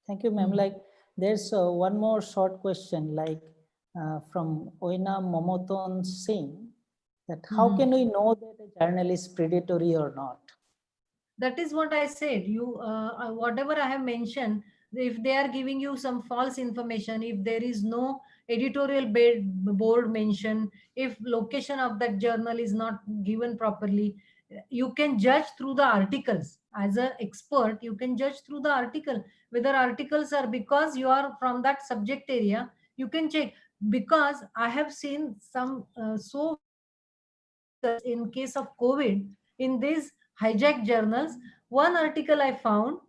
Thank you, ma'am. Like, there's one more short question, like from Oina Momoton Singh, that how can we know that a journal is predatory or not? That is what I said. You, whatever I have mentioned, if they are giving you some false information, if there is no editorial board mention, if location of that journal is not given properly, you can judge through the articles. As an expert, you can judge through the article whether articles are, because you are from that subject area. You can check, because I have seen some so false articles in case of COVID in these hijacked journals. One article I found,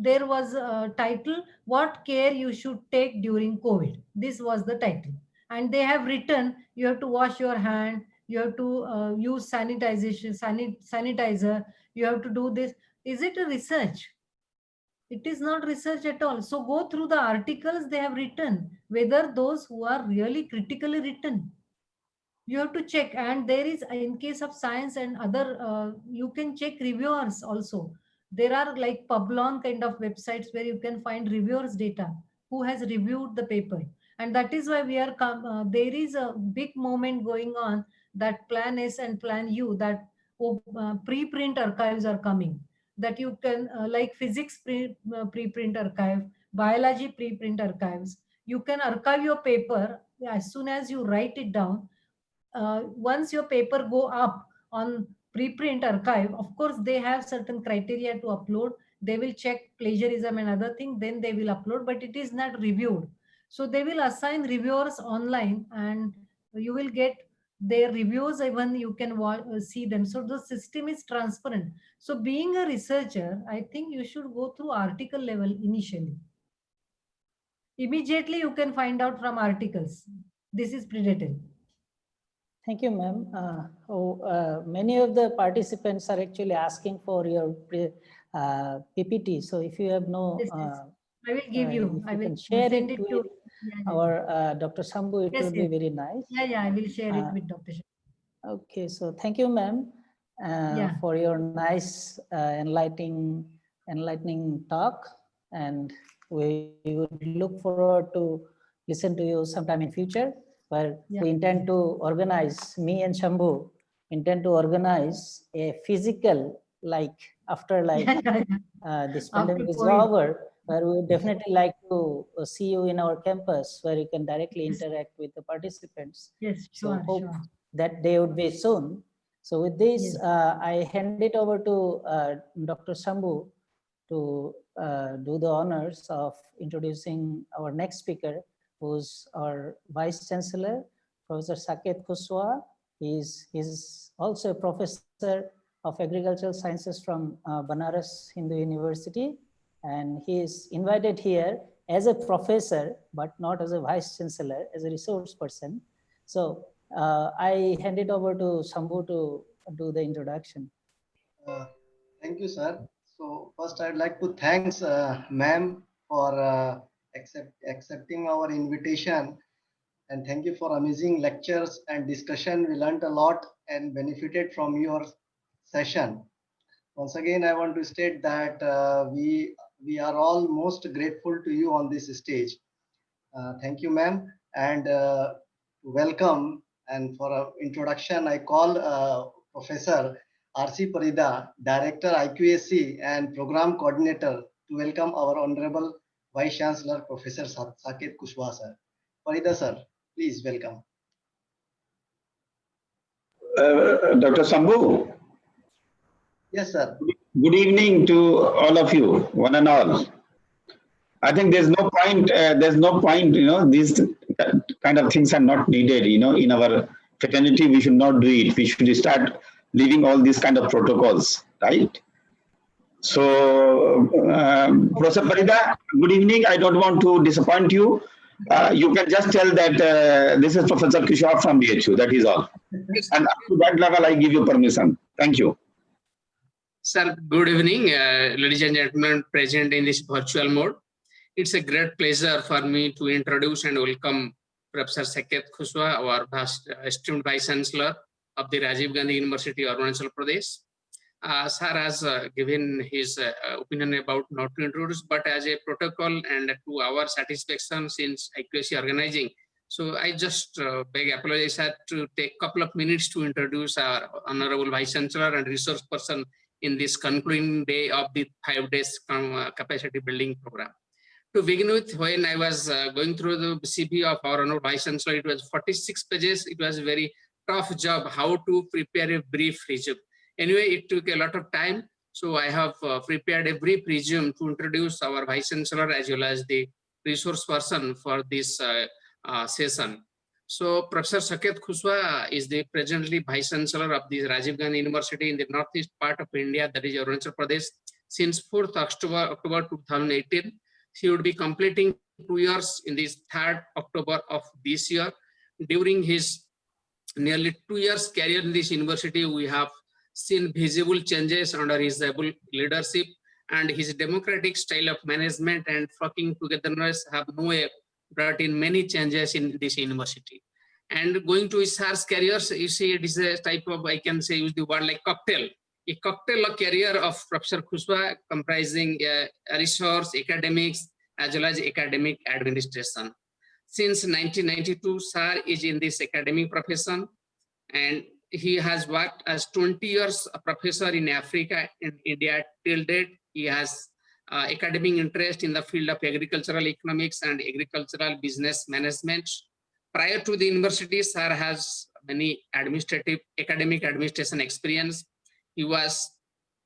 there was a title, "What Care You Should Take During COVID." This was the title. And they have written, you have to wash your hand, you have to use sanitizer, you have to do this. Is it a research? It is not research at all. So go through the articles they have written, whether those who are really critically written, you have to check. And there is, in case of science and other, you can check reviewers also. There are like Publon kind of websites where you can find reviewers data, who has reviewed the paper. And that is why we are there is a big movement going on, that Plan S and Plan U, that preprint archives are coming, that you can like physics preprint archive, biology preprint archives. You can archive your paper as soon as you write it down. Once your paper go up on preprint archive, of course they have certain criteria to upload. They will check plagiarism and other thing, then they will upload, but it is not reviewed. So they will assign reviewers online, and you will get their reviews, even you can see them. So the system is transparent. So being a researcher, I think you should go through article level initially. Immediately you can find out from articles this is predatory. Thank you, ma'am. Many of the participants are actually asking for your PPT. So if you have no, Yes, yes. I will give you. if I you will can share send it it with to. Yeah, yeah, our yeah. Dr. Sambu, it Yes, would yes. be very nice. Yeah, yeah. I will share it with Dr. Shah. Okay, so thank you, ma'am, Yeah. for your nice, enlightening talk, and we would look forward to listen to you sometime in future, where we Yeah. intend to organize. Me and Shambhu intend to organize a physical, like after like Yeah, yeah, yeah. this After pandemic is COVID. over, where we would definitely like to see you in our campus, where you can directly Yes, interact with the participants. yes, So sure, hope sure. that day would be soon. So with this, Yes. I hand it over to Dr. Shambhu to do the honors of introducing our next speaker, who's our Vice Chancellor, Professor Saket Kushwaha. He's also a professor of agricultural sciences from Banaras Hindu University. And he is invited here as a professor, but not as a Vice Chancellor, as a resource person. So I hand it over to Shambhu to do the introduction. Uh, Thank you, sir. So first, I'd like to thanks ma'am for accepting our invitation and thank you for amazing lectures and discussion. We learned a lot and benefited from your session. Once again, I want to state that we are all most grateful to you on this stage. Thank you, ma'am, and welcome. And for introduction, I call Professor R.C. Parida, Director IQAC and Program Coordinator, to welcome our Honorable Vice Chancellor, Professor Saket Kushwaha, sir. Parida, sir, please welcome. Dr. Sambhu, Yes, sir. good evening to all of you, one and all. I think there's no point, these kind of things are not needed, in our fraternity. We should not do it. We should start leaving all these kind of protocols, right? So, Professor Parida, good evening. I don't want to disappoint you. You can just tell that this is Professor Kushwaha from BHU, that is all. And up to that level, I give you permission. Thank you. Sir, good evening, ladies and gentlemen present in this virtual mode. It's a great pleasure for me to introduce and welcome Professor Saket Kushwaha, our esteemed Vice Chancellor of the Rajiv Gandhi University, Arunachal Pradesh. Sir has given his opinion about not to introduce, but as a protocol and to our satisfaction since IQAC organizing. So I just beg apologize sir, to take a couple of minutes to introduce our Honorable Vice Chancellor and resource person in this concluding day of the 5 days capacity building program. To begin with, when I was going through the CV of our Honorable Vice Chancellor, it was 46 pages. It was a very tough job how to prepare a brief resume. Anyway, it took a lot of time. So I have prepared a brief resume to introduce our Vice Chancellor as well as the resource person for this session. So Professor Saket Kushwaha is the presently Vice Chancellor of the Rajiv Gandhi University in the northeast part of India, that is Arunachal Pradesh, since 4th October 2018. He would be completing 2 years in this 3rd October of this year. During his nearly 2 years career in this university, we have seen visible changes under his able leadership, and his democratic style of management and working togetherness have no way brought in many changes in this university. And going to his SARS careers, you see it is a type of, I can say, use the word like cocktail. A cocktail career of Professor Kushwaha comprising research, academics, as well as academic administration. Since 1992, Sir is in this academic profession, and he has worked as 20 years a professor in Africa and India till date. He has academic interest in the field of agricultural economics and agricultural business management. Prior to the university, Sir has many academic administration experience. He was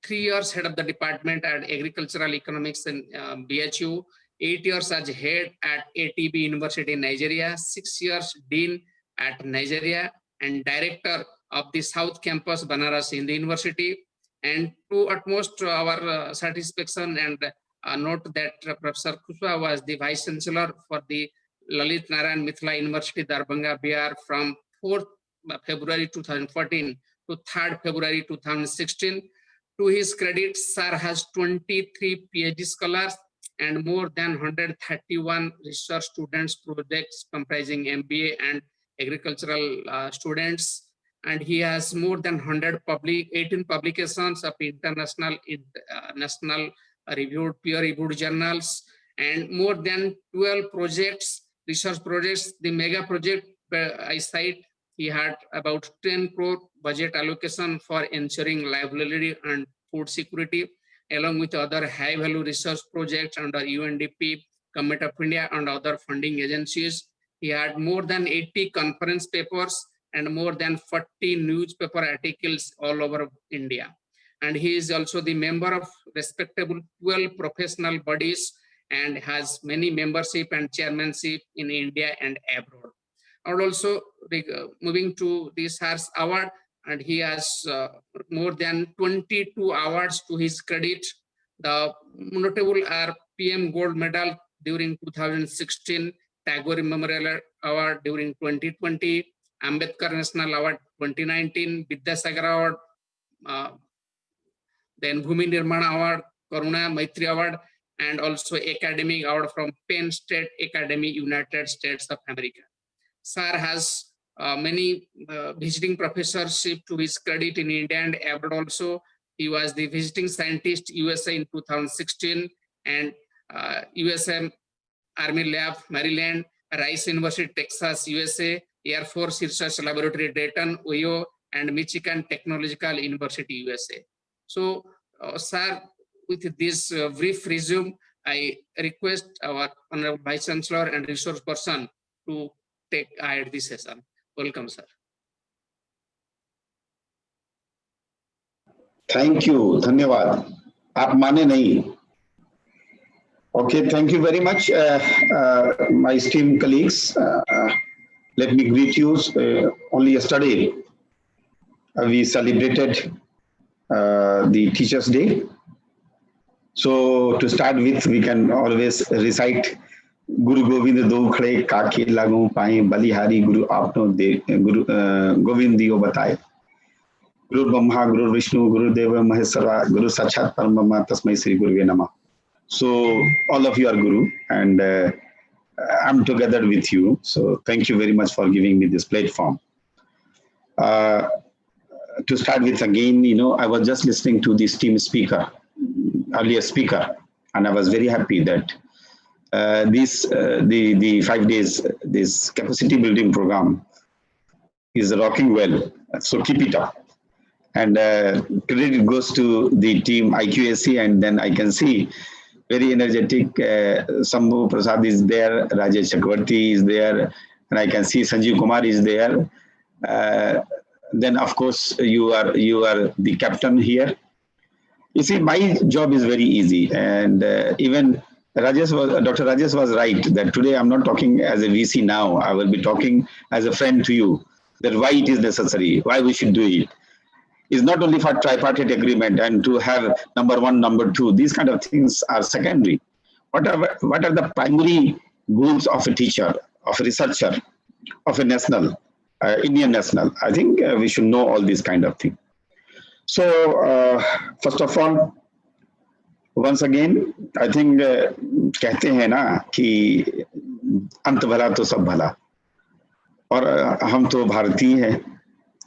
3 years head of the department at agricultural economics in BHU, 8 years as head at ATB University in Nigeria, 6 years dean at Nigeria, and director of the South Campus Banaras in the university. And to utmost our satisfaction and note that Professor Kushwaha was the Vice Chancellor for the Lalit Narayan Mithila University, Darbhanga, Bihar from 4th February 2014 to 3rd February 2016. To his credit, Sir has 23 PhD scholars and more than 131 research students projects comprising MBA and agricultural students. And he has more than 18 publications of international, national reviewed, peer-reviewed journals, and more than 12 projects, research projects. The mega project I cite, he had about 10 crore budget allocation for ensuring livelihood and food security, along with other high-value research projects under UNDP, Government of India, and other funding agencies. He had more than 80 conference papers and more than 40 newspaper articles all over India. And he is also the member of respectable 12 professional bodies and has many membership and chairmanship in India and abroad. And also moving to this HARS award, and he has more than 22 awards to his credit. The notable are PM Gold Medal during 2016, Tagore Memorial Award during 2020, Ambedkar National Award 2019, Vidyasagar Award, then Bhumi Nirmana Award, Karuna Maitri Award, and also Academic Award from Penn State Academy, United States of America. Sir has many visiting professorship to his credit in India and abroad also. He was the visiting scientist USA in 2016 and USA Army Lab, Maryland, Rice University, Texas, USA, Air Force Research Laboratory, Dayton, Ohio, and Michigan Technological University, USA. So, sir, with this brief resume, I request our Honorable Vice Chancellor and resource person to take ahead this session. Welcome, sir. Thank you. धन्यवाद. आप माने नहीं. Okay, thank you very much, my esteemed colleagues. Let me greet you. Only yesterday, we celebrated the Teachers' Day. So to start with, we can always recite Guru Govind do khade kake lagu paye balihari Guru apno de Guru Govind diyo bataye. Guru Brahma, Guru Vishnu, Guru Deva Maheshwara, Guru Sachat Parambrahma Tasmai Sri Guruve Namah. So all of you are Guru, and I'm together with you. So thank you very much for giving me this platform. To start with again, I was just listening to this team speaker, earlier speaker, and I was very happy that the 5 days, this capacity building program is rocking well. So keep it up. And credit goes to the team IQAC, and then I can see very energetic Sambhu Prasad is there, Rajesh Chakravarti is there, and I can see Sanjeev Kumar is there. Then of course you are the captain here. You see, my job is very easy, and even Dr. Rajesh was right that today I'm not talking as a VC now. I will be talking as a friend to you, that why it is necessary, why we should do it. Is not only for tripartite agreement and to have number one, number two. These kind of things are secondary. What are the primary goals of a teacher, of a researcher, of a national, Indian national? I think we should know all these kind of things. So first of all, once again, I think कहते हैं ना कि अंत भला तो सब भला, और हम तो भारतीय हैं,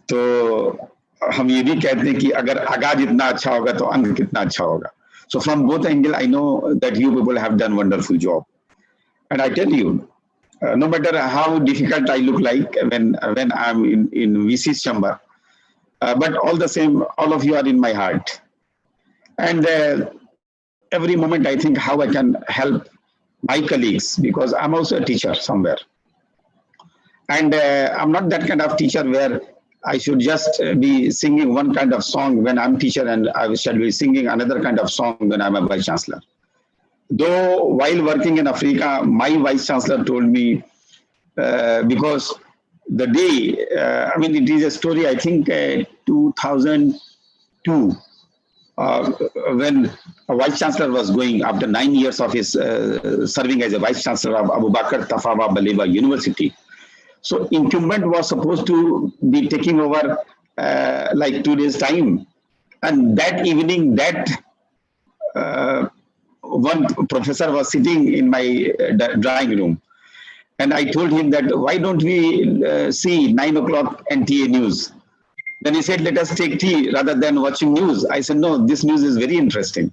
तो हम ये भी कहते हैं कि अगर आगाज इतना अच्छा होगा तो अंत कितना अच्छा होगा. So from both angles, I know that you people have done wonderful job, and I tell you, no matter how difficult I look like when I'm in VC's chamber, but all the same, all of you are in my heart, and every moment I think how I can help my colleagues, because I'm also a teacher somewhere, and I'm not that kind of teacher where I should just be singing one kind of song when I'm teacher and I shall be singing another kind of song when I'm a vice chancellor. Though while working in Africa, my vice chancellor told me, because the day, I mean, it is a story, I think 2002, when a vice chancellor was going after 9 years of his serving as a vice chancellor of Abu Bakr Tafawa Balewa University. So incumbent was supposed to be taking over like 2 days time, and that evening that one professor was sitting in my drawing room, and I told him that why don't we see 9 o'clock NTA news. Then he said, let us take tea rather than watching news. I said, no, this news is very interesting.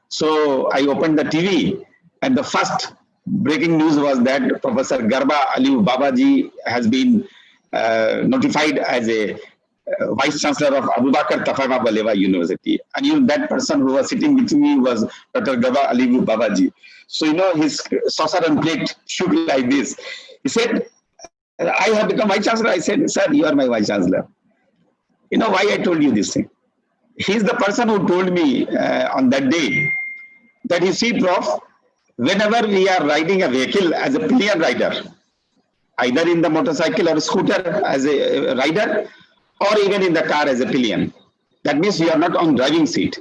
So I opened the TV, and the first breaking news was that Professor Garba Aliu Babaji has been notified as a Vice Chancellor of Abu Bakr Tafawa Balewa University. And even that person who was sitting with me was Dr. Garba Aliu Babaji. So, his saucer and plate shook like this. He said, I have become Vice Chancellor. I said, sir, you are my Vice Chancellor. You know why I told you this thing? He's the person who told me on that day that, you see, Prof, whenever we are riding a vehicle as a pillion rider, either in the motorcycle or scooter as a rider, or even in the car as a pillion, that means you are not on driving seat.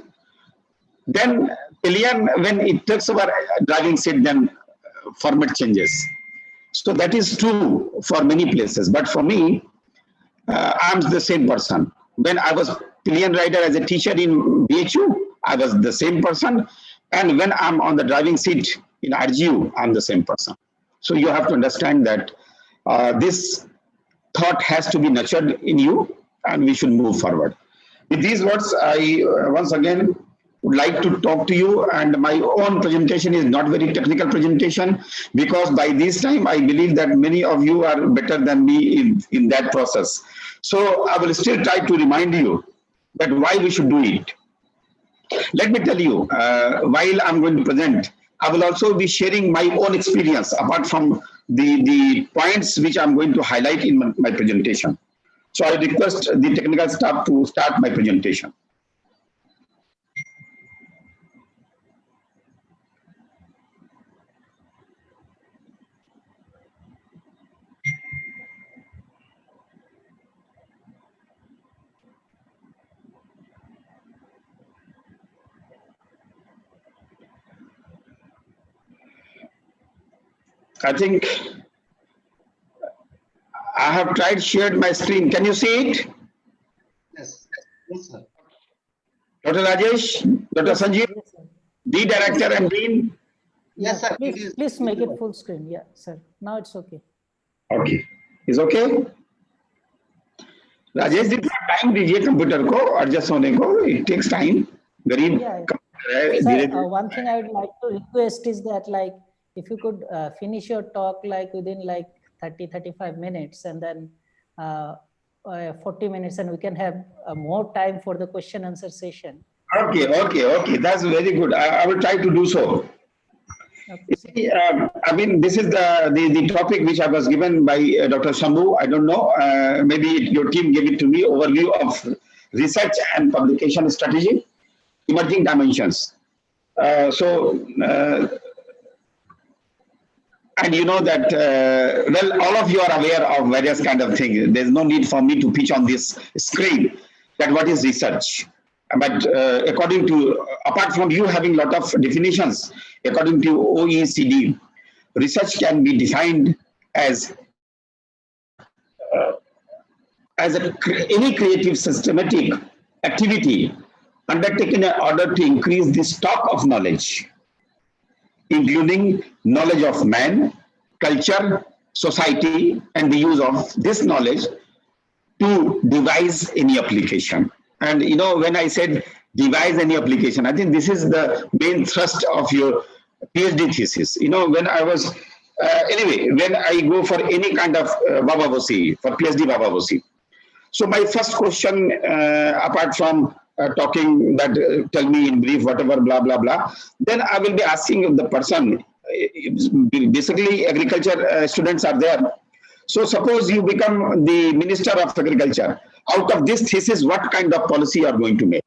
Then pillion, when it takes over driving seat, then format changes. So that is true for many places. But for me, I'm the same person. When I was pillion rider as a teacher in BHU, I was the same person. And when I'm on the driving seat in RGU, I'm the same person. So you have to understand that this thought has to be nurtured in you, and we should move forward. With these words, I once again would like to talk to you, and my own presentation is not very technical presentation, because by this time I believe that many of you are better than me in that process. So I will still try to remind you that why we should do it. Let me tell you, while I'm going to present, I will also be sharing my own experience apart from the points which I'm going to highlight in my presentation. So I request the technical staff to start my presentation. I think I have tried shared my screen. Can you see it? Yes. Yes, sir. Dr. Rajesh, Dr. Sanjeev, Yes, sir. the director and dean. Yes, sir. It Please, is. please make it full screen. Yeah, sir. Now it's okay. Okay. Is okay? Rajesh ji थोड़ा time दीजिए computer को adjust होने को. It takes time. Very Yeah. धीरे Sir, धीरे. one thing I would like to request is that, like, if you could finish your talk like within like 30-35 minutes, and then 40 minutes, and we can have more time for the question answer session. Okay. That's very good. I will try to do so. Okay, sir. I mean, this is the topic which I was given by Dr. Shambhu. I don't know. Maybe your team gave it to me. Overview of research and publication strategy, emerging dimensions. And you know that, well, all of you are aware of various kind of things. There's no need for me to pitch on this screen that what is research. But according to, apart from you having a lot of definitions, according to OECD, research can be defined as any creative systematic activity undertaken in order to increase the stock of knowledge, including knowledge of man, culture, society, and the use of this knowledge to devise any application. And you know, when I said devise any application, I think this is the main thrust of your PhD thesis. You know, when I was, anyway, when I go for any kind of Babavosi, for PhD Babavosi. So my first question, apart from talking that, tell me in brief, whatever, blah, blah, blah, then I will be asking the person, basically agriculture students are there. So suppose you become the Minister of Agriculture. Out of this thesis, what kind of policy you are going to make?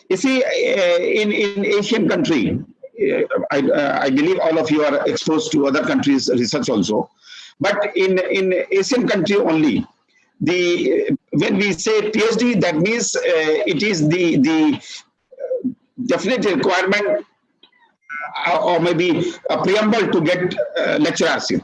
You see, in Asian country, I believe all of you are exposed to other countries' research also. But in Asian country only, when we say PhD, that means it is the definite requirement or maybe a preamble to get lecturership.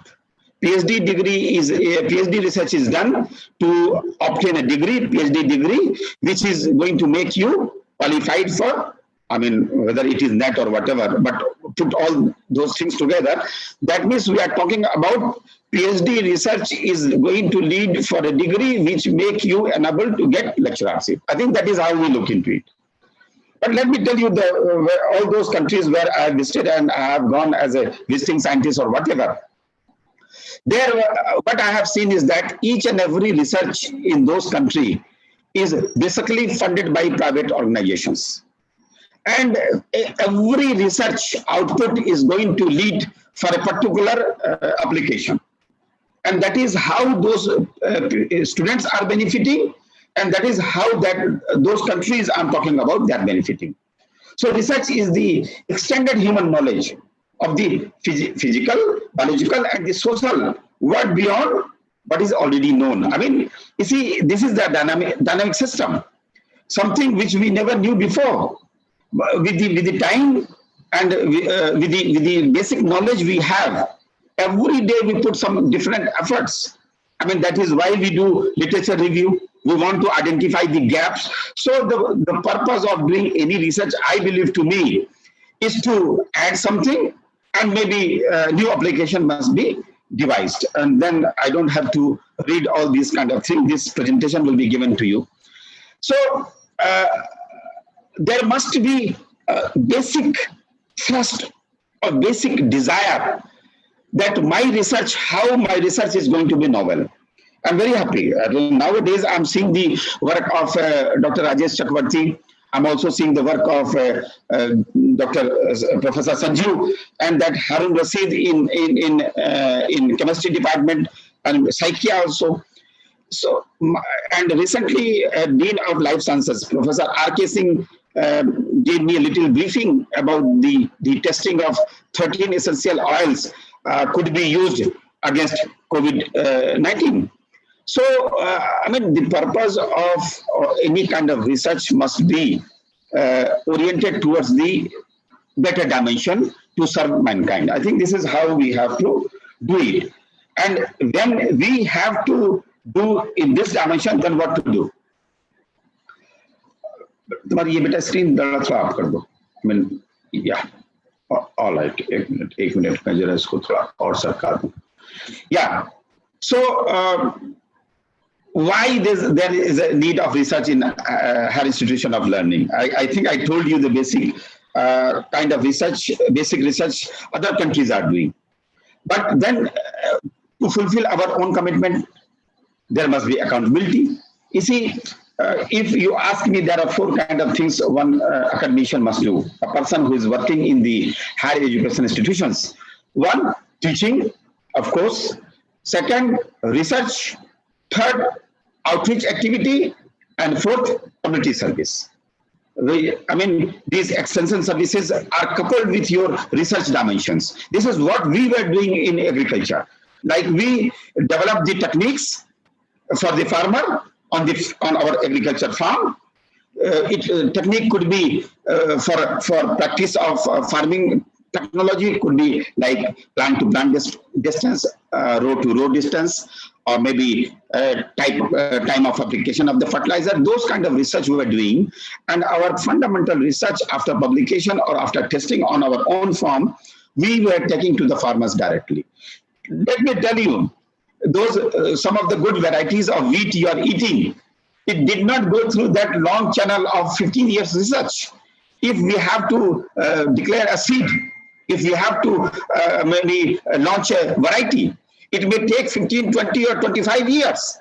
PhD degree is PhD research is done to obtain a degree, PhD degree, which is going to make you qualified for, I mean, whether it is NET or whatever, but put all those things together. That means we are talking about PhD research is going to lead for a degree which make you enabled to get lecturership. I think that is how we look into it. But let me tell you, all those countries where I have visited and I have gone as a visiting scientist or whatever, there, what I have seen is that each and every research in those countries is basically funded by private organizations. And every research output is going to lead for a particular application. And that is how those students are benefiting, and that is how those countries I'm talking about, they are benefiting. So research is the extended human knowledge of the physical, biological, and the social world beyond what is already known. I mean, you see, this is the dynamic system, something which we never knew before. With the time and with the basic knowledge we have, every day we put some different efforts. I mean, that is why we do literature review. We want to identify the gaps. So the purpose of doing any research, I believe, to me, is to add something, and maybe new application must be devised. And then I don't have to read all these kind of things. This presentation will be given to you. So there must be a basic thrust or basic desire that my research, how my research is going to be novel. I'm very happy. Nowadays, I'm seeing the work of Dr. Rajesh Chakravarti. I'm also seeing the work of Professor Sanjeev and that Harun Rashid in chemistry department and psyche also. So, and recently, Dean of Life Sciences, Professor R.K. Singh, gave me a little briefing about the testing of 13 essential oils could be used against COVID-19. So, I mean, the purpose of any kind of research must be oriented towards the better dimension to serve mankind. I think this is how we have to do it. And when we have to do in this dimension, then what to do? तुम्हारी ये बेटा screen थोड़ा of कर दो. I mean, yeah. All right. एक minute मैं जरा इसको थोड़ा और सरका दूं. Yeah. So why there is a need of research in higher institution of learning? I think I told you the basic kind of research, basic research other countries are doing. But then to fulfill our own commitment, there must be accountability. You see, if you ask me, there are 4 kind of things one academician must do. A person who is working in the higher education institutions. 1, teaching, of course. 2nd, research. 3rd, outreach activity. And 4th, community service. I mean, these extension services are coupled with your research dimensions. This is what we were doing in agriculture. Like we developed the techniques for the farmer on our agriculture farm. Technique could be for practice of farming technology, could be like plant to plant distance, row to row distance, or maybe time of application of the fertilizer. Those kind of research we were doing, and our fundamental research after publication or after testing on our own farm, we were taking to the farmers directly. Let me tell you, those some of the good varieties of wheat you are eating, it did not go through that long channel of 15 years research. If we have to declare a seed, if we have to maybe launch a variety, it may take 15, 20 or 25 years.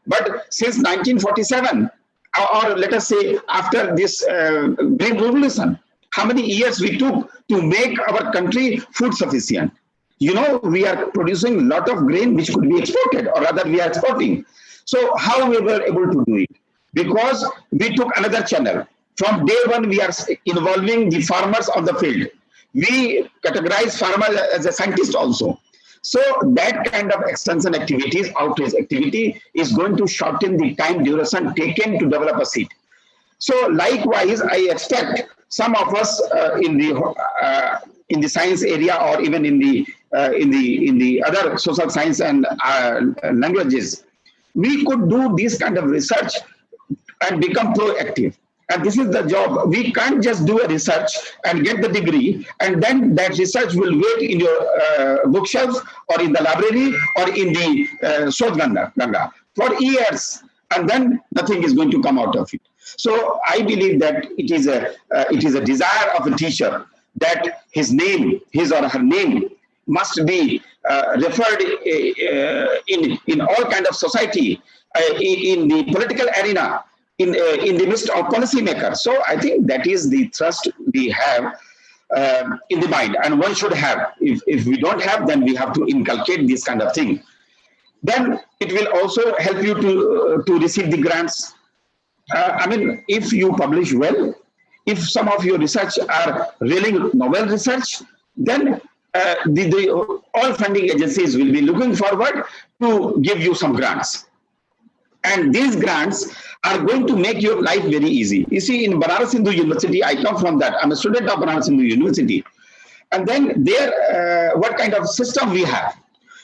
But since 1947, or let us say after this Green Revolution, how many years we took to make our country food sufficient? You know, we are producing a lot of grain which could be exported, or rather we are exporting. So how we were able to do it? Because we took another channel. From day one, we are involving the farmers on the field. We categorize farmers as a scientist also. So that kind of extension activities, outreach activity is going to shorten the time duration taken to develop a seed. So likewise, I expect some of us in the science area, or even in the other social science and languages, we could do this kind of research and become proactive. And this is the job. We can't just do a research and get the degree, and then that research will wait in your bookshelf or in the library or in the Shodh Ganga for years, and then nothing is going to come out of it. So I believe that it is a desire of a teacher that his or her name must be referred in all kind of society, in the political arena, in the midst of policymakers. So I think that is the thrust we have in the mind, and one should have. If we don't have, then we have to inculcate this kind of thing. Then it will also help you to receive the grants. I mean, if you publish well, if some of your research are really novel research, then all funding agencies will be looking forward to give you some grants. And these grants are going to make your life very easy. You see, in Banaras Hindu University, I come from that. I'm a student of Banaras Hindu University. And then there, what kind of system we have?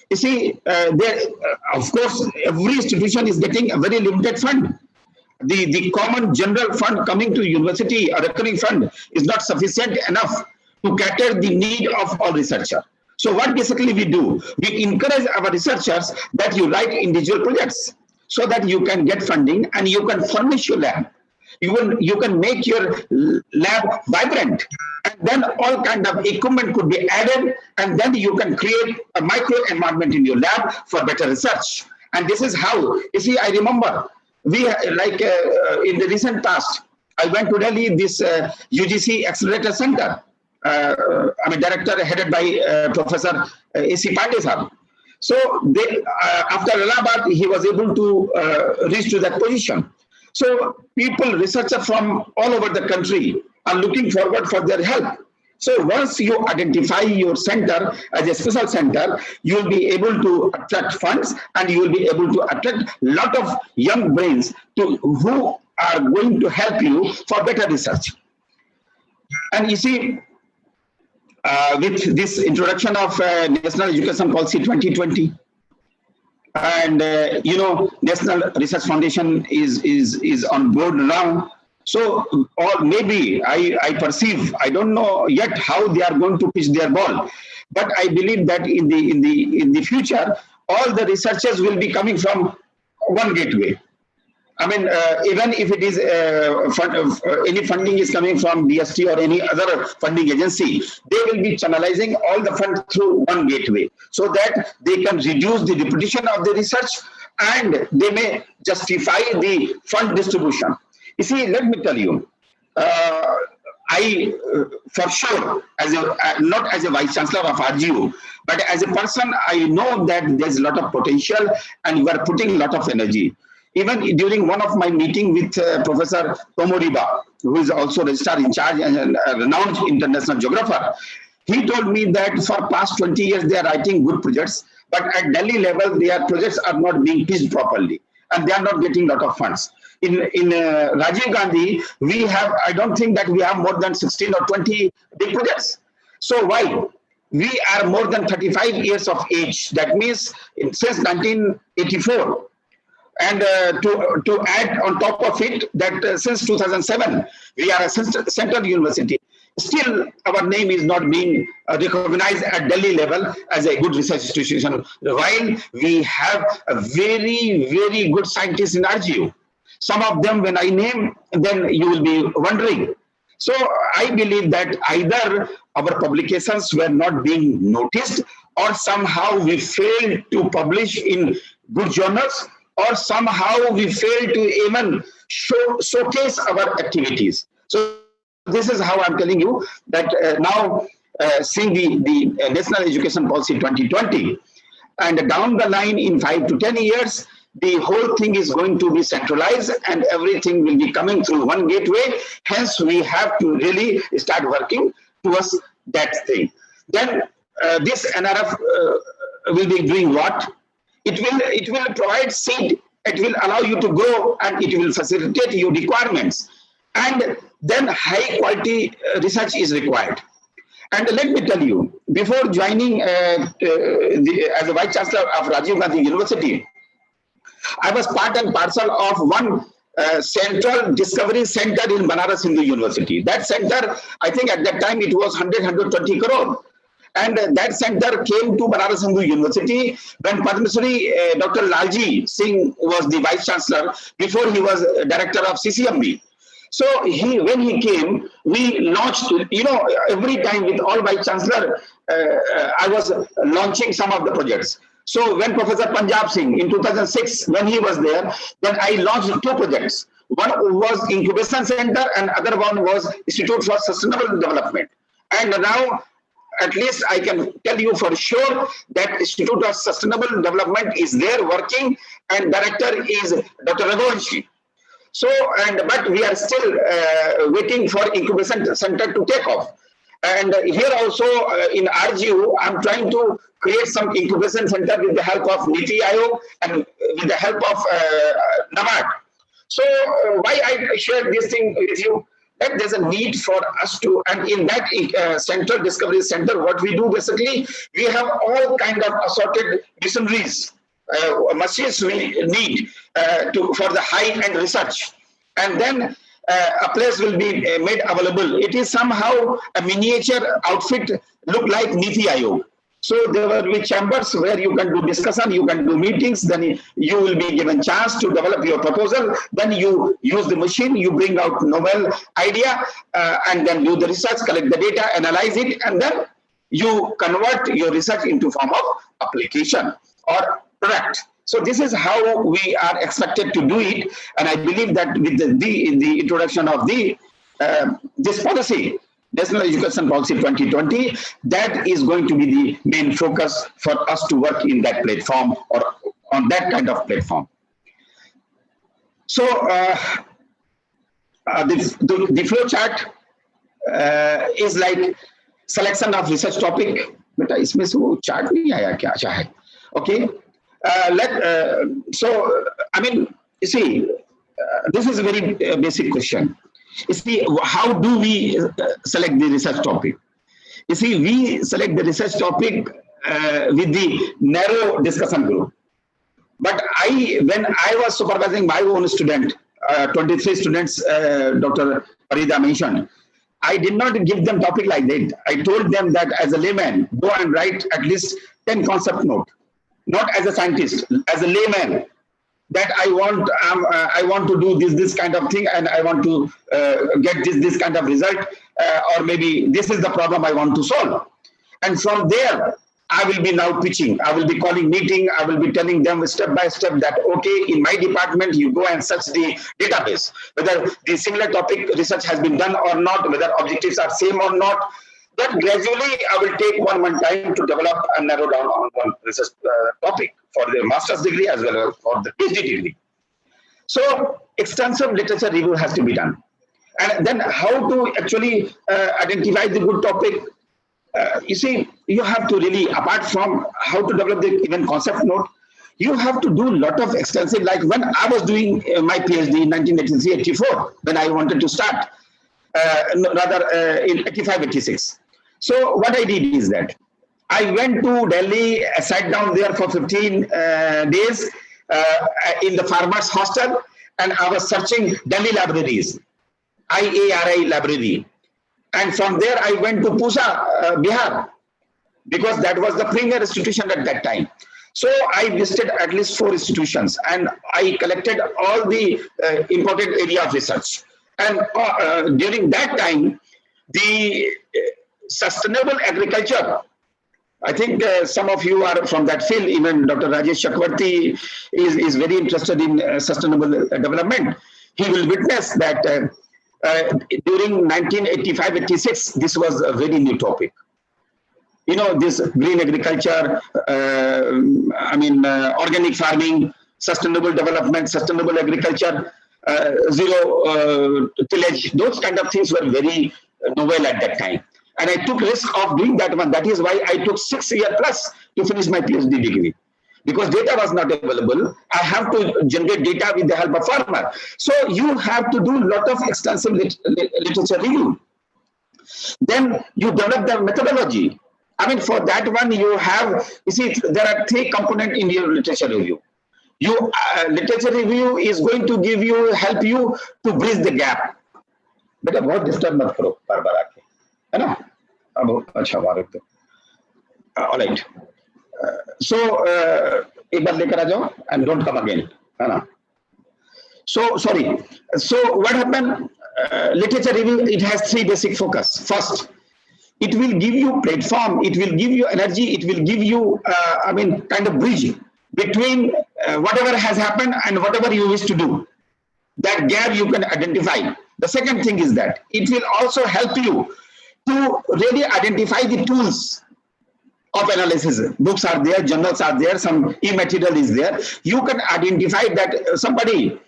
You see, of course, every institution is getting a very limited fund. The common general fund coming to university, a recurring fund, is not sufficient enough to cater the need of all researcher. So what basically we do, we encourage our researchers that you write individual projects so that you can get funding and you can furnish your lab. You can make your lab vibrant, and then all kind of equipment could be added, and then you can create a micro environment in your lab for better research. And this is how, you see, I remember we in the recent past, I went to Delhi, this UGC Accelerator Center. Director headed by Professor A.C. Pandey sir. So they, after Allahabad, he was able to reach to that position. So people, researchers from all over the country are looking forward for their help. So once you identify your center as a special center, you will be able to attract funds and you will be able to attract a lot of young brains who are going to help you for better research. And you see, with this introduction of National Education Policy 2020, and National Research Foundation is on board now. So, or maybe I perceive, I don't know yet how they are going to pitch their ball, but I believe that in the future, all the researchers will be coming from one gateway. I mean, even if it is any funding is coming from DST or any other funding agency, they will be channelizing all the funds through one gateway so that they can reduce the repetition of the research and they may justify the fund distribution. You see, let me tell you, I, for sure, not as a Vice Chancellor of RGU, but as a person, I know that there's a lot of potential and we are putting a lot of energy. Even during one of my meeting with Professor Tomoriba, who is also registrar in charge and a renowned international geographer, he told me that for past 20 years they are writing good projects, but at Delhi level their projects are not being pitched properly and they are not getting a lot of funds. In Rajiv Gandhi, we have, I don't think that we have more than 16 or 20 big projects. So why? We are more than 35 years of age. That means since 1984. And to add on top of it that since 2007, we are a central university. Still, our name is not being recognized at Delhi level as a good research institution, while we have a very, very good scientists in RGU. Some of them, when I name, then you will be wondering. So I believe that either our publications were not being noticed or somehow we failed to publish in good journals, or somehow we fail to even showcase our activities. So this is how I'm telling you that now seeing the National Education Policy 2020, and down the line in 5 to 10 years, the whole thing is going to be centralized and everything will be coming through one gateway. Hence, we have to really start working towards that thing. Then this NRF will be doing what? It will provide seed, it will allow you to grow and it will facilitate your requirements. And then high quality research is required. And let me tell you, before joining as a Vice Chancellor of Rajiv Gandhi University, I was part and parcel of one central discovery center in Banaras Hindu University. That center, I think at that time it was 120 crore. And that center came to Banaras Hindu University when Padma Shri Dr. Lalji Singh was the Vice Chancellor, before he was Director of CCMB. So when he came, we launched, every time with all Vice Chancellor, I was launching some of the projects. So when Professor Punjab Singh in 2006, when he was there, then I launched 2 projects. One was Incubation Center and other one was Institute for Sustainable Development. And now, at least I can tell you for sure that Institute of Sustainable Development is there working and director is Dr. Raghuvanshi. So, but we are still waiting for Incubation Center to take off. And here also in RGU, I'm trying to create some incubation center with the help of Niti Aayog and with the help of NABARD. So why I shared this thing with you, that there's a need for us to, and in that Central Discovery Center, what we do basically, we have all kind of assorted missionaries, machines we need for the high-end research. And then a place will be made available. It is somehow a miniature outfit, look like Niti Aayog. So there will be chambers where you can do discussion, you can do meetings, then you will be given chance to develop your proposal. Then you use the machine, you bring out novel idea, and then do the research, collect the data, analyze it, and then you convert your research into form of application or product. So this is how we are expected to do it, and I believe that with the introduction of this policy, National Education Policy 2020, that is going to be the main focus for us to work in that platform or on that kind of platform. So the flow chart is like selection of research topic. Beta isme se wo chart nahi aaya kya? Acha hai. Okay. So I mean, you see, this is a very basic question. You see, how do we select the research topic? You see, we select the research topic with the narrow discussion group. But when I was supervising my own student, 23 students, Dr. Parida mentioned, I did not give them topic like that. I told them that as a layman, go and write at least 10 concept notes, not as a scientist, as a layman. That I want to do this kind of thing, and I want to get this kind of result, or maybe this is the problem I want to solve. And from there, I will be now pitching. I will be calling meeting. I will be telling them step by step that, okay, in my department, you go and search the database, whether the similar topic research has been done or not, whether objectives are same or not. Then gradually, I will take one time to develop and narrow down on one research topic for the master's degree as well as for the PhD degree. So extensive literature review has to be done. And then how to actually identify the good topic. You see, you have to really, apart from how to develop the even concept note, you have to do a lot of extensive, like when I was doing my PhD in 1983-84, when I wanted to start, in 85-86. So what I did is that I went to Delhi, sat down there for 15 days in the farmers' hostel, and I was searching Delhi libraries, IARI library. And from there, I went to Pusa, Bihar, because that was the premier institution at that time. So I visited at least 4 institutions, and I collected all the important area of research. And during that time, the sustainable agriculture, I think some of you are from that field, even Dr. Rajesh Chakravarti is very interested in sustainable development. He will witness that during 1985-86, this was a very new topic. You know, this green agriculture, organic farming, sustainable development, sustainable agriculture, zero tillage, those kind of things were very novel at that time. And I took risk of doing that one. That is why I took 6 years plus to finish my PhD degree. Because data was not available, I have to generate data with the help of farmer. So you have to do a lot of extensive literature review. Then you develop the methodology. I mean, for that one, you see, there are 3 components in your literature review. Literature review is going to help you to bridge the gap. Beta, बहुत disturb मत करो बार-बार आके, है ना? अब अच्छा बात तो. All right. So एक बार लेकर आ जाओ and don't come again, है ना? So sorry. So what happened? Literature review, it has 3 basic focus. First, it will give you platform, it will give you energy, it will give you, kind of bridge between whatever has happened and whatever you wish to do. That gap you can identify. The second thing is that it will also help you to really identify the tools of analysis. Books are there, journals are there, some e-material is there. You can identify that somebody,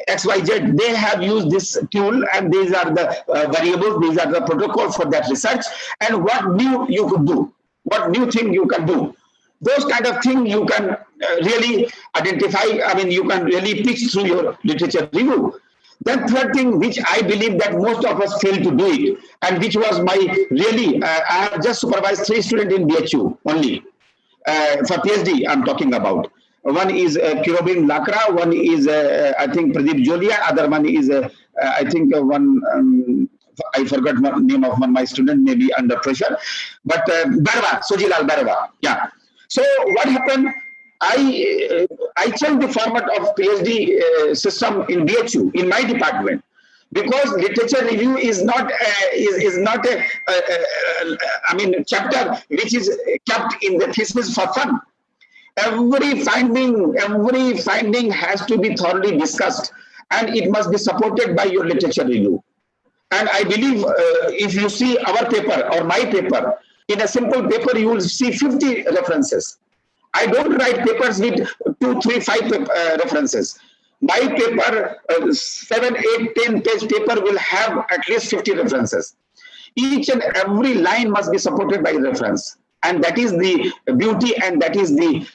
XYZ, they have used this tool and these are the variables, these are the protocols for that research, and what new you could do, what new thing you can do. Those kind of things you can really identify, you can really pitch through your literature review. Then third thing, which I believe that most of us fail to do it, and which was my really, I have just supervised 3 students in BHU only, for PhD I'm talking about. One is Kirobin Lakra, one is I think Pradeep Jolia, other one is I think one I forgot the name of my student, maybe under pressure, but Barwa, Sojilal Barwa. Yeah. So what happened? I changed the format of PhD system in BHU in my department, because literature review is not I mean, chapter which is kept in the thesis for fun. Every finding has to be thoroughly discussed, and it must be supported by your literature review. And I believe if you see our paper or my paper, in a simple paper, you will see 50 references. I don't write papers with 2, 3, 5 references. My paper, 7, 8, 10 page paper will have at least 50 references. Each and every line must be supported by reference. And that is the beauty, and that is the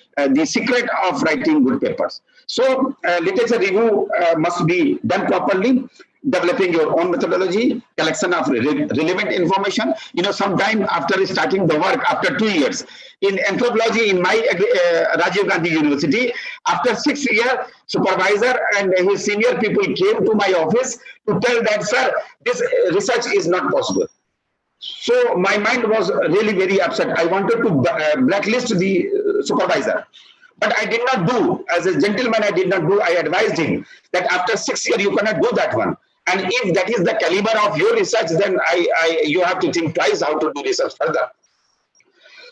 secret of writing good papers. So literature review must be done properly, developing your own methodology, collection of relevant information. You know, sometime after starting the work, after 2 years, in anthropology in my Rajiv Gandhi University, after 6 years, supervisor and his senior people came to my office to tell that, sir, this research is not possible. So my mind was really very upset. I wanted to blacklist the supervisor. But I did not do. As a gentleman, I did not do. I advised him that after 6 years, you cannot do that one. And if that is the caliber of your research, then you have to think twice how to do research further.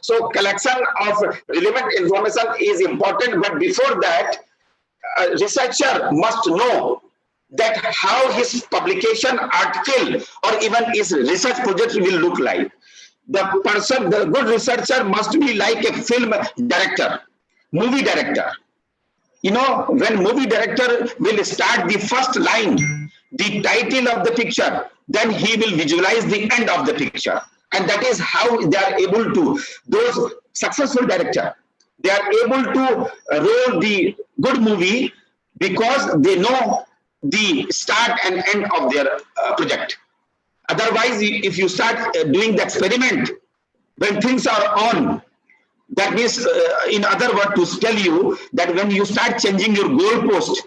So collection of relevant information is important. But before that, a researcher must know that how his publication article or even his research project will look like. The good researcher must be like a film director, movie director. You know, when movie director will start the first line, the title of the picture, then he will visualize the end of the picture. And that is how they are able to, those successful director, they are able to roll the good movie because they know the start and end of their project. Otherwise, if you start doing the experiment when things are on, that means, in other words, to tell you that when you start changing your goalpost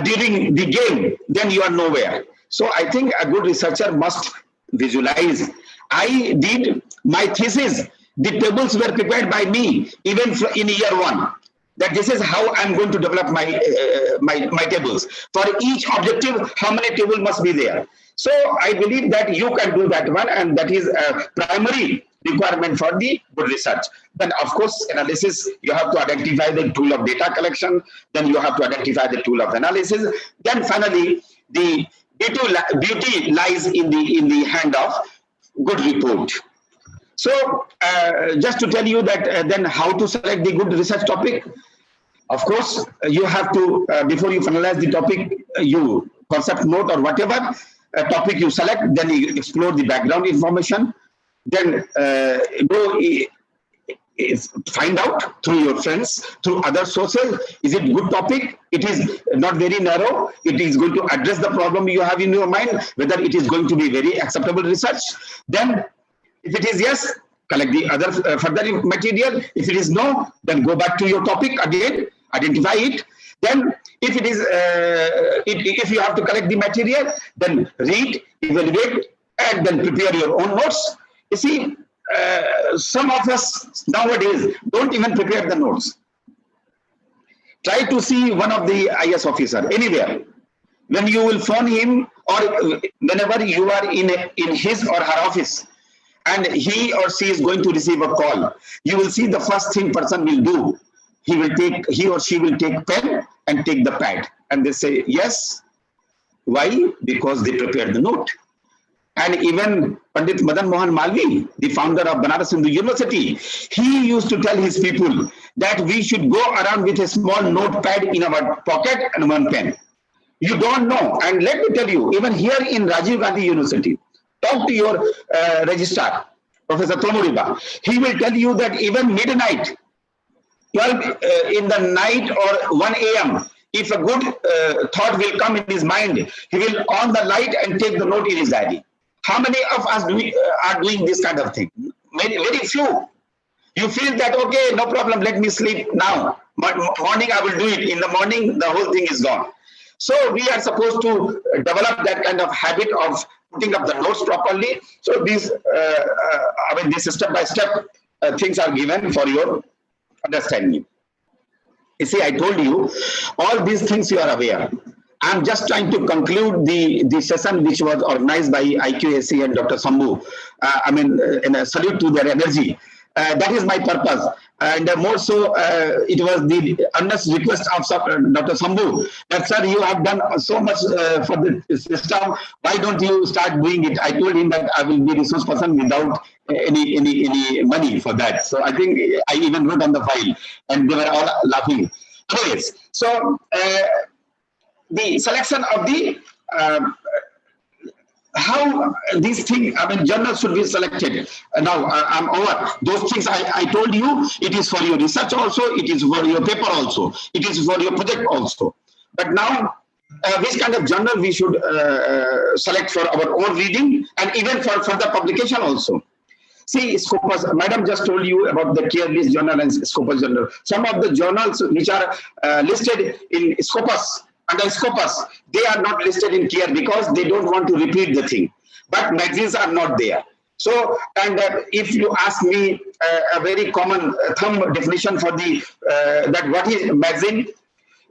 during the game, then you are nowhere. So I think a good researcher must visualize. I did my thesis. The tables were prepared by me, even in year 1. That this is how I'm going to develop my my tables. For each objective, how many tables must be there? So I believe that you can do that one, and that is a primary requirement for the good research. Then, of course, analysis, you have to identify the tool of data collection. Then you have to identify the tool of analysis. Then finally, the beauty lies in the hand of good report. So just to tell you that then how to select the good research topic. Of course, you have to, before you finalize the topic, you concept note or whatever topic you select, then you explore the background information, then find out through your friends, through other sources, is it good topic? It is not very narrow. It is going to address the problem you have in your mind, whether it is going to be very acceptable research. Then if it is yes, collect the other further material. If it is no, then go back to your topic again, identify it. Then if it is, if you have to collect the material, then read, evaluate, and then prepare your own notes. You see, some of us nowadays don't even prepare the notes. Try to see one of the IS officer anywhere. When you will phone him, or whenever you are in his or her office, and he or she is going to receive a call, you will see the first thing person will do. He or she will take pen and take the pad, and they say yes. Why? Because they prepared the note. And even Pandit Madan Mohan Malvi, the founder of Banaras Hindu University, he used to tell his people that we should go around with a small notepad in our pocket and one pen. You don't know. And let me tell you, even here in Rajiv Gandhi University, talk to your registrar, Professor Tomuriba. He will tell you that even midnight, 12 in the night or 1 a.m., if a good thought will come in his mind, he will on the light and take the note in his diary. How many of us are doing this kind of thing? Very few. You feel that, okay, no problem, let me sleep now. But morning I will do it. In the morning, the whole thing is gone. So we are supposed to develop that kind of habit of putting up the notes properly. So these, these step-by-step things are given for your understanding. You see, I told you, all these things you are aware. I'm just trying to conclude the session which was organized by IQAC and Dr. Sambhu. In a salute to their energy. That is my purpose. And more so, it was the earnest request of Dr. Sambhu that, sir, you have done so much for the system. Why don't you start doing it? I told him that I will be resource person without any money for that. So I think I even wrote on the file and they were all laughing. Anyways, so the selection of the how these things, journals should be selected. Now I'm over. Those things I told you, it is for your research also, it is for your paper also, it is for your project also. But now, which kind of journal we should select for our own reading and even for the publication also. See, Scopus, Madam just told you about the tier list journal and Scopus journal. Some of the journals which are listed in Scopus, under Scopus, they are not listed in tier because they don't want to repeat the thing. But magazines are not there. So, and if you ask me a very common thumb definition for the that what is magazine,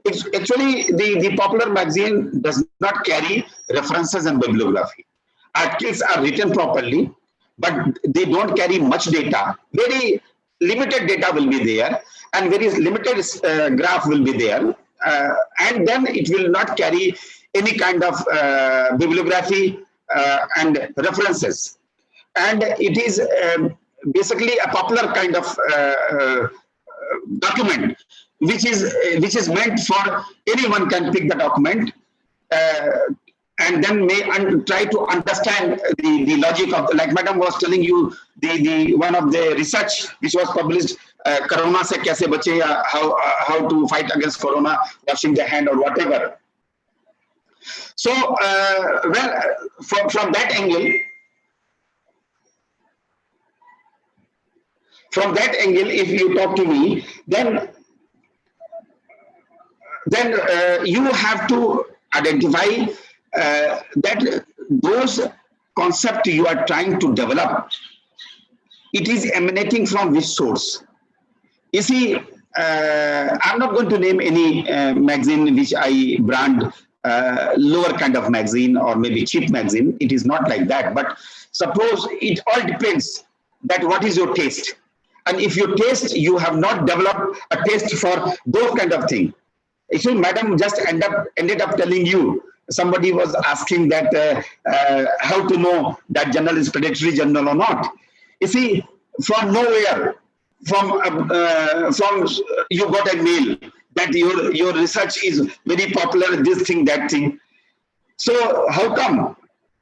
it's actually the popular magazine does not carry references and bibliography. Articles are written properly, but they don't carry much data. Very limited data will be there, and very limited graph will be there. And then it will not carry any kind of bibliography and references. And it is basically a popular kind of document, which is meant for anyone can pick the document and then may try to understand the logic of, like Madam was telling you, the one of the research which was published, Corona se kaise bache, how to fight against Corona, washing the hand or whatever. So, well, from that angle, if you talk to me, then you have to identify that those concepts you are trying to develop, it is emanating from which source. You see, I'm not going to name any magazine which I brand lower kind of magazine or maybe cheap magazine. It is not like that. But suppose it all depends that what is your taste. And if your taste, you have not developed a taste for those kind of things. Actually, Madam just ended up telling you, somebody was asking that how to know that journal is predatory journal or not. You see, from nowhere, from you got a mail that your research is very popular, this thing, that thing. So how come?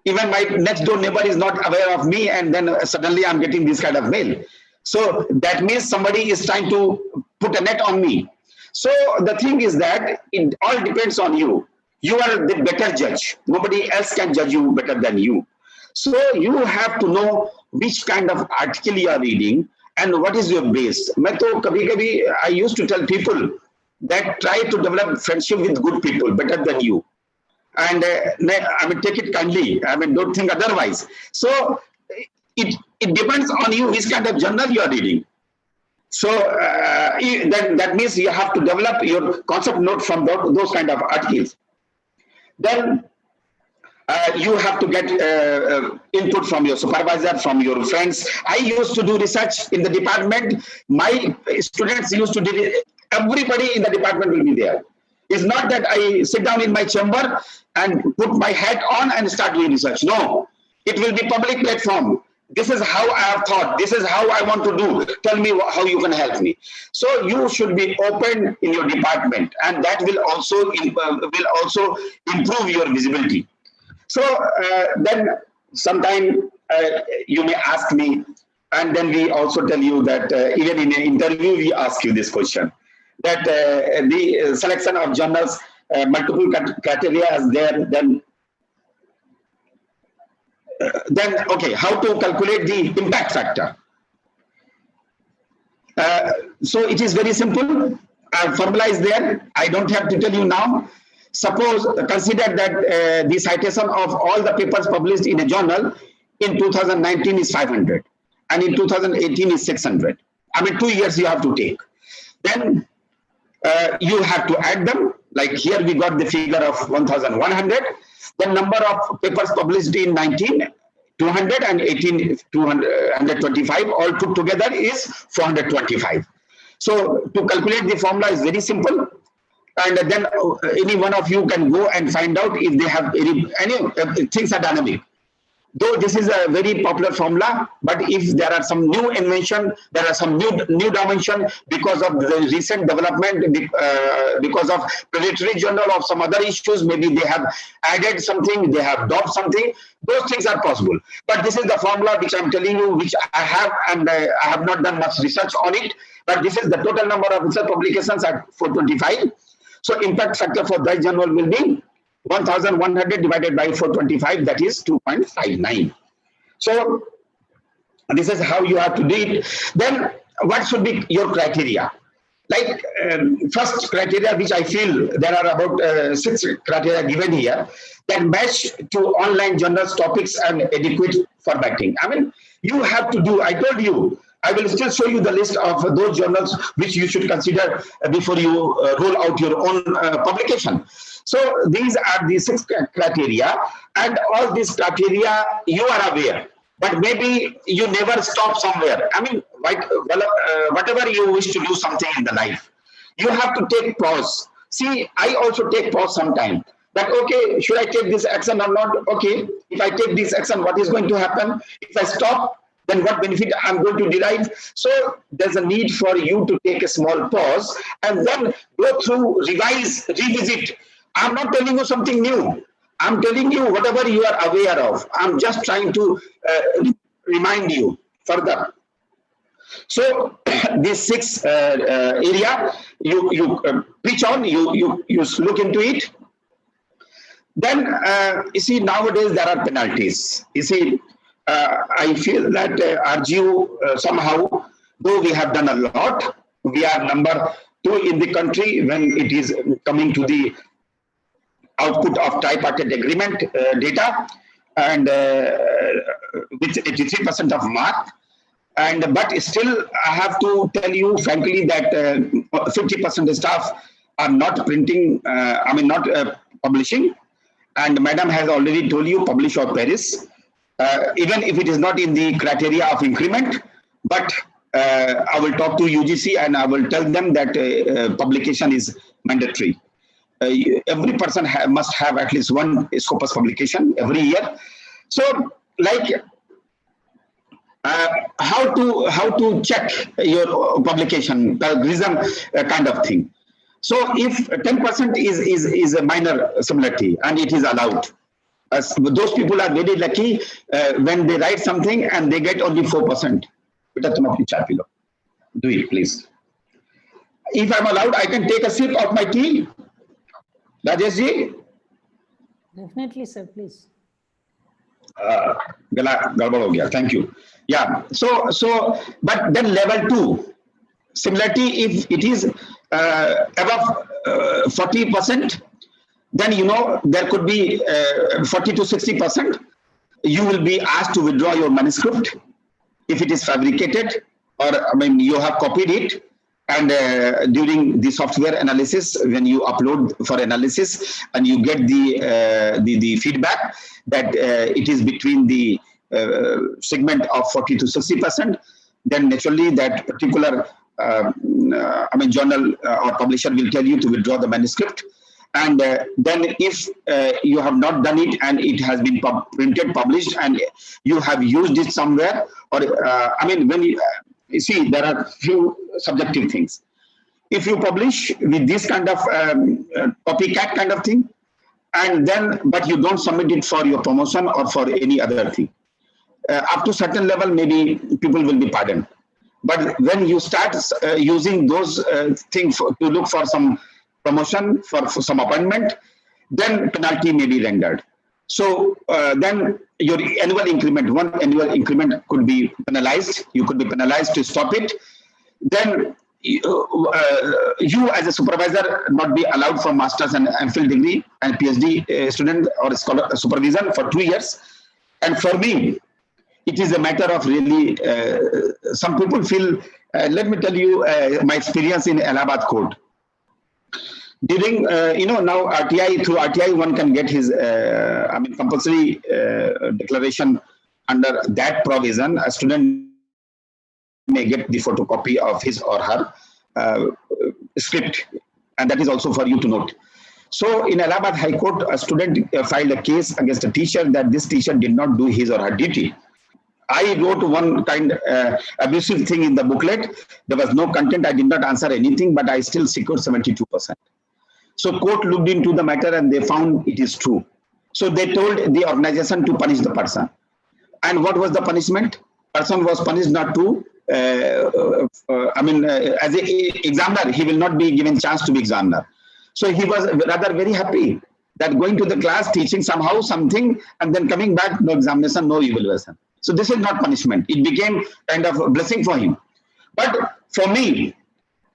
Even my next door neighbor is not aware of me, and then suddenly I'm getting this kind of mail. So that means somebody is trying to put a net on me. So the thing is that it all depends on you. You are the better judge. Nobody else can judge you better than you. So you have to know which kind of article you are reading and what is your base. I used to tell people that try to develop friendship with good people better than you. And take it kindly. Don't think otherwise. So it depends on you which kind of journal you are reading. So that means you have to develop your concept note from those kind of articles. Then you have to get input from your supervisor, from your friends. I used to do research in the department. My students used to do it. Everybody in the department will be there. It's not that I sit down in my chamber and put my hat on and start doing research. No, it will be public platform. This is how I have thought. This is how I want to do. Tell me how you can help me. So you should be open in your department, and that will also improve your visibility. So then sometime you may ask me, and then we also tell you that even in an interview we ask you this question, that the selection of journals, multiple criteria is there. Then okay, how to calculate the impact factor? So it is very simple. Formula is there. I don't have to tell you now. Suppose, consider that the citation of all the papers published in a journal in 2019 is 500 and in 2018 is 600. I mean, 2 years you have to take. Then you have to add them. Like here we got the figure of 1,100. The number of papers published in 19, 200 and 18, 225 all put together is 425. So to calculate the formula is very simple. And then any one of you can go and find out if they have any things are dynamic. Though this is a very popular formula, but if there are some new invention, there are some new dimension because of the recent development, because of predatory journal of some other issues, maybe they have added something, they have dropped something. Those things are possible. But this is the formula which I'm telling you, which I have, and I have not done much research on it. But this is the total number of research publications at 425. So impact factor for that journal will be 1,100 divided by 425, that is 2.59. So this is how you have to do it. Then what should be your criteria? Like first criteria, which I feel there are about 6 criteria given here, that match to online journals topics and adequate formatting. I mean, you have to do, I told you, I will still show you the list of those journals which you should consider before you roll out your own publication. So these are the 6 criteria, and all these criteria you are aware, but maybe you never stop somewhere. I mean, whatever you wish to do something in the life, you have to take pause. See, I also take pause sometimes. That okay, should I take this action or not? Okay, if I take this action, what is going to happen? If I stop, then what benefit I'm going to derive? So there's a need for you to take a small pause and then go through, revise, revisit. I'm not telling you something new. I'm telling you whatever you are aware of. I'm just trying to remind you further. So these 6 area, you pitch on, you look into it. Then you see, nowadays there are penalties. You see, I feel that RGU somehow, though we have done a lot, we are number 2 in the country when it is coming to the output of tripartite agreement data, and with 83% of mark. And but still, I have to tell you frankly that 50% staff are not printing. I mean, not publishing. And Madam has already told you, publish or perish. Even if it is not in the criteria of increment, but I will talk to UGC and I will tell them that publication is mandatory. Every person must have at least 1 Scopus publication every year. So, like how to check your publication, plagiarism kind of thing. So, if 10% is a minor similarity and it is allowed, those people are very lucky when they write something and they get only 4%. Do it, please. If I'm allowed, I can take a sip of my tea. Rajesh ji? Definitely, sir, please. Thank you. Yeah. So, but then level 2, similarity, if it is above 40%, then you know there could be 40 to 60%. You will be asked to withdraw your manuscript if it is fabricated, or I mean you have copied it. And during the software analysis, when you upload for analysis and you get the feedback that it is between the segment of 40 to 60%, then naturally that particular I mean journal or publisher will tell you to withdraw the manuscript. And then if you have not done it and it has been printed, published, and you have used it somewhere, or I mean when you see, there are few subjective things. If you publish with this kind of copycat kind of thing, and then but you don't submit it for your promotion or for any other thing, up to certain level, maybe people will be pardoned. But when you start using those things to look for some promotion, for some appointment, then penalty may be rendered. So then your annual increment, 1 annual increment could be penalized. You could be penalized to stop it. Then you as a supervisor not be allowed for master's and MPhil degree and PhD student or scholar supervision for 2 years. And for me, it is a matter of really, some people feel, let me tell you my experience in Allahabad court. During, now RTI, through RTI, one can get his, compulsory declaration under that provision. A student may get the photocopy of his or her script, and that is also for you to note. So in Allahabad High Court, a student filed a case against a teacher that this teacher did not do his or her duty. I wrote one kind abusive thing in the booklet. There was no content. I did not answer anything, but I still secured 72%. So court looked into the matter and they found it is true. So they told the organization to punish the person. And what was the punishment? Person was punished not to, as an examiner, he will not be given chance to be examiner. So he was rather very happy that going to the class, teaching somehow something, and then coming back, no examination, no evaluation. So this is not punishment. It became kind of a blessing for him. But for me,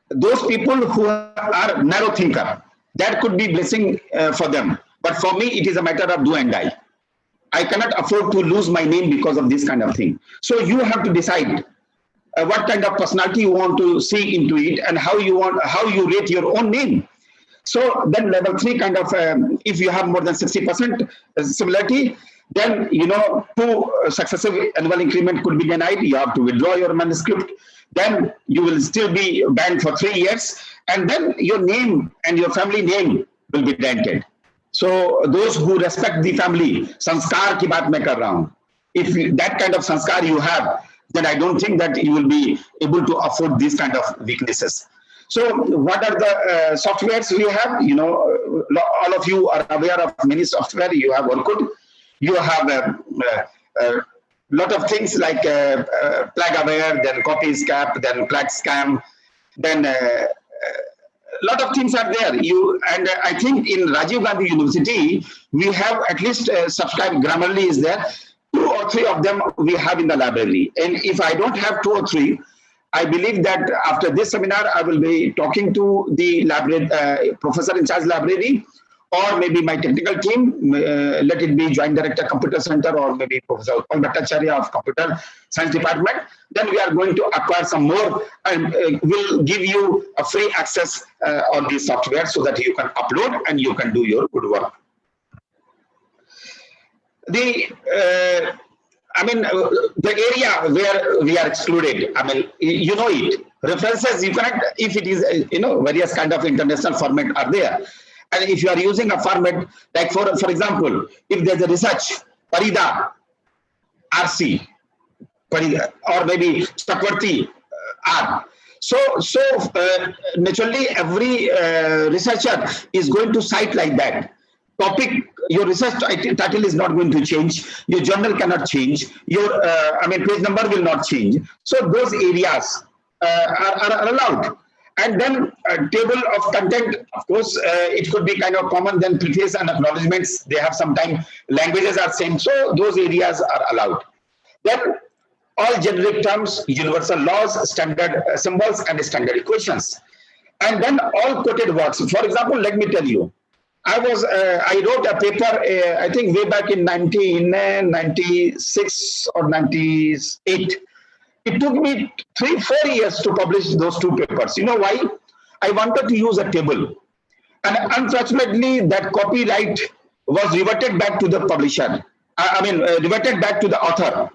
those people who are narrow thinker, that could be blessing for them. But for me, it is a matter of do and die. I cannot afford to lose my name because of this kind of thing. So you have to decide what kind of personality you want to see into it and how you rate your own name. So then level 3 kind of, if you have more than 60% similarity, then, 2 successive annual increment could be denied. You have to withdraw your manuscript. Then you will still be banned for 3 years. And then your name and your family name will be dented. So those who respect the family, sanskar ki baat main kar raha hu. If that kind of sanskar you have, then I don't think that you will be able to afford these kind of weaknesses. So what are the softwares we have? All of you are aware of many software. You have Orkut. You have a lot of things like Flag Aware, then Copyscap, then Flag Scam, then lot of things are there. And I think in Rajiv Gandhi University, we have at least subscribed Grammarly is there. 2 or 3 of them we have in the library. And if I don't have 2 or 3, I believe that after this seminar, I will be talking to the library professor in charge library, or maybe my technical team, let it be Joint Director Computer Center, or maybe Professor Utpal Bhattacharya of Computer Science Department. Then we are going to acquire some more and we'll give you a free access on this software so that you can upload and you can do your good work. The area where we are excluded, you know it. References, you cannot, if it is, various kind of international format are there. And if you are using a format, like for example, if there's a research, Parida, RC, Parida, or maybe Chakravarti, R. So naturally, every researcher is going to cite like that. Topic, your research title is not going to change. Your journal cannot change. Your, page number will not change. So those areas are allowed. And then a table of content, of course, it could be kind of common. Then preface and acknowledgements, they have sometimes languages are same. So those areas are allowed. Then all generic terms, universal laws, standard symbols, and standard equations. And then all quoted works. For example, let me tell you, I wrote a paper, I think way back in 1996 or 98. It took me 3-4 years to publish those 2 papers. You know why? I wanted to use a table. And unfortunately, that copyright was reverted back to the publisher. Reverted back to the author.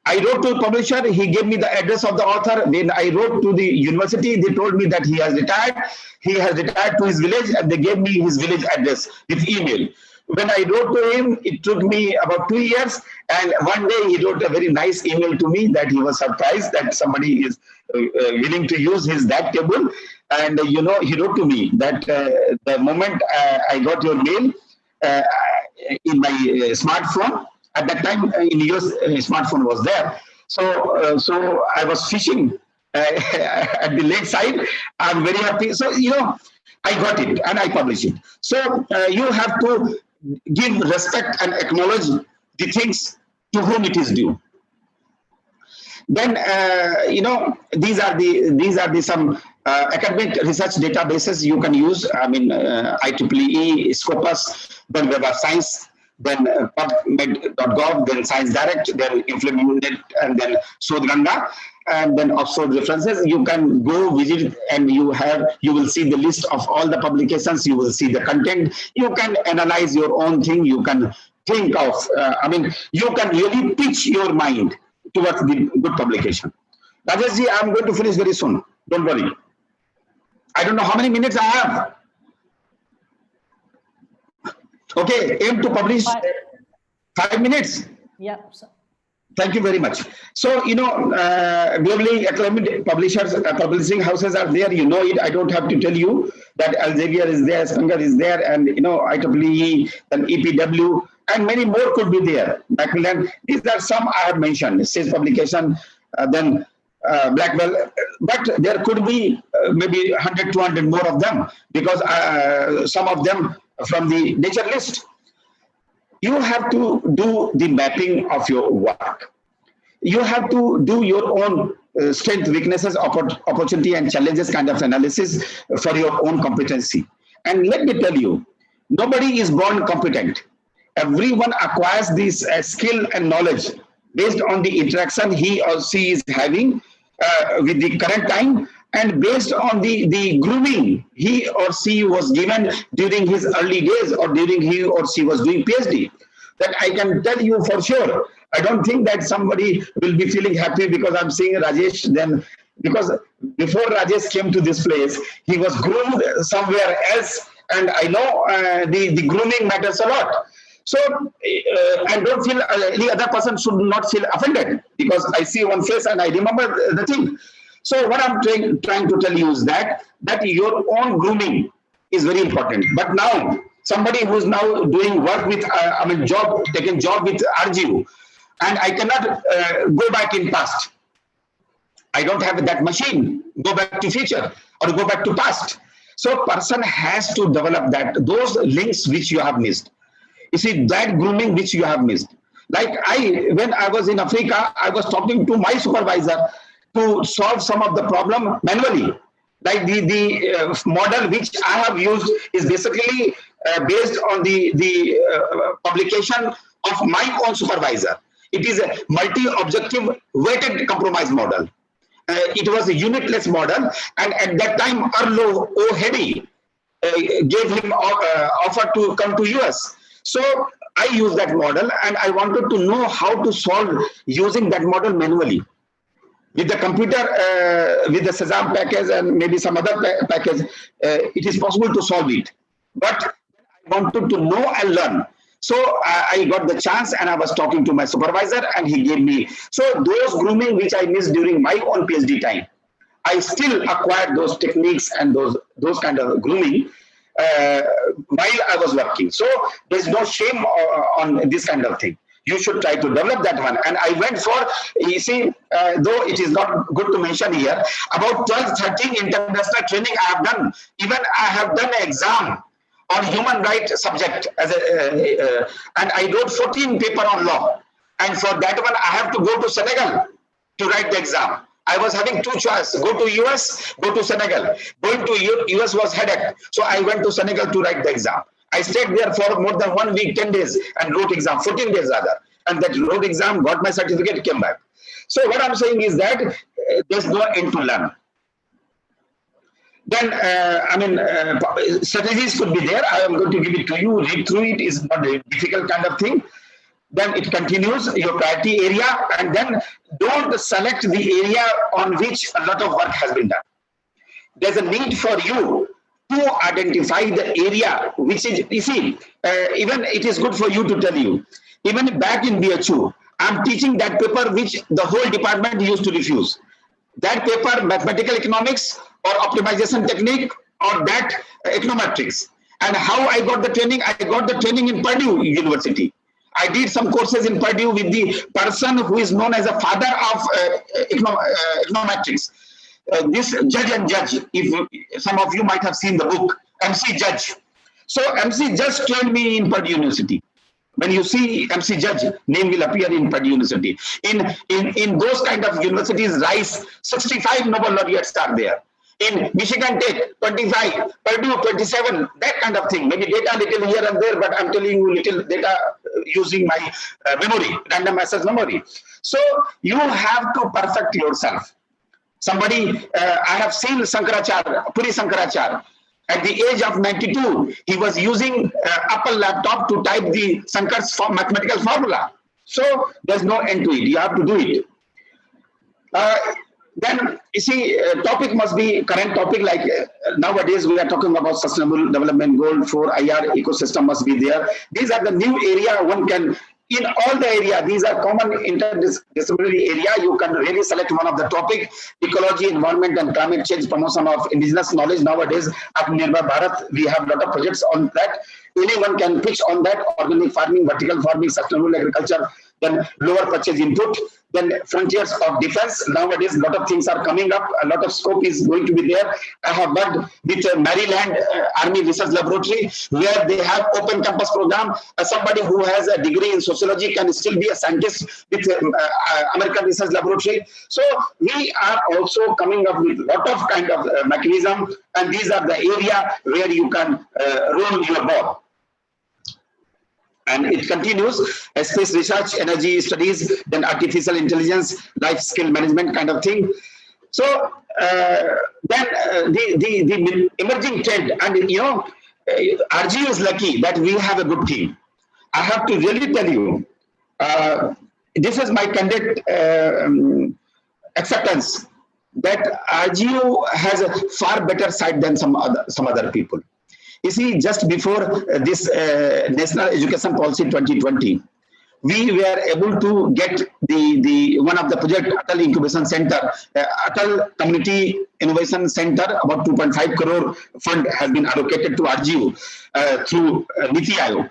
I wrote to the publisher, he gave me the address of the author. Then I wrote to the university, they told me that he has retired. He has retired to his village, and they gave me his village address with email. When I wrote to him, it took me about 2 years. And one day he wrote a very nice email to me that he was surprised that somebody is willing to use that table. And, he wrote to me that the moment I got your mail in my smartphone, at that time in US, smartphone was there. So I was fishing at the lakeside. I'm very happy. So, I got it and I published it. So you have to give respect and acknowledge the things to whom it is due. Then these are the some Academic research databases you can use, I mean, IEEE, Scopus, then Web of Science, then PubMed.gov, then Science Direct, then Influnet, and then Sodhganga, and then Oxford references. You can go visit, and you will see the list of all the publications. You will see the content. You can analyze your own thing. You can think of, I mean, you can really pitch your mind towards the good publication. Rajeshji, I'm going to finish very soon. Don't worry. I don't know how many minutes I have. Okay, aim to publish 5 minutes. Yeah. So, thank you very much. So, you know, globally acclaimed publishers, publishing houses are there. You know it. I don't have to tell you that Elsevier is there, Spenger is there, and, you know, IEEE, then EPW, and many more could be there. Macmillan, these are some I have mentioned. Sage Publication, then Blackwell, but there could be maybe 100, 200 more of them, because some of them from the nature list. You have to do the mapping of your work. You have to do your own strength, weaknesses, opportunity, and challenges kind of analysis for your own competency. And let me tell you, nobody is born competent. Everyone acquires this skill and knowledge based on the interaction he or she is having with the current time, and based on the grooming he or she was given during his early days, or during he or she was doing PhD. That I can tell you for sure. I don't think that somebody will be feeling happy because I'm seeing Rajesh then, because before Rajesh came to this place, he was groomed somewhere else, and I know the grooming matters a lot. So, and don't feel, any other person should not feel offended, because I see one face and I remember the thing. So what I'm trying to tell you is that your own grooming is very important. But now, somebody who is now doing work with, taking job with RGU, and I cannot go back in past. I don't have that machine, go back to future or go back to past. So person has to develop those links which you have missed. You see, that grooming which you have missed. Like when I was in Africa, I was talking to my supervisor to solve some of the problem manually. Like the model which I have used is basically based on the publication of my own supervisor. It is a multi-objective weighted compromise model. It was a unitless model, and at that time, Arlo O'Hedy gave him offer to come to US. So I used that model, and I wanted to know how to solve using that model manually. With the computer, with the Sesam package and maybe some other package, it is possible to solve it. But I wanted to know and learn. So I got the chance, and I was talking to my supervisor, and he gave me. So those grooming which I missed during my own PhD time, I still acquired those techniques and those kind of grooming while I was working. So there's no shame on this kind of thing. You should try to develop that one. And I went for, you see, though it is not good to mention here, about 12, 13 international training I have done. Even I have done an exam on human rights subject, as and I wrote 14 paper on law. And for that one, I have to go to Senegal to write the exam. I was having two choices, go to US, go to Senegal. Going to US was headache. So I went to Senegal to write the exam. I stayed there for more than 1 week, 10 days, and wrote exam, 14 days rather. And that wrote exam, got my certificate, came back. So what I'm saying is that there's no end to learn. Then, strategies could be there. I am going to give it to you. Read through it is not a difficult kind of thing. Then it continues your priority area, and then don't select the area on which a lot of work has been done. There's a need for you to identify the area which is, you see, even it is good for you to tell you, even back in BHU, I'm teaching that paper which the whole department used to refuse. That paper, mathematical economics or optimization technique or that econometrics. And how I got the training? I got the training in Purdue University. I did some courses in Purdue with the person who is known as a father of econometrics. This Judge and Judge, if some of you might have seen the book, MC Judge. So MC Judge trained me in Purdue University. When you see MC Judge, name will appear in Purdue University. In those kind of universities, Rice, 65 Nobel laureates are there. In Michigan Tech, 25, Purdue, 27, that kind of thing. Maybe data little here and there, but I'm telling you little data using my memory, random access memory. So you have to perfect yourself. Somebody, I have seen Sankaracharya, Puri Sankaracharya. At the age of 92, he was using Apple laptop to type the Sankar's mathematical formula. So there's no end to it. You have to do it. Then you see, topic must be current topic. Like nowadays, we are talking about sustainable development goal for IR ecosystem must be there. These are the new area one can. In all the area, these are common interdisciplinary area. You can really select one of the topic: ecology, environment, and climate change, promotion of indigenous knowledge. Nowadays, at Nirbhar Bharat, we have a lot of projects on that. Anyone can pitch on that: organic farming, vertical farming, sustainable agriculture. Then lower purchase input, then frontiers of defense. Nowadays, a lot of things are coming up. A lot of scope is going to be there. I have worked with Maryland Army Research Laboratory, where they have open campus program. Somebody who has a degree in sociology can still be a scientist with American Research Laboratory. So we are also coming up with a lot of kind of mechanism, and these are the area where you can roll your ball. And it continues, space research, energy studies, then artificial intelligence, life skill management kind of thing. So then the emerging trend, and you know, RG is lucky that we have a good team. I have to really tell you, this is my candid acceptance that RGU has a far better side than some other people. You see, just before this National Education Policy 2020, we were able to get the one of the project Atal Incubation Center, Atal Community Innovation Center, about 2.5 crore fund has been allocated to RGU through Niti Aayog.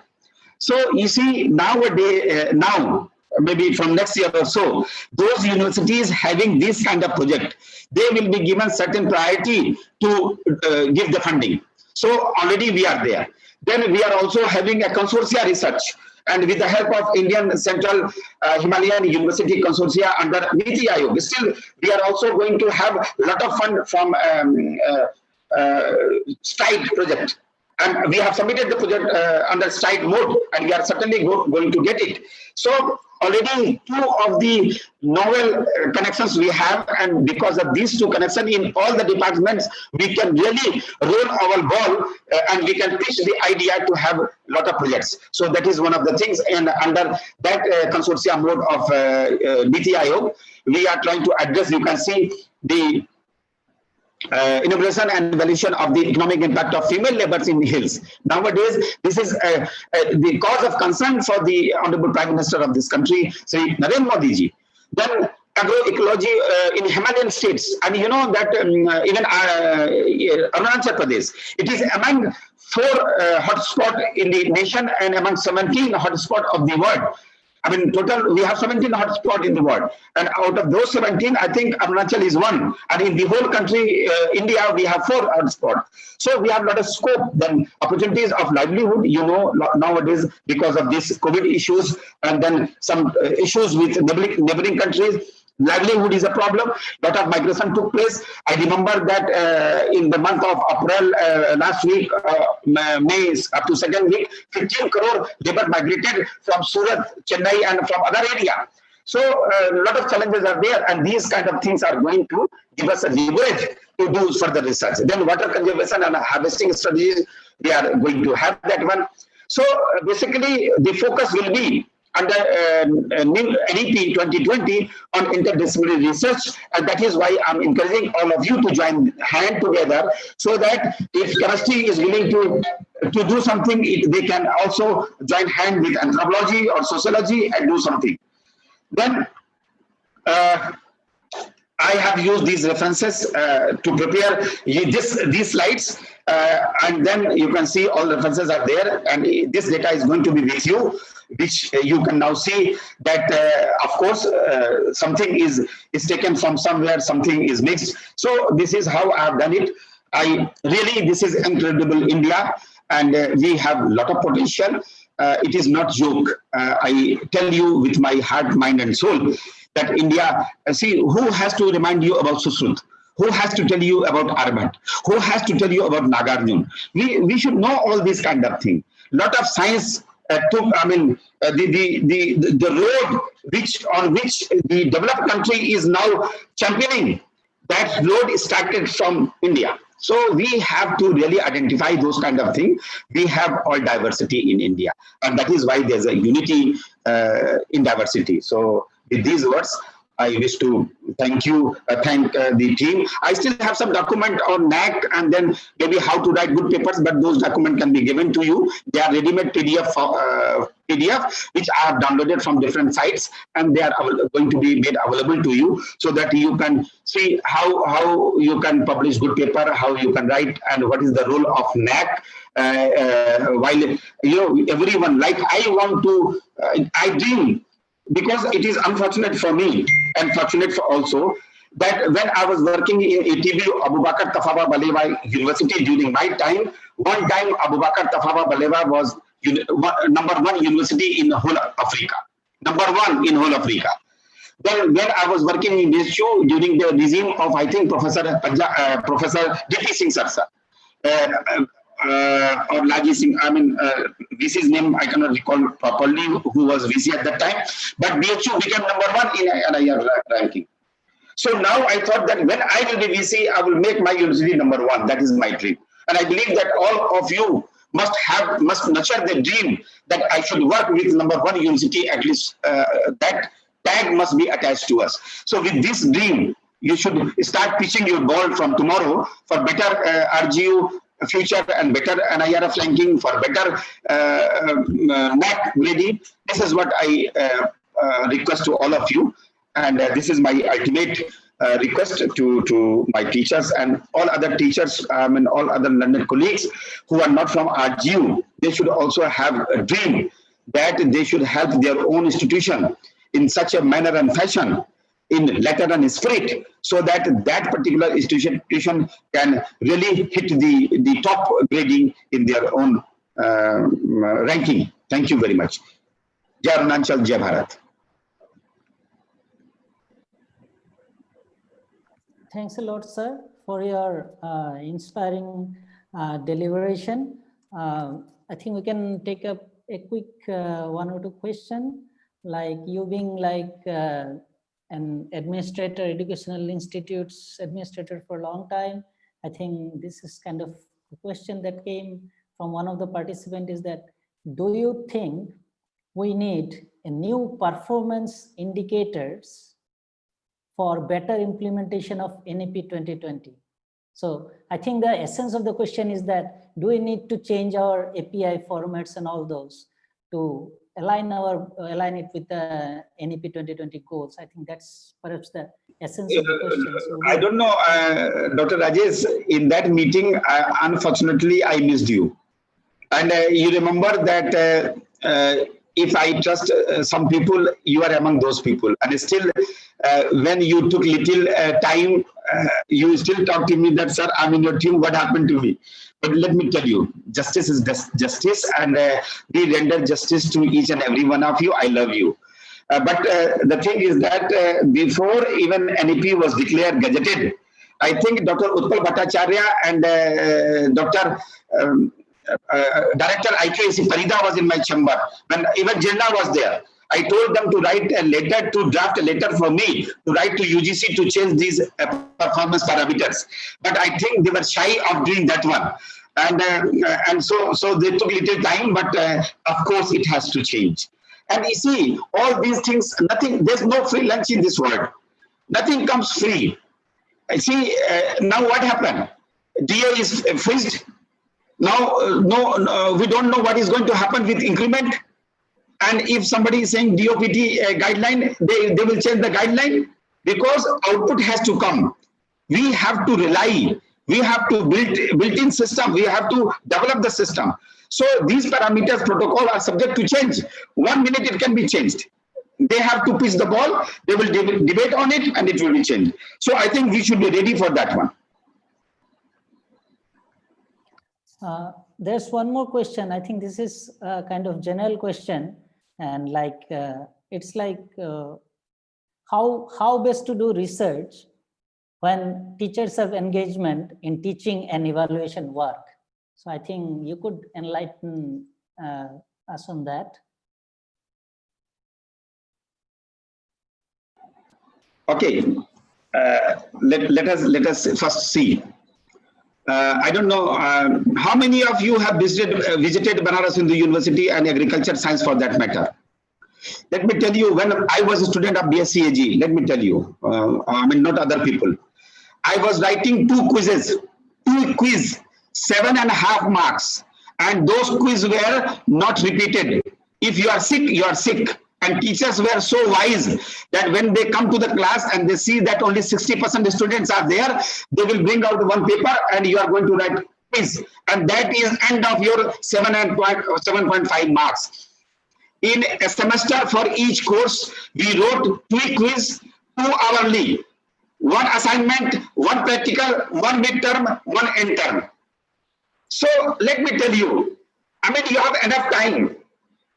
So you see, nowadays, now maybe from next year or so, those universities having this kind of project, they will be given certain priority to give the funding. So already we are there. Then we are also having a consortia research, and with the help of Indian Central Himalayan University Consortia under Niti Aayog, still we are also going to have a lot of fund from STIDE project. And we have submitted the project under STIDE mode, and we are certainly going to get it. So already two of the novel connections we have, and because of these two connections in all the departments, we can really roll our ball and we can pitch the idea to have a lot of projects. So that is one of the things, and under that consortium mode of Niti Aayog, we are trying to address, you can see the innovation and evaluation of the economic impact of female laborers in the hills. Nowadays, this is the cause of concern for the Honorable Prime Minister of this country, Sri Narendra Modi ji. Then agroecology in Himalayan states, and you know that even Arunachal Pradesh, it is among 4 hotspots in the nation and among 17 hotspots of the world. I mean, total, we have 17 hotspots in the world. And out of those 17, I think Arunachal is one. And in the whole country, India, we have 4 hotspots. So we have a lot of scope, then opportunities of livelihood, you know, nowadays, because of these COVID issues, and then some issues with neighboring countries. Livelihood is a problem. Lot of migration took place. I remember that in the month of April last week, May up to second week, 15 crore labor migrated from Surat, Chennai, and from other area. So a lot of challenges are there, and these kind of things are going to give us a leverage to do further research. Then water conservation and harvesting strategies, we are going to have that one. So basically, the focus will be under new NEP 2020 on interdisciplinary research, and that is why I'm encouraging all of you to join hand together, so that if chemistry is willing to do something, they can also join hand with anthropology or sociology and do something. Then I have used these references to prepare these slides, and then you can see all the references are there, and this data is going to be with you, which you can now see that, of course, something is taken from somewhere, something is mixed. So this is how I have done it. This is incredible India, and we have a lot of potential. It is not joke. I tell you with my heart, mind, and soul that India, see, who has to remind you about Susrut? Who has to tell you about Arbat? Who has to tell you about Nagarjun? We should know all these kind of things. Lot of science took, the road on which the developed country is now championing, that road started from India. So we have to really identify those kind of things. We have all diversity in India, and that is why there's a unity in diversity. So with these words, I wish to thank the team. I still have some document on NAC and then maybe how to write good papers, but those documents can be given to you. They are ready-made PDF, which I have downloaded from different sites, and they are going to be made available to you so that you can see how you can publish good paper, how you can write, and what is the role of NAC. While everyone, like I dream, because it is unfortunate for me and fortunate for also that when I was working in ATB Abu Bakr Tafawa Balewa University during my time, one time Abu Bakr Tafawa Balewa was #1 university in whole Africa. #1 in whole Africa. Then when I was working in this show during the regime of, I think, Professor D.P. Singh Sarsa, or Laji Singh, VC's name I cannot recall properly, who was VC at that time, but BHU became #1 in NIR ranking. So now I thought that when I will be VC, I will make my university #1. That is my dream. And I believe that all of you must nurture the dream that I should work with #1 university, at least that tag must be attached to us. So with this dream, you should start pitching your ball from tomorrow for better RGU future and better NIRF ranking, for better NAC grading. This is what I request to all of you, and this is my ultimate request to my teachers and all other teachers and all other learned colleagues who are not from RGU. They should also have a dream that they should help their own institution in such a manner and fashion, in letter and spirit, so that that particular institution can really hit the top grading in their own ranking. Thank you very much. Jai Arunachal, Jai Bharat. Thanks a lot, sir, for your inspiring deliberation. I think we can take up a quick one or two question. Like you being like an administrator, educational institutes administrator for a long time. I think this is kind of a question that came from one of the participants, is that, do you think we need a new performance indicators for better implementation of NEP 2020? So I think the essence of the question is that, do we need to change our API formats and all those to align it with the NEP 2020 goals? I think that's perhaps the essence of the question. So I don't know, Dr. Rajesh, in that meeting, unfortunately, I missed you. And you remember that if I trust some people, you are among those people. And still, when you took little time, you still talk to me that, sir, I'm in your team, what happened to me? But let me tell you, justice is justice, and we render justice to each and every one of you. I love you. But the thing is that before even NEP was declared gazetted, I think Dr. Utpal Bhattacharya and Dr. Director IQAC Farida was in my chamber, when even Jirna was there. I told them to write a letter, to draft a letter for me, to write to UGC to change these performance parameters. But I think they were shy of doing that one. And so they took little time, but of course it has to change. And you see, all these things, there's no free lunch in this world. Nothing comes free. See, now what happened? DA is freezed. Now, we don't know what is going to happen with increment. And if somebody is saying DOPT guideline, they will change the guideline, because output has to come. We have to rely. We have to built-in system. We have to develop the system. So these parameters protocol are subject to change. 1 minute it can be changed. They have to pitch the ball. They will debate on it, and it will be changed. So I think we should be ready for that one. There's one more question. I think this is a kind of general question, and like it's like how best to do research when teachers have engagement in teaching and evaluation work. So I think you could enlighten us on that. Okay, let us first see. I don't know how many of you have visited Banaras Hindu University and agriculture science for that matter. Let me tell you, when I was a student of BSc AG, let me tell you, I mean not other people. I was writing two quiz, 7.5 marks, and those quiz were not repeated. If you are sick, you are sick. And teachers were so wise that when they come to the class and they see that only 60% students are there, they will bring out one paper and you are going to write quiz. And that is end of your 7.5 marks. In a semester for each course, we wrote 2 quiz, 2 hourly, 1 assignment, 1 practical, 1 midterm, 1 end term. So let me tell you, I mean, you have enough time.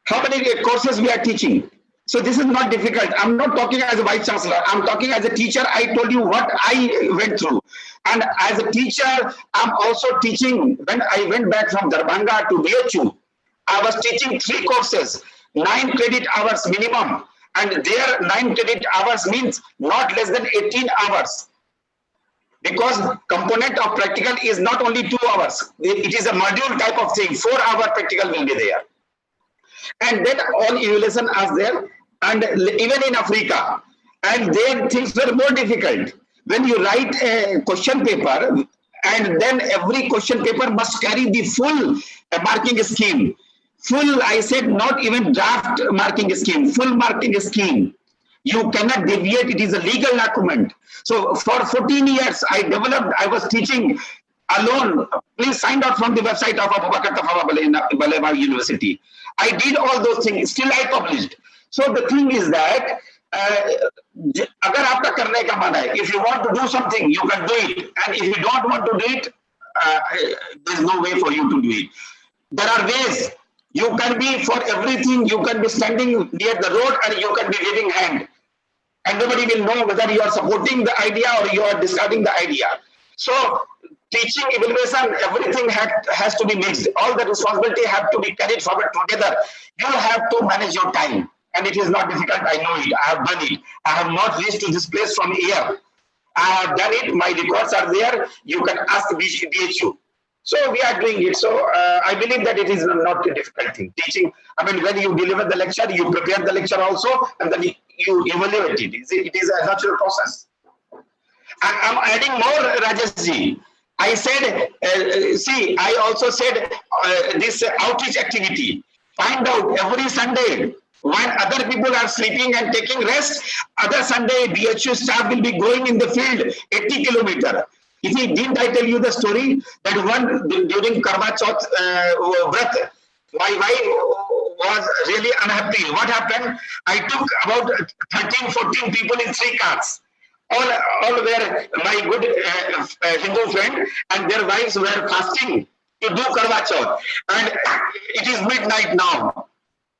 How many courses we are teaching? So this is not difficult. I'm not talking as a vice chancellor. I'm talking as a teacher. I told you what I went through. And as a teacher, I'm also teaching. When I went back from Darbhanga to BHU, I was teaching 3 courses, 9 credit hours minimum. And there 9 credit hours means not less than 18 hours. Because component of practical is not only 2 hours. It is a module type of thing. 4-hour practical will be there. And then all evaluation are there, and even in Africa, and there things were more difficult. When you write a question paper, and then every question paper must carry the full marking scheme. Full, I said, not even draft marking scheme, full marking scheme. You cannot deviate, it is a legal document. So for 14 years, I was teaching alone. Please sign out from the website of Abu Bakr Tafawa Balewa University. I did all those things, still I published. So the thing is that, agar aapka karne ka man hai, if you want to do something, you can do it. And if you don't want to do it, there's no way for you to do it. There are ways. You can be for everything, you can be standing near the road and you can be waving hand. And nobody will know whether you are supporting the idea or you are discarding the idea. So teaching, evaluation, everything has to be mixed. All the responsibility have to be carried forward together. You have to manage your time. And it is not difficult, I know it. I have done it. I have not reached to this place from here. I have done it. My records are there. You can ask BHU. So we are doing it. So I believe that it is not a difficult thing. Teaching, I mean, when you deliver the lecture, you prepare the lecture also, and then you evaluate it. It is a natural process. I'm adding more, Rajeshji. I said, see, I also said this outreach activity. Find out every Sunday when other people are sleeping and taking rest, other Sunday BHU staff will be going in the field 80 kilometers. If didn't I tell you the story that one during Karma Chauth Vrat, my wife was really unhappy. What happened? I took about 13, 14 people in 3 cars. All were my good Hindu friend, and their wives were fasting to do Karwa Chauth. And it is midnight now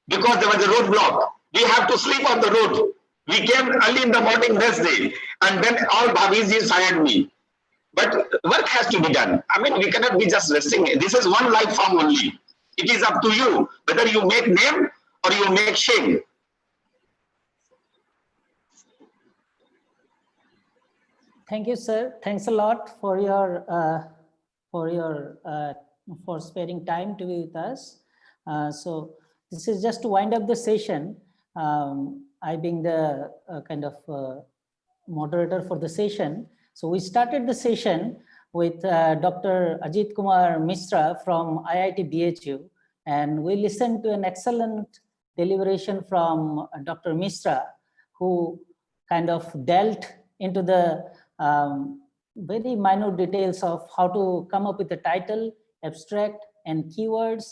because there was a roadblock. We have to sleep on the road. We came early in the morning next day, and then all Bhabis hired me. But work has to be done. I mean, we cannot be just resting. This is one life form only. It is up to you whether you make name or you make shame. Thank you, sir. Thanks a lot for your for sparing time to be with us. So this is just to wind up the session. I being the kind of moderator for the session. So we started the session with Dr. Ajit Kumar Mishra from IIT BHU, and we listened to an excellent deliberation from Dr. Mishra, who kind of dealt into the very minute details of how to come up with a title, abstract, and keywords.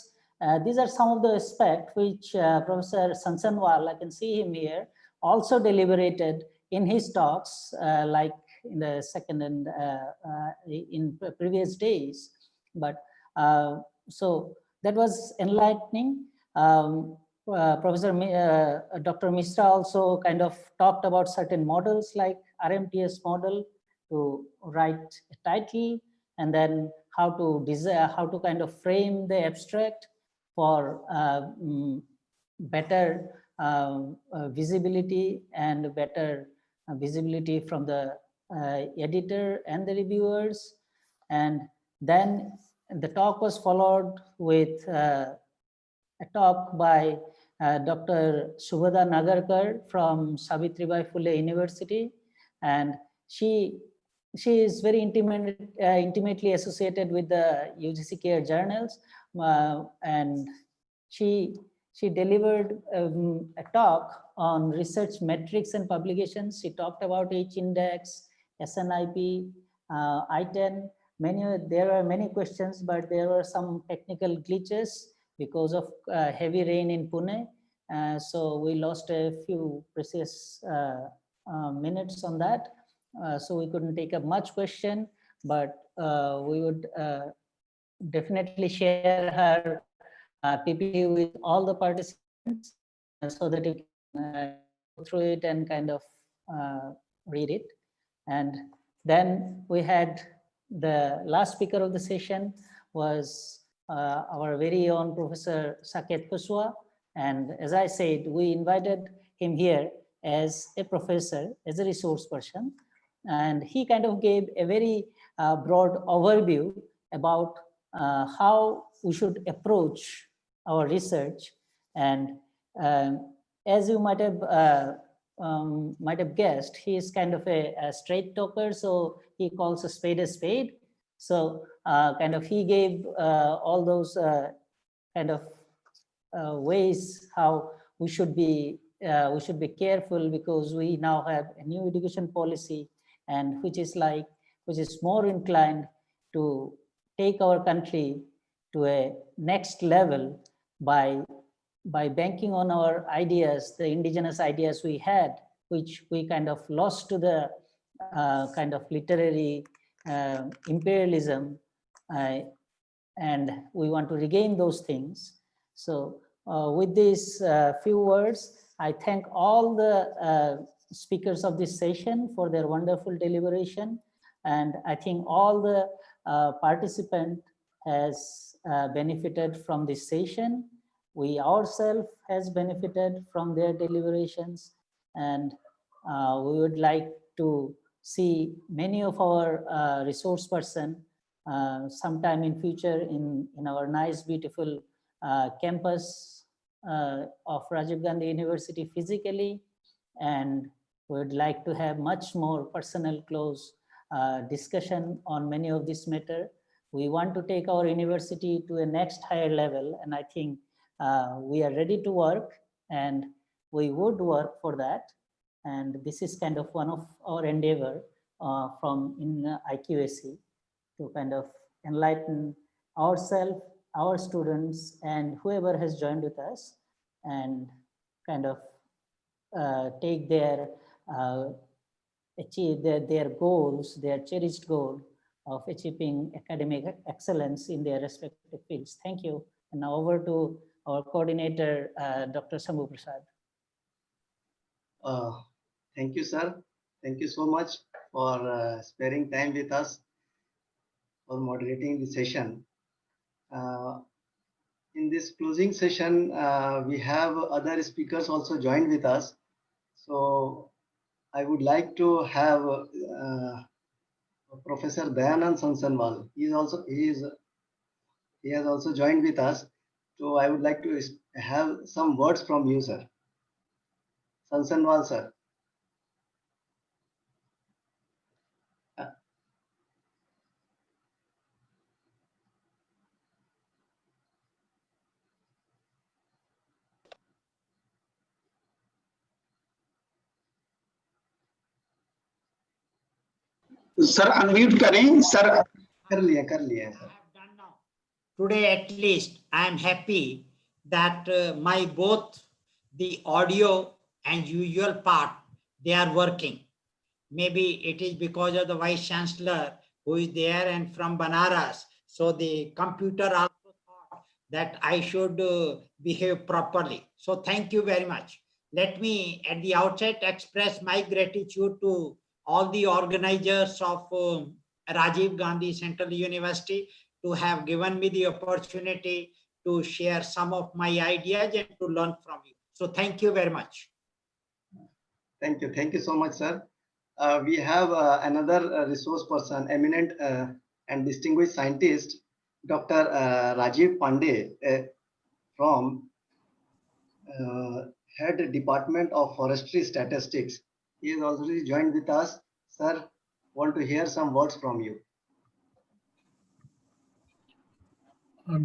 These are some of the aspects which Professor Sansanwal, I can see him here, also deliberated in his talks, like in the second and in previous days. But so that was enlightening. Professor Dr. Mishra also kind of talked about certain models like RMTS model, to write a title, and then how to design, how to kind of frame the abstract for better visibility and better visibility from the editor and the reviewers. And then the talk was followed with a talk by Dr. Shubhada Nagarkar from Savitribai Phule University, and she is very intimately associated with the UGC Care journals, and she delivered a talk on research metrics and publications. She talked about H-index, SNIP, I-10. There are many questions, but there were some technical glitches because of heavy rain in Pune. So we lost a few precious minutes on that. So we couldn't take up much question, but we would definitely share her PPT with all the participants so that you can go through it and kind of read it. And then we had the last speaker of the session was our very own Professor Saket Kuswa. And as I said, we invited him here as a professor, as a resource person. And he kind of gave a very broad overview about how we should approach our research. And as you might have guessed, he is kind of a straight talker, so he calls a spade. So kind of he gave all those kind of ways how we should be careful, because we now have a new education policy, and which is more inclined to take our country to a next level by banking on our ideas, the indigenous ideas we had, which we kind of lost to the kind of literary imperialism, and we want to regain those things. So with these few words, I thank all the speakers of this session for their wonderful deliberation, and I think all the participant has benefited from this session. We ourselves has benefited from their deliberations, and we would like to see many of our resource person sometime in future in our nice, beautiful campus of Rajiv Gandhi University physically, and we would like to have much more personal, close discussion on many of this matter. We want to take our university to a next higher level, and I think we are ready to work, and we would work for that. And this is kind of one of our endeavor from in IQAC to kind of enlighten ourselves, our students, and whoever has joined with us, and kind of take their achieve their goals, their cherished goal of achieving academic excellence in their respective fields. Thank you. And now over to our coordinator, Dr. Shambhu Prasad. Thank you, sir. Thank you so much for sparing time with us, for moderating the session. In this closing session, we have other speakers also joined with us. So I would like to have Professor Dayanand Sansanwal. He has also joined with us. So I would like to have some words from you, sir. Sansanwal, sir. Sir unmute करें sir. कर लिया sir. Today at least I am happy that my both the audio and usual part, they are working. Maybe it is because of the Vice Chancellor who is there and from Banaras. So the computer also thought that I should behave properly. So thank you very much. Let me at the outset express my gratitude to all the organizers of Rajiv Gandhi Central University to have given me the opportunity to share some of my ideas and to learn from you. So thank you very much. Thank you. Thank you so much, sir. We have another resource person, eminent and distinguished scientist, Dr. Rajiv Pandey from Head Department of Forestry Statistics. He is already joined with us. Sir, want to hear some words from you.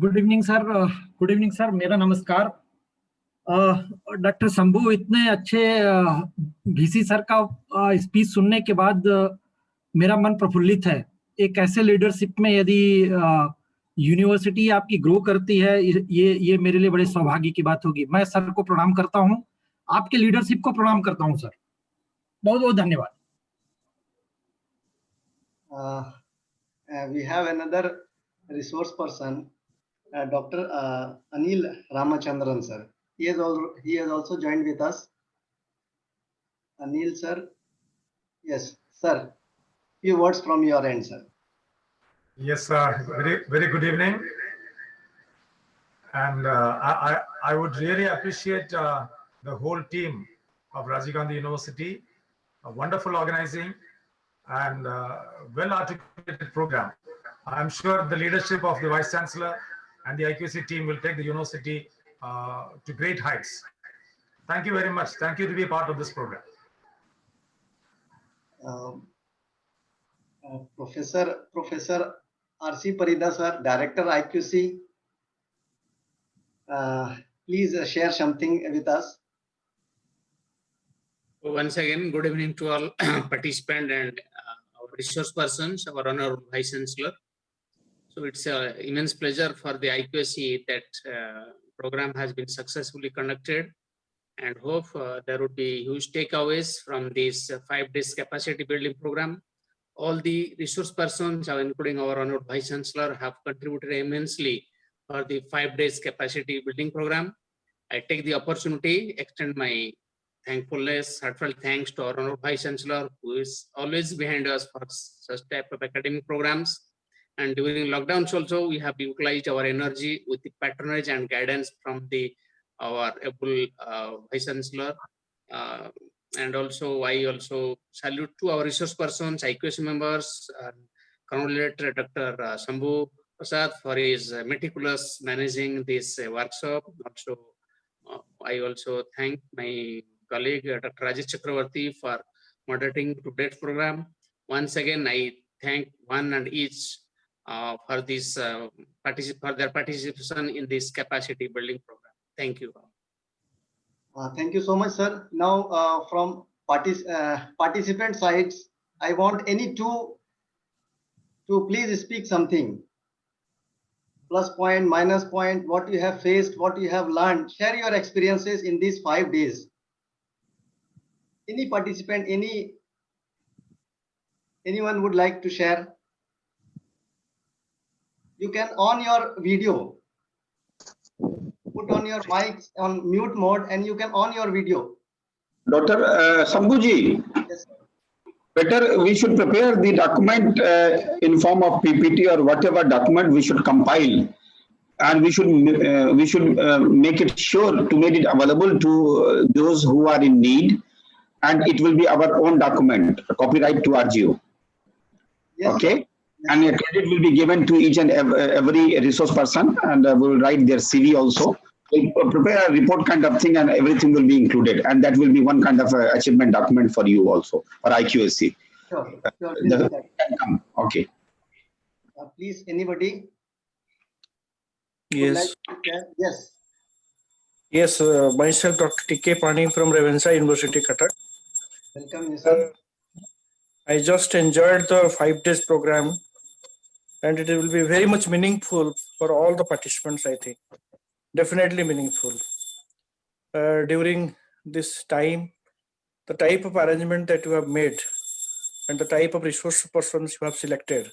Good evening sir. Good evening sir. मेरा नमस्कार. Doctor Shambhu, इतने अच्छे VC sir का speech सुनने के बाद मेरा मन प्रफुल्लित है. एक ऐसे लीडरशिप में यदि यूनिवर्सिटी आपकी ग्रो करती है, ये मेरे लिए बड़े सौभाग्य की बात होगी. मैं सर को प्रणाम करता हूं, आपके लीडरशिप को प्रणाम करता हूं सर. बहुत बहुत धन्यवाद. We have another resource person, Dr. Anil Ramachandran, sir. He has also joined with us. Anil, sir. Yes, sir. Few words from your end, sir. Yes, very good evening. And I would really appreciate the whole team of Rajiv Gandhi University, a wonderful organizing and well-articulated program. I'm sure the leadership of the Vice Chancellor and the IQAC team will take the university to great heights. Thank you very much. Thank you to be a part of this program. Professor R.C. Parida, sir, Director IQC. Please share something with us. Once again, good evening to all participants and our resource persons, our Honorable Vice Chancellor. So it's an immense pleasure for the IQAC that program has been successfully conducted, and hope there would be huge takeaways from this 5 days capacity building program. All the resource persons, including our Honorable Vice Chancellor, have contributed immensely for the 5 days capacity building program. I take the opportunity, extend my thankfulness, heartfelt thanks to our Honorable Vice Chancellor, who is always behind us for such type of academic programs. And during lockdowns also, we have utilized our energy with the patronage and guidance from our able Vice Chancellor. And also, I also salute to our resource persons, IQAC members, congratulate Dr. Shambhu Prasad for his meticulous managing this workshop. Also, I also thank my colleague, Dr. Rajesh Chakravarti, for moderating today's program. Once again, I thank one and each for this for their participation in this capacity building program. Thank you. Thank you so much, sir. Now, from participant sides, I want any two to please speak something. Plus point, minus point, what you have faced, what you have learned. Share your experiences in these 5 days. Any participant, anyone would like to share? You can on your video. Put on your mics on mute mode and you can on your video. Dr. Shambhuji, Yes, sir. better we should prepare the document in form of PPT or whatever document we should compile, and we should make it sure to make it available to those who are in need, and it will be our own document, copyright to RGO. Yes, okay. Sir. And a credit will be given to each and every resource person, and we will write their CV also. We'll prepare a report kind of thing, and everything will be included, and that will be one kind of achievement document for you also, for IQAC. Sure. Please, okay. Please, anybody? Yes. Yes. Yes, myself, Dr. T.K. Pani from Ravensa University, Qatar. Welcome, you, sir. I just enjoyed the 5 days program, and it will be very much meaningful for all the participants, I think. Definitely meaningful. During this time, the type of arrangement that you have made and the type of resource persons you have selected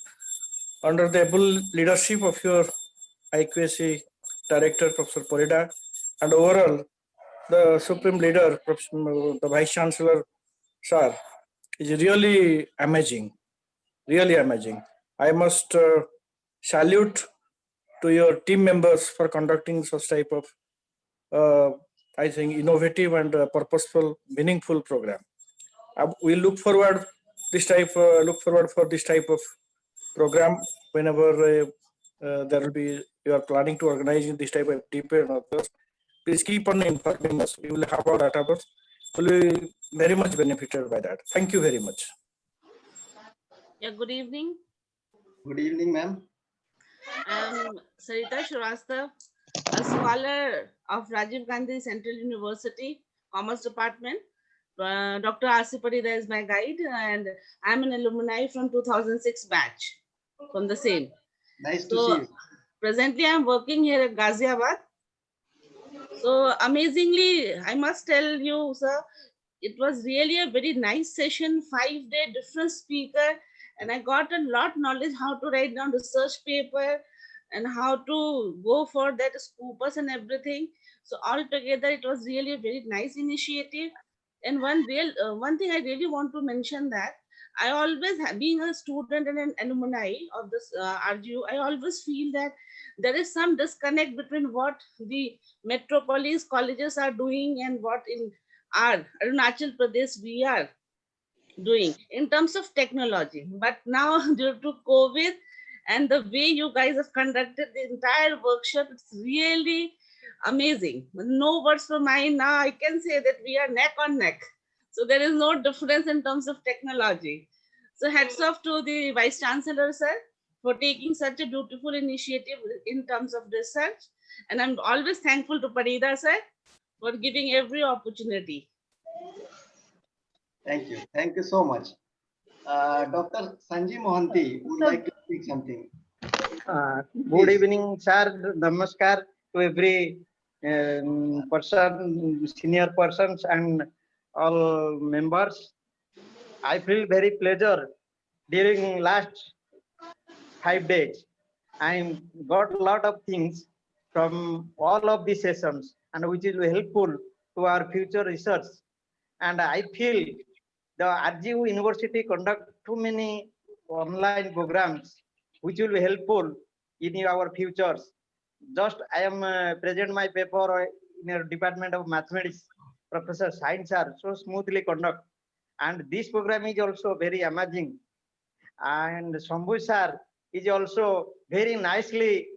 under the able leadership of your IQAC Director, Professor Parida, and overall the Supreme Leader, the Vice Chancellor, Sir, is really amazing, really amazing. I must salute to your team members for conducting such type of, I think, innovative and purposeful, meaningful program. We look forward look forward for this type of program whenever there will be, you are planning to organize this type of DP and others. Please keep on informing us. We will have our database. Will be very much benefited by that. Thank you very much. Yeah, good evening. Good evening, ma'am. I'm Sarita Shrivastava, a scholar of Rajiv Gandhi Central University, Commerce Department. Dr. Asiparida is my guide, and I'm an alumni from 2006 batch from the same. Nice to see you. Presently, I'm working here at Ghaziabad. So amazingly, I must tell you, sir, it was really a very nice session, 5-day different speaker, and I got a lot knowledge how to write down research paper and how to go for that scoopers and everything. So altogether, it was really a very nice initiative. And one thing I really want to mention that I always, being a student and an alumni of this RGU, I always feel that there is some disconnect between what the metropolis colleges are doing and what in our Arunachal Pradesh we are doing in terms of technology. But now due to COVID and the way you guys have conducted the entire workshop, it's really amazing. No words from mine. Now I can say that we are neck on neck. So there is no difference in terms of technology. So hats off to the Vice Chancellor, sir, for taking such a beautiful initiative in terms of research. And I'm always thankful to Parida, sir, for giving every opportunity. Thank you. Thank you so much. Dr. Sanjeev Mohanty would like to speak something. Good evening, sir. Namaskar to every person, senior persons and all members. I feel very pleasure during last 5 days. I got a lot of things from all of these sessions and which is helpful to our future research. And I feel the RGU University conduct too many online programs which will be helpful in our futures. Just I am present my paper in a Department of Mathematics. Professor Science are so smoothly conduct. And this program is also very amazing. And Shambhu sir is also very nicely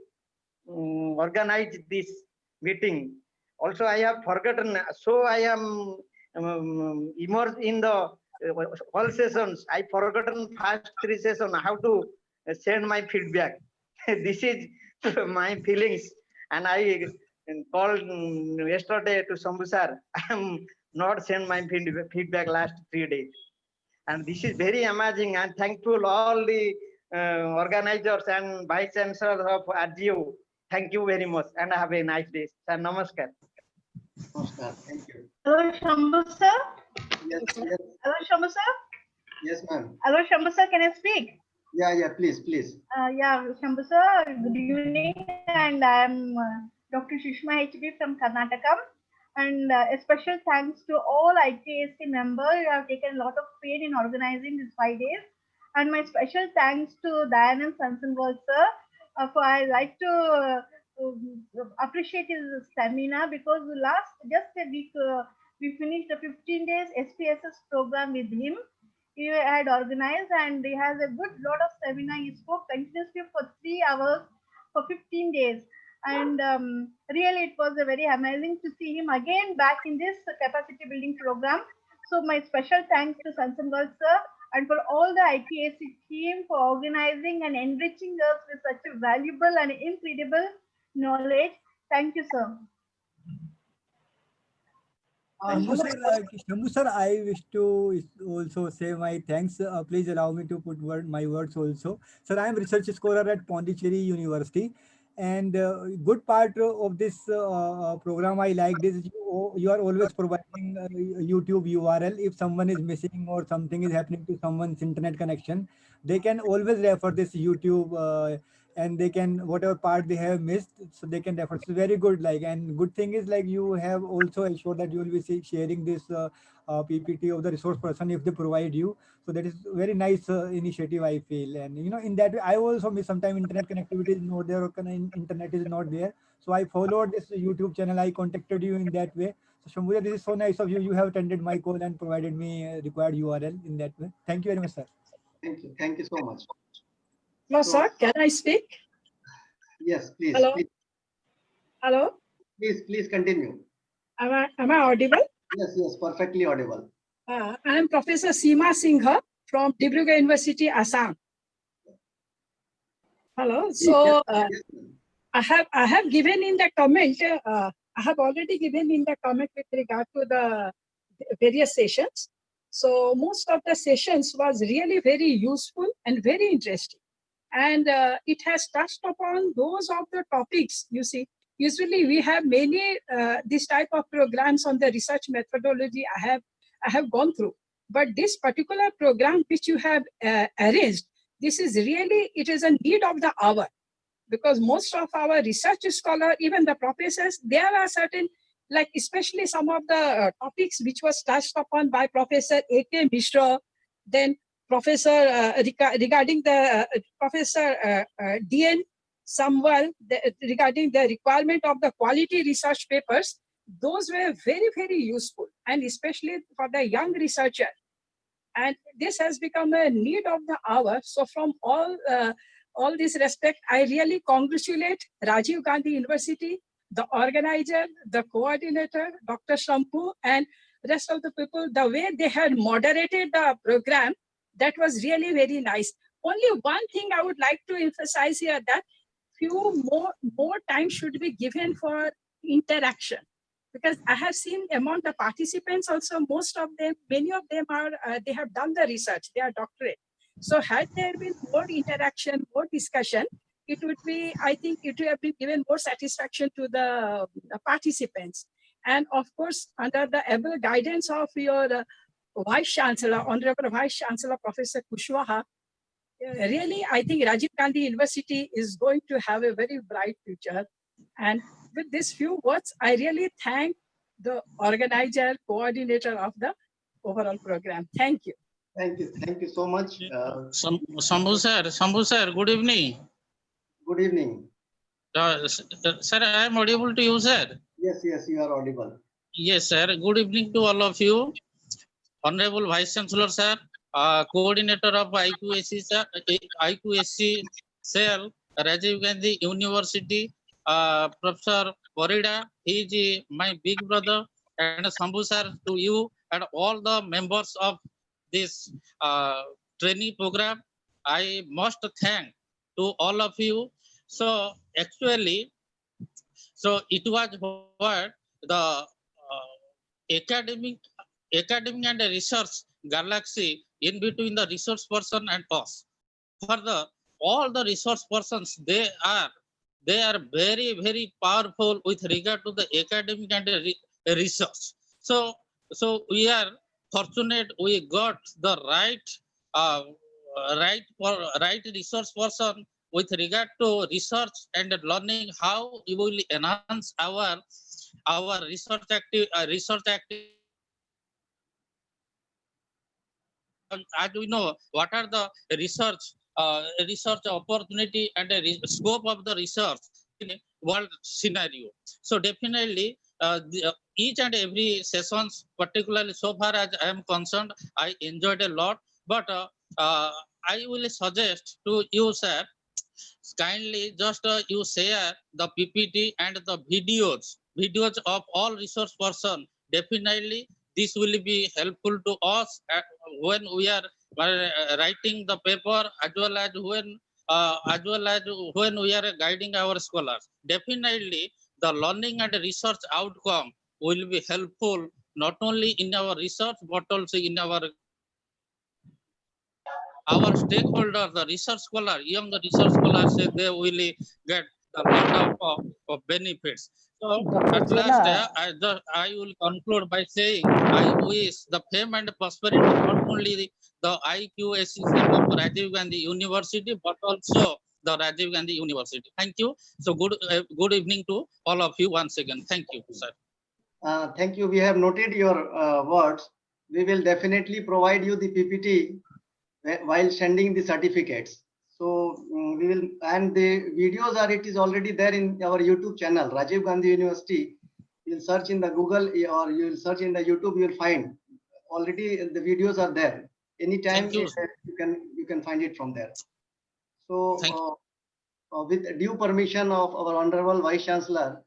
organized this meeting. Also, I have forgotten. So I am immersed in the all sessions. I forgotten first 3 sessions how to send my feedback. This is my feelings, and I called yesterday to Shambhu sir. I am not send my feedback last 3 days, and this is very amazing. And thankful all the organizers and vice chancellors of RGU. Thank you very much, and have a nice day. Sir, namaskar. Namaskar. Thank you. Hello, Shambhu sir. Yes, yes. Hello, Shambhu sir. Yes, ma'am. Hello, Shambhu sir. Can I speak? Yeah, please, please. Yeah, Shambhu sir. Good evening, and I'm Dr. Shishma HB from Karnataka. And a special thanks to all ITAC members who have taken a lot of pain in organizing these 5 days. And my special thanks to Dayanand Sansanwal sir. For I like to appreciate his stamina, because just a week we finished a 15 days SPSS program with him. He had organized, and he has a good lot of stamina. He spoke continuously for 3 hours for 15 days. And really, it was a very amazing to see him again back in this capacity building program. So my special thanks to Sansangal sir and for all the ITAC team for organizing and enriching us with such a valuable and incredible knowledge. Thank you, sir. Shambhu sir, I wish to also say my thanks. Please allow me to put my words also. Sir, I am research scholar at Pondicherry University, and good part of this program I liked is you are always providing YouTube URL. If someone is missing or something is happening to someone's internet connection, they can always refer this YouTube and they can, whatever part they have missed, so they can refer. So very good. Like, and good thing is like you have also ensured that you will be sharing this PPT of the resource person if they provide you. So that is very nice initiative, I feel. And you know, in that way, I also miss sometimes internet connectivity is not there, or internet is not there. So I followed this YouTube channel. I contacted you in that way. So Shambhuja, this is so nice of you. You have attended my call and provided me required URL in that way. Thank you very much, sir. Thank you. Thank you so much. Hello, So, sir. Can I speak? yes, please. Hello. Please, Hello. please continue. Am I audible? Yes, yes, perfectly audible. I am Professor Seema Singha from Dibrugarh University, Assam. Hello. So I have given in the comment. I have already given in the comment with regard to the various sessions. So most of the sessions was really very useful and very interesting. And it has touched upon those of the topics, you see. Usually we have many this type of programs on the research methodology I have gone through. But this particular program which you have arranged, this is really, it is a need of the hour, because most of our research scholars, even the professors, there are certain, like especially some of the topics which was touched upon by Professor A.K. Mishra, then Professor regarding the Professor D.N. Samwal regarding the requirement of the quality research papers. Those were very, very useful, and especially for the young researcher. And this has become a need of the hour. So from all this respect, I really congratulate Rajiv Gandhi University, the organizer, the coordinator, Dr. Shampu, and rest of the people, the way they had moderated the program, that was really very nice. Only one thing I would like to emphasize here, that few more time should be given for interaction. Because I have seen among the participants also, most of them, many of them are, they have done the research, they are doctorate. So had there been more interaction, more discussion, it would be, I think it would have been given more satisfaction to the participants. And of course, under the able guidance of your Vice Chancellor, Honorable Vice Chancellor, Professor Kushwaha, really, I think Rajiv Gandhi University is going to have a very bright future. And with these few words, I really thank the organizer, coordinator of the overall program. Thank you. Thank you. Thank you so much. Shambhu sir, good evening. Good evening. Sir, I am audible to you, sir. Yes, yes, you are audible. Yes, sir. Good evening to all of you. Honorable Vice Chancellor, sir, coordinator of IQSC, sir, IQSC cell, Rajiv Gandhi University, Professor Borida, he is my big brother, and Shambhu sir, to you and all the members of this training program. I must thank to all of you. So actually, so it was what the academic and research galaxy in between the research person and us. For the all the research persons, they are very, very powerful with regard to the academic and research. So we are fortunate we got the right resource person with regard to research and learning how we will enhance our research activity. As we know, what are the research opportunity and scope of the research in a world scenario. So definitely each and every sessions, particularly so far as I am concerned, I enjoyed a lot. But I will suggest to you, sir, kindly just you share the PPT and the videos of all resource person. Definitely this will be helpful to us when we are writing the paper, as well as when we are guiding our scholars. Definitely the learning and research outcome will be helpful not only in our research but also in our stakeholders, the research scholar, young research scholars, say they will get a lot of benefits. So at last, I will conclude by saying I wish the fame and prosperity not only the IQSC of Rajiv Gandhi University, but also the Rajiv Gandhi University. Thank you. So good evening to all of you once again. Thank you, sir. Thank you. We have noted your words. We will definitely provide you the PPT while sending the certificates. So we will, and the videos are, it is already there in our YouTube channel, Rajiv Gandhi University. You'll search in the Google or you'll search in the YouTube, you'll find already the videos are there. Anytime you can find it from there. So with due permission of our Honorable Vice Chancellor,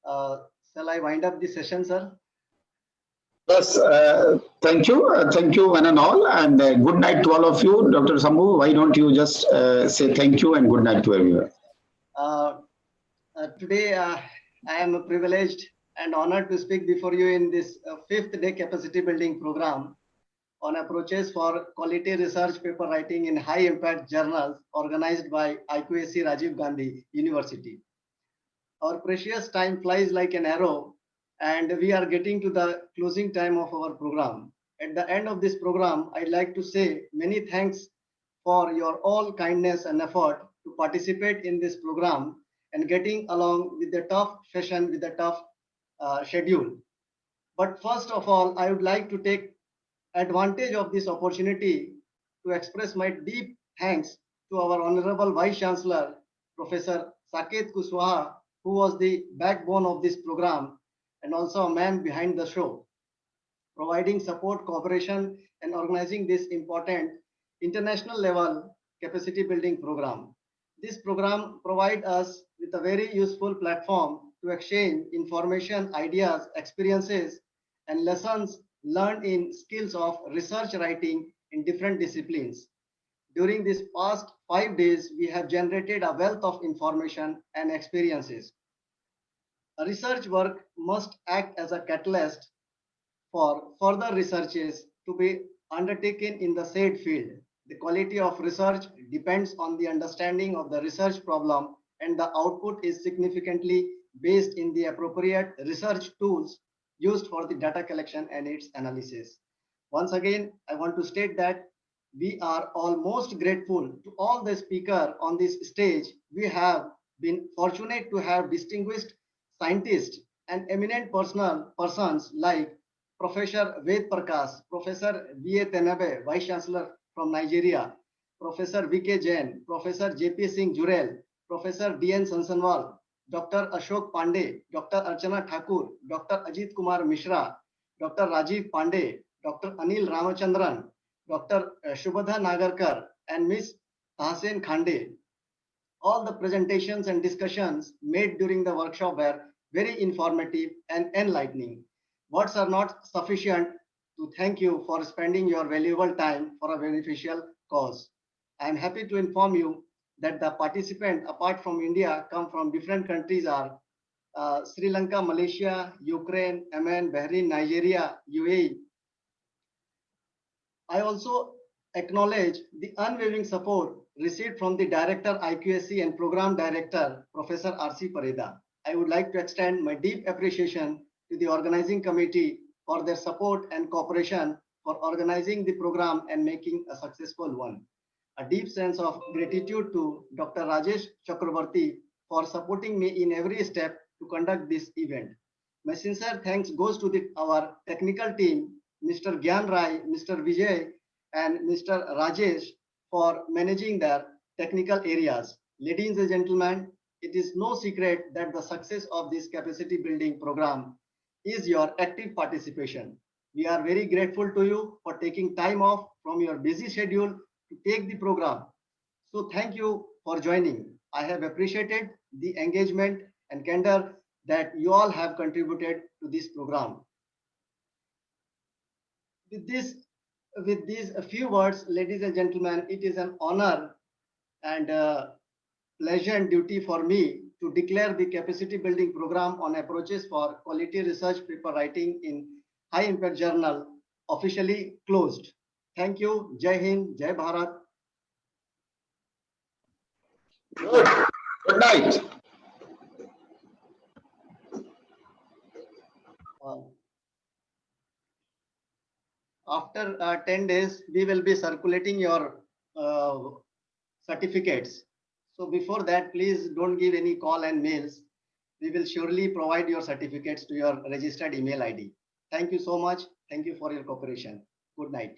shall I wind up the session, sir? Yes, thank you one and all, and good night to all of you. Dr. Sambhu, why don't you just say thank you and good night to everyone. Today, I am privileged and honored to speak before you in this 5th day capacity building program on approaches for quality research paper writing in high impact journals organized by IQAC Rajiv Gandhi University. Our precious time flies like an arrow, and we are getting to the closing time of our program. At the end of this program, I'd like to say many thanks for your all kindness and effort to participate in this program and getting along with the tough session with the tough schedule. But first of all, I would like to take advantage of this opportunity to express my deep thanks to our Honorable Vice Chancellor, Professor Saket Kushwaha, who was the backbone of this program and also a man behind the show, providing support, cooperation, and organizing this important international level capacity building program. This program provides us with a very useful platform to exchange information, ideas, experiences, and lessons learned in skills of research writing in different disciplines. During these past 5 days, we have generated a wealth of information and experiences. Research work must act as a catalyst for further researches to be undertaken in the said field. The quality of research depends on the understanding of the research problem, and the output is significantly based in the appropriate research tools used for the data collection and its analysis. Once again, I want to state that we are all most grateful to all the speakers on this stage. We have been fortunate to have distinguished scientists and eminent persons like Professor Ved Prakash, Professor B.A. Tenabe, Vice Chancellor from Nigeria, Professor V.K. Jain, Professor J.P. Singh Jurel, Professor D.N. Sansanwal, Dr. Ashok Pandey, Dr. Archana Thakur, Dr. Ajit Kumar Mishra, Dr. Rajiv Pandey, Dr. Anil Ramachandran, Dr. Shubhadha Nagarkar, and Ms. Tahsin Khande. All the presentations and discussions made during the workshop were very informative and enlightening. Words are not sufficient to thank you for spending your valuable time for a beneficial cause. I am happy to inform you that the participants, apart from India, come from different countries are Sri Lanka, Malaysia, Ukraine, Yemen, Bahrain, Nigeria, UAE. I also acknowledge the unwavering support received from the Director IQSC and Program Director, Professor R.C. Pareda. I would like to extend my deep appreciation to the organizing committee for their support and cooperation for organizing the program and making a successful one. A deep sense of gratitude to Dr. Rajesh Chakravarti for supporting me in every step to conduct this event. My sincere thanks goes to our technical team, Mr. Gyan Rai, Mr. Vijay, and Mr. Rajesh for managing their technical areas. Ladies and gentlemen, it is no secret that the success of this capacity building program is your active participation. We are very grateful to you for taking time off from your busy schedule to take the program. So thank you for joining. I have appreciated the engagement and candor that you all have contributed to this program. With these few words, ladies and gentlemen, it is an honor and pleasure and duty for me to declare the capacity building program on approaches for quality research paper writing in high impact journal officially closed. Thank you. Jai Hind, Jai Bharat. Good night. After 10 days, we will be circulating your certificates. So before that, please don't give any call and mails. We will surely provide your certificates to your registered email ID. Thank you so much. Thank you for your cooperation. Good night.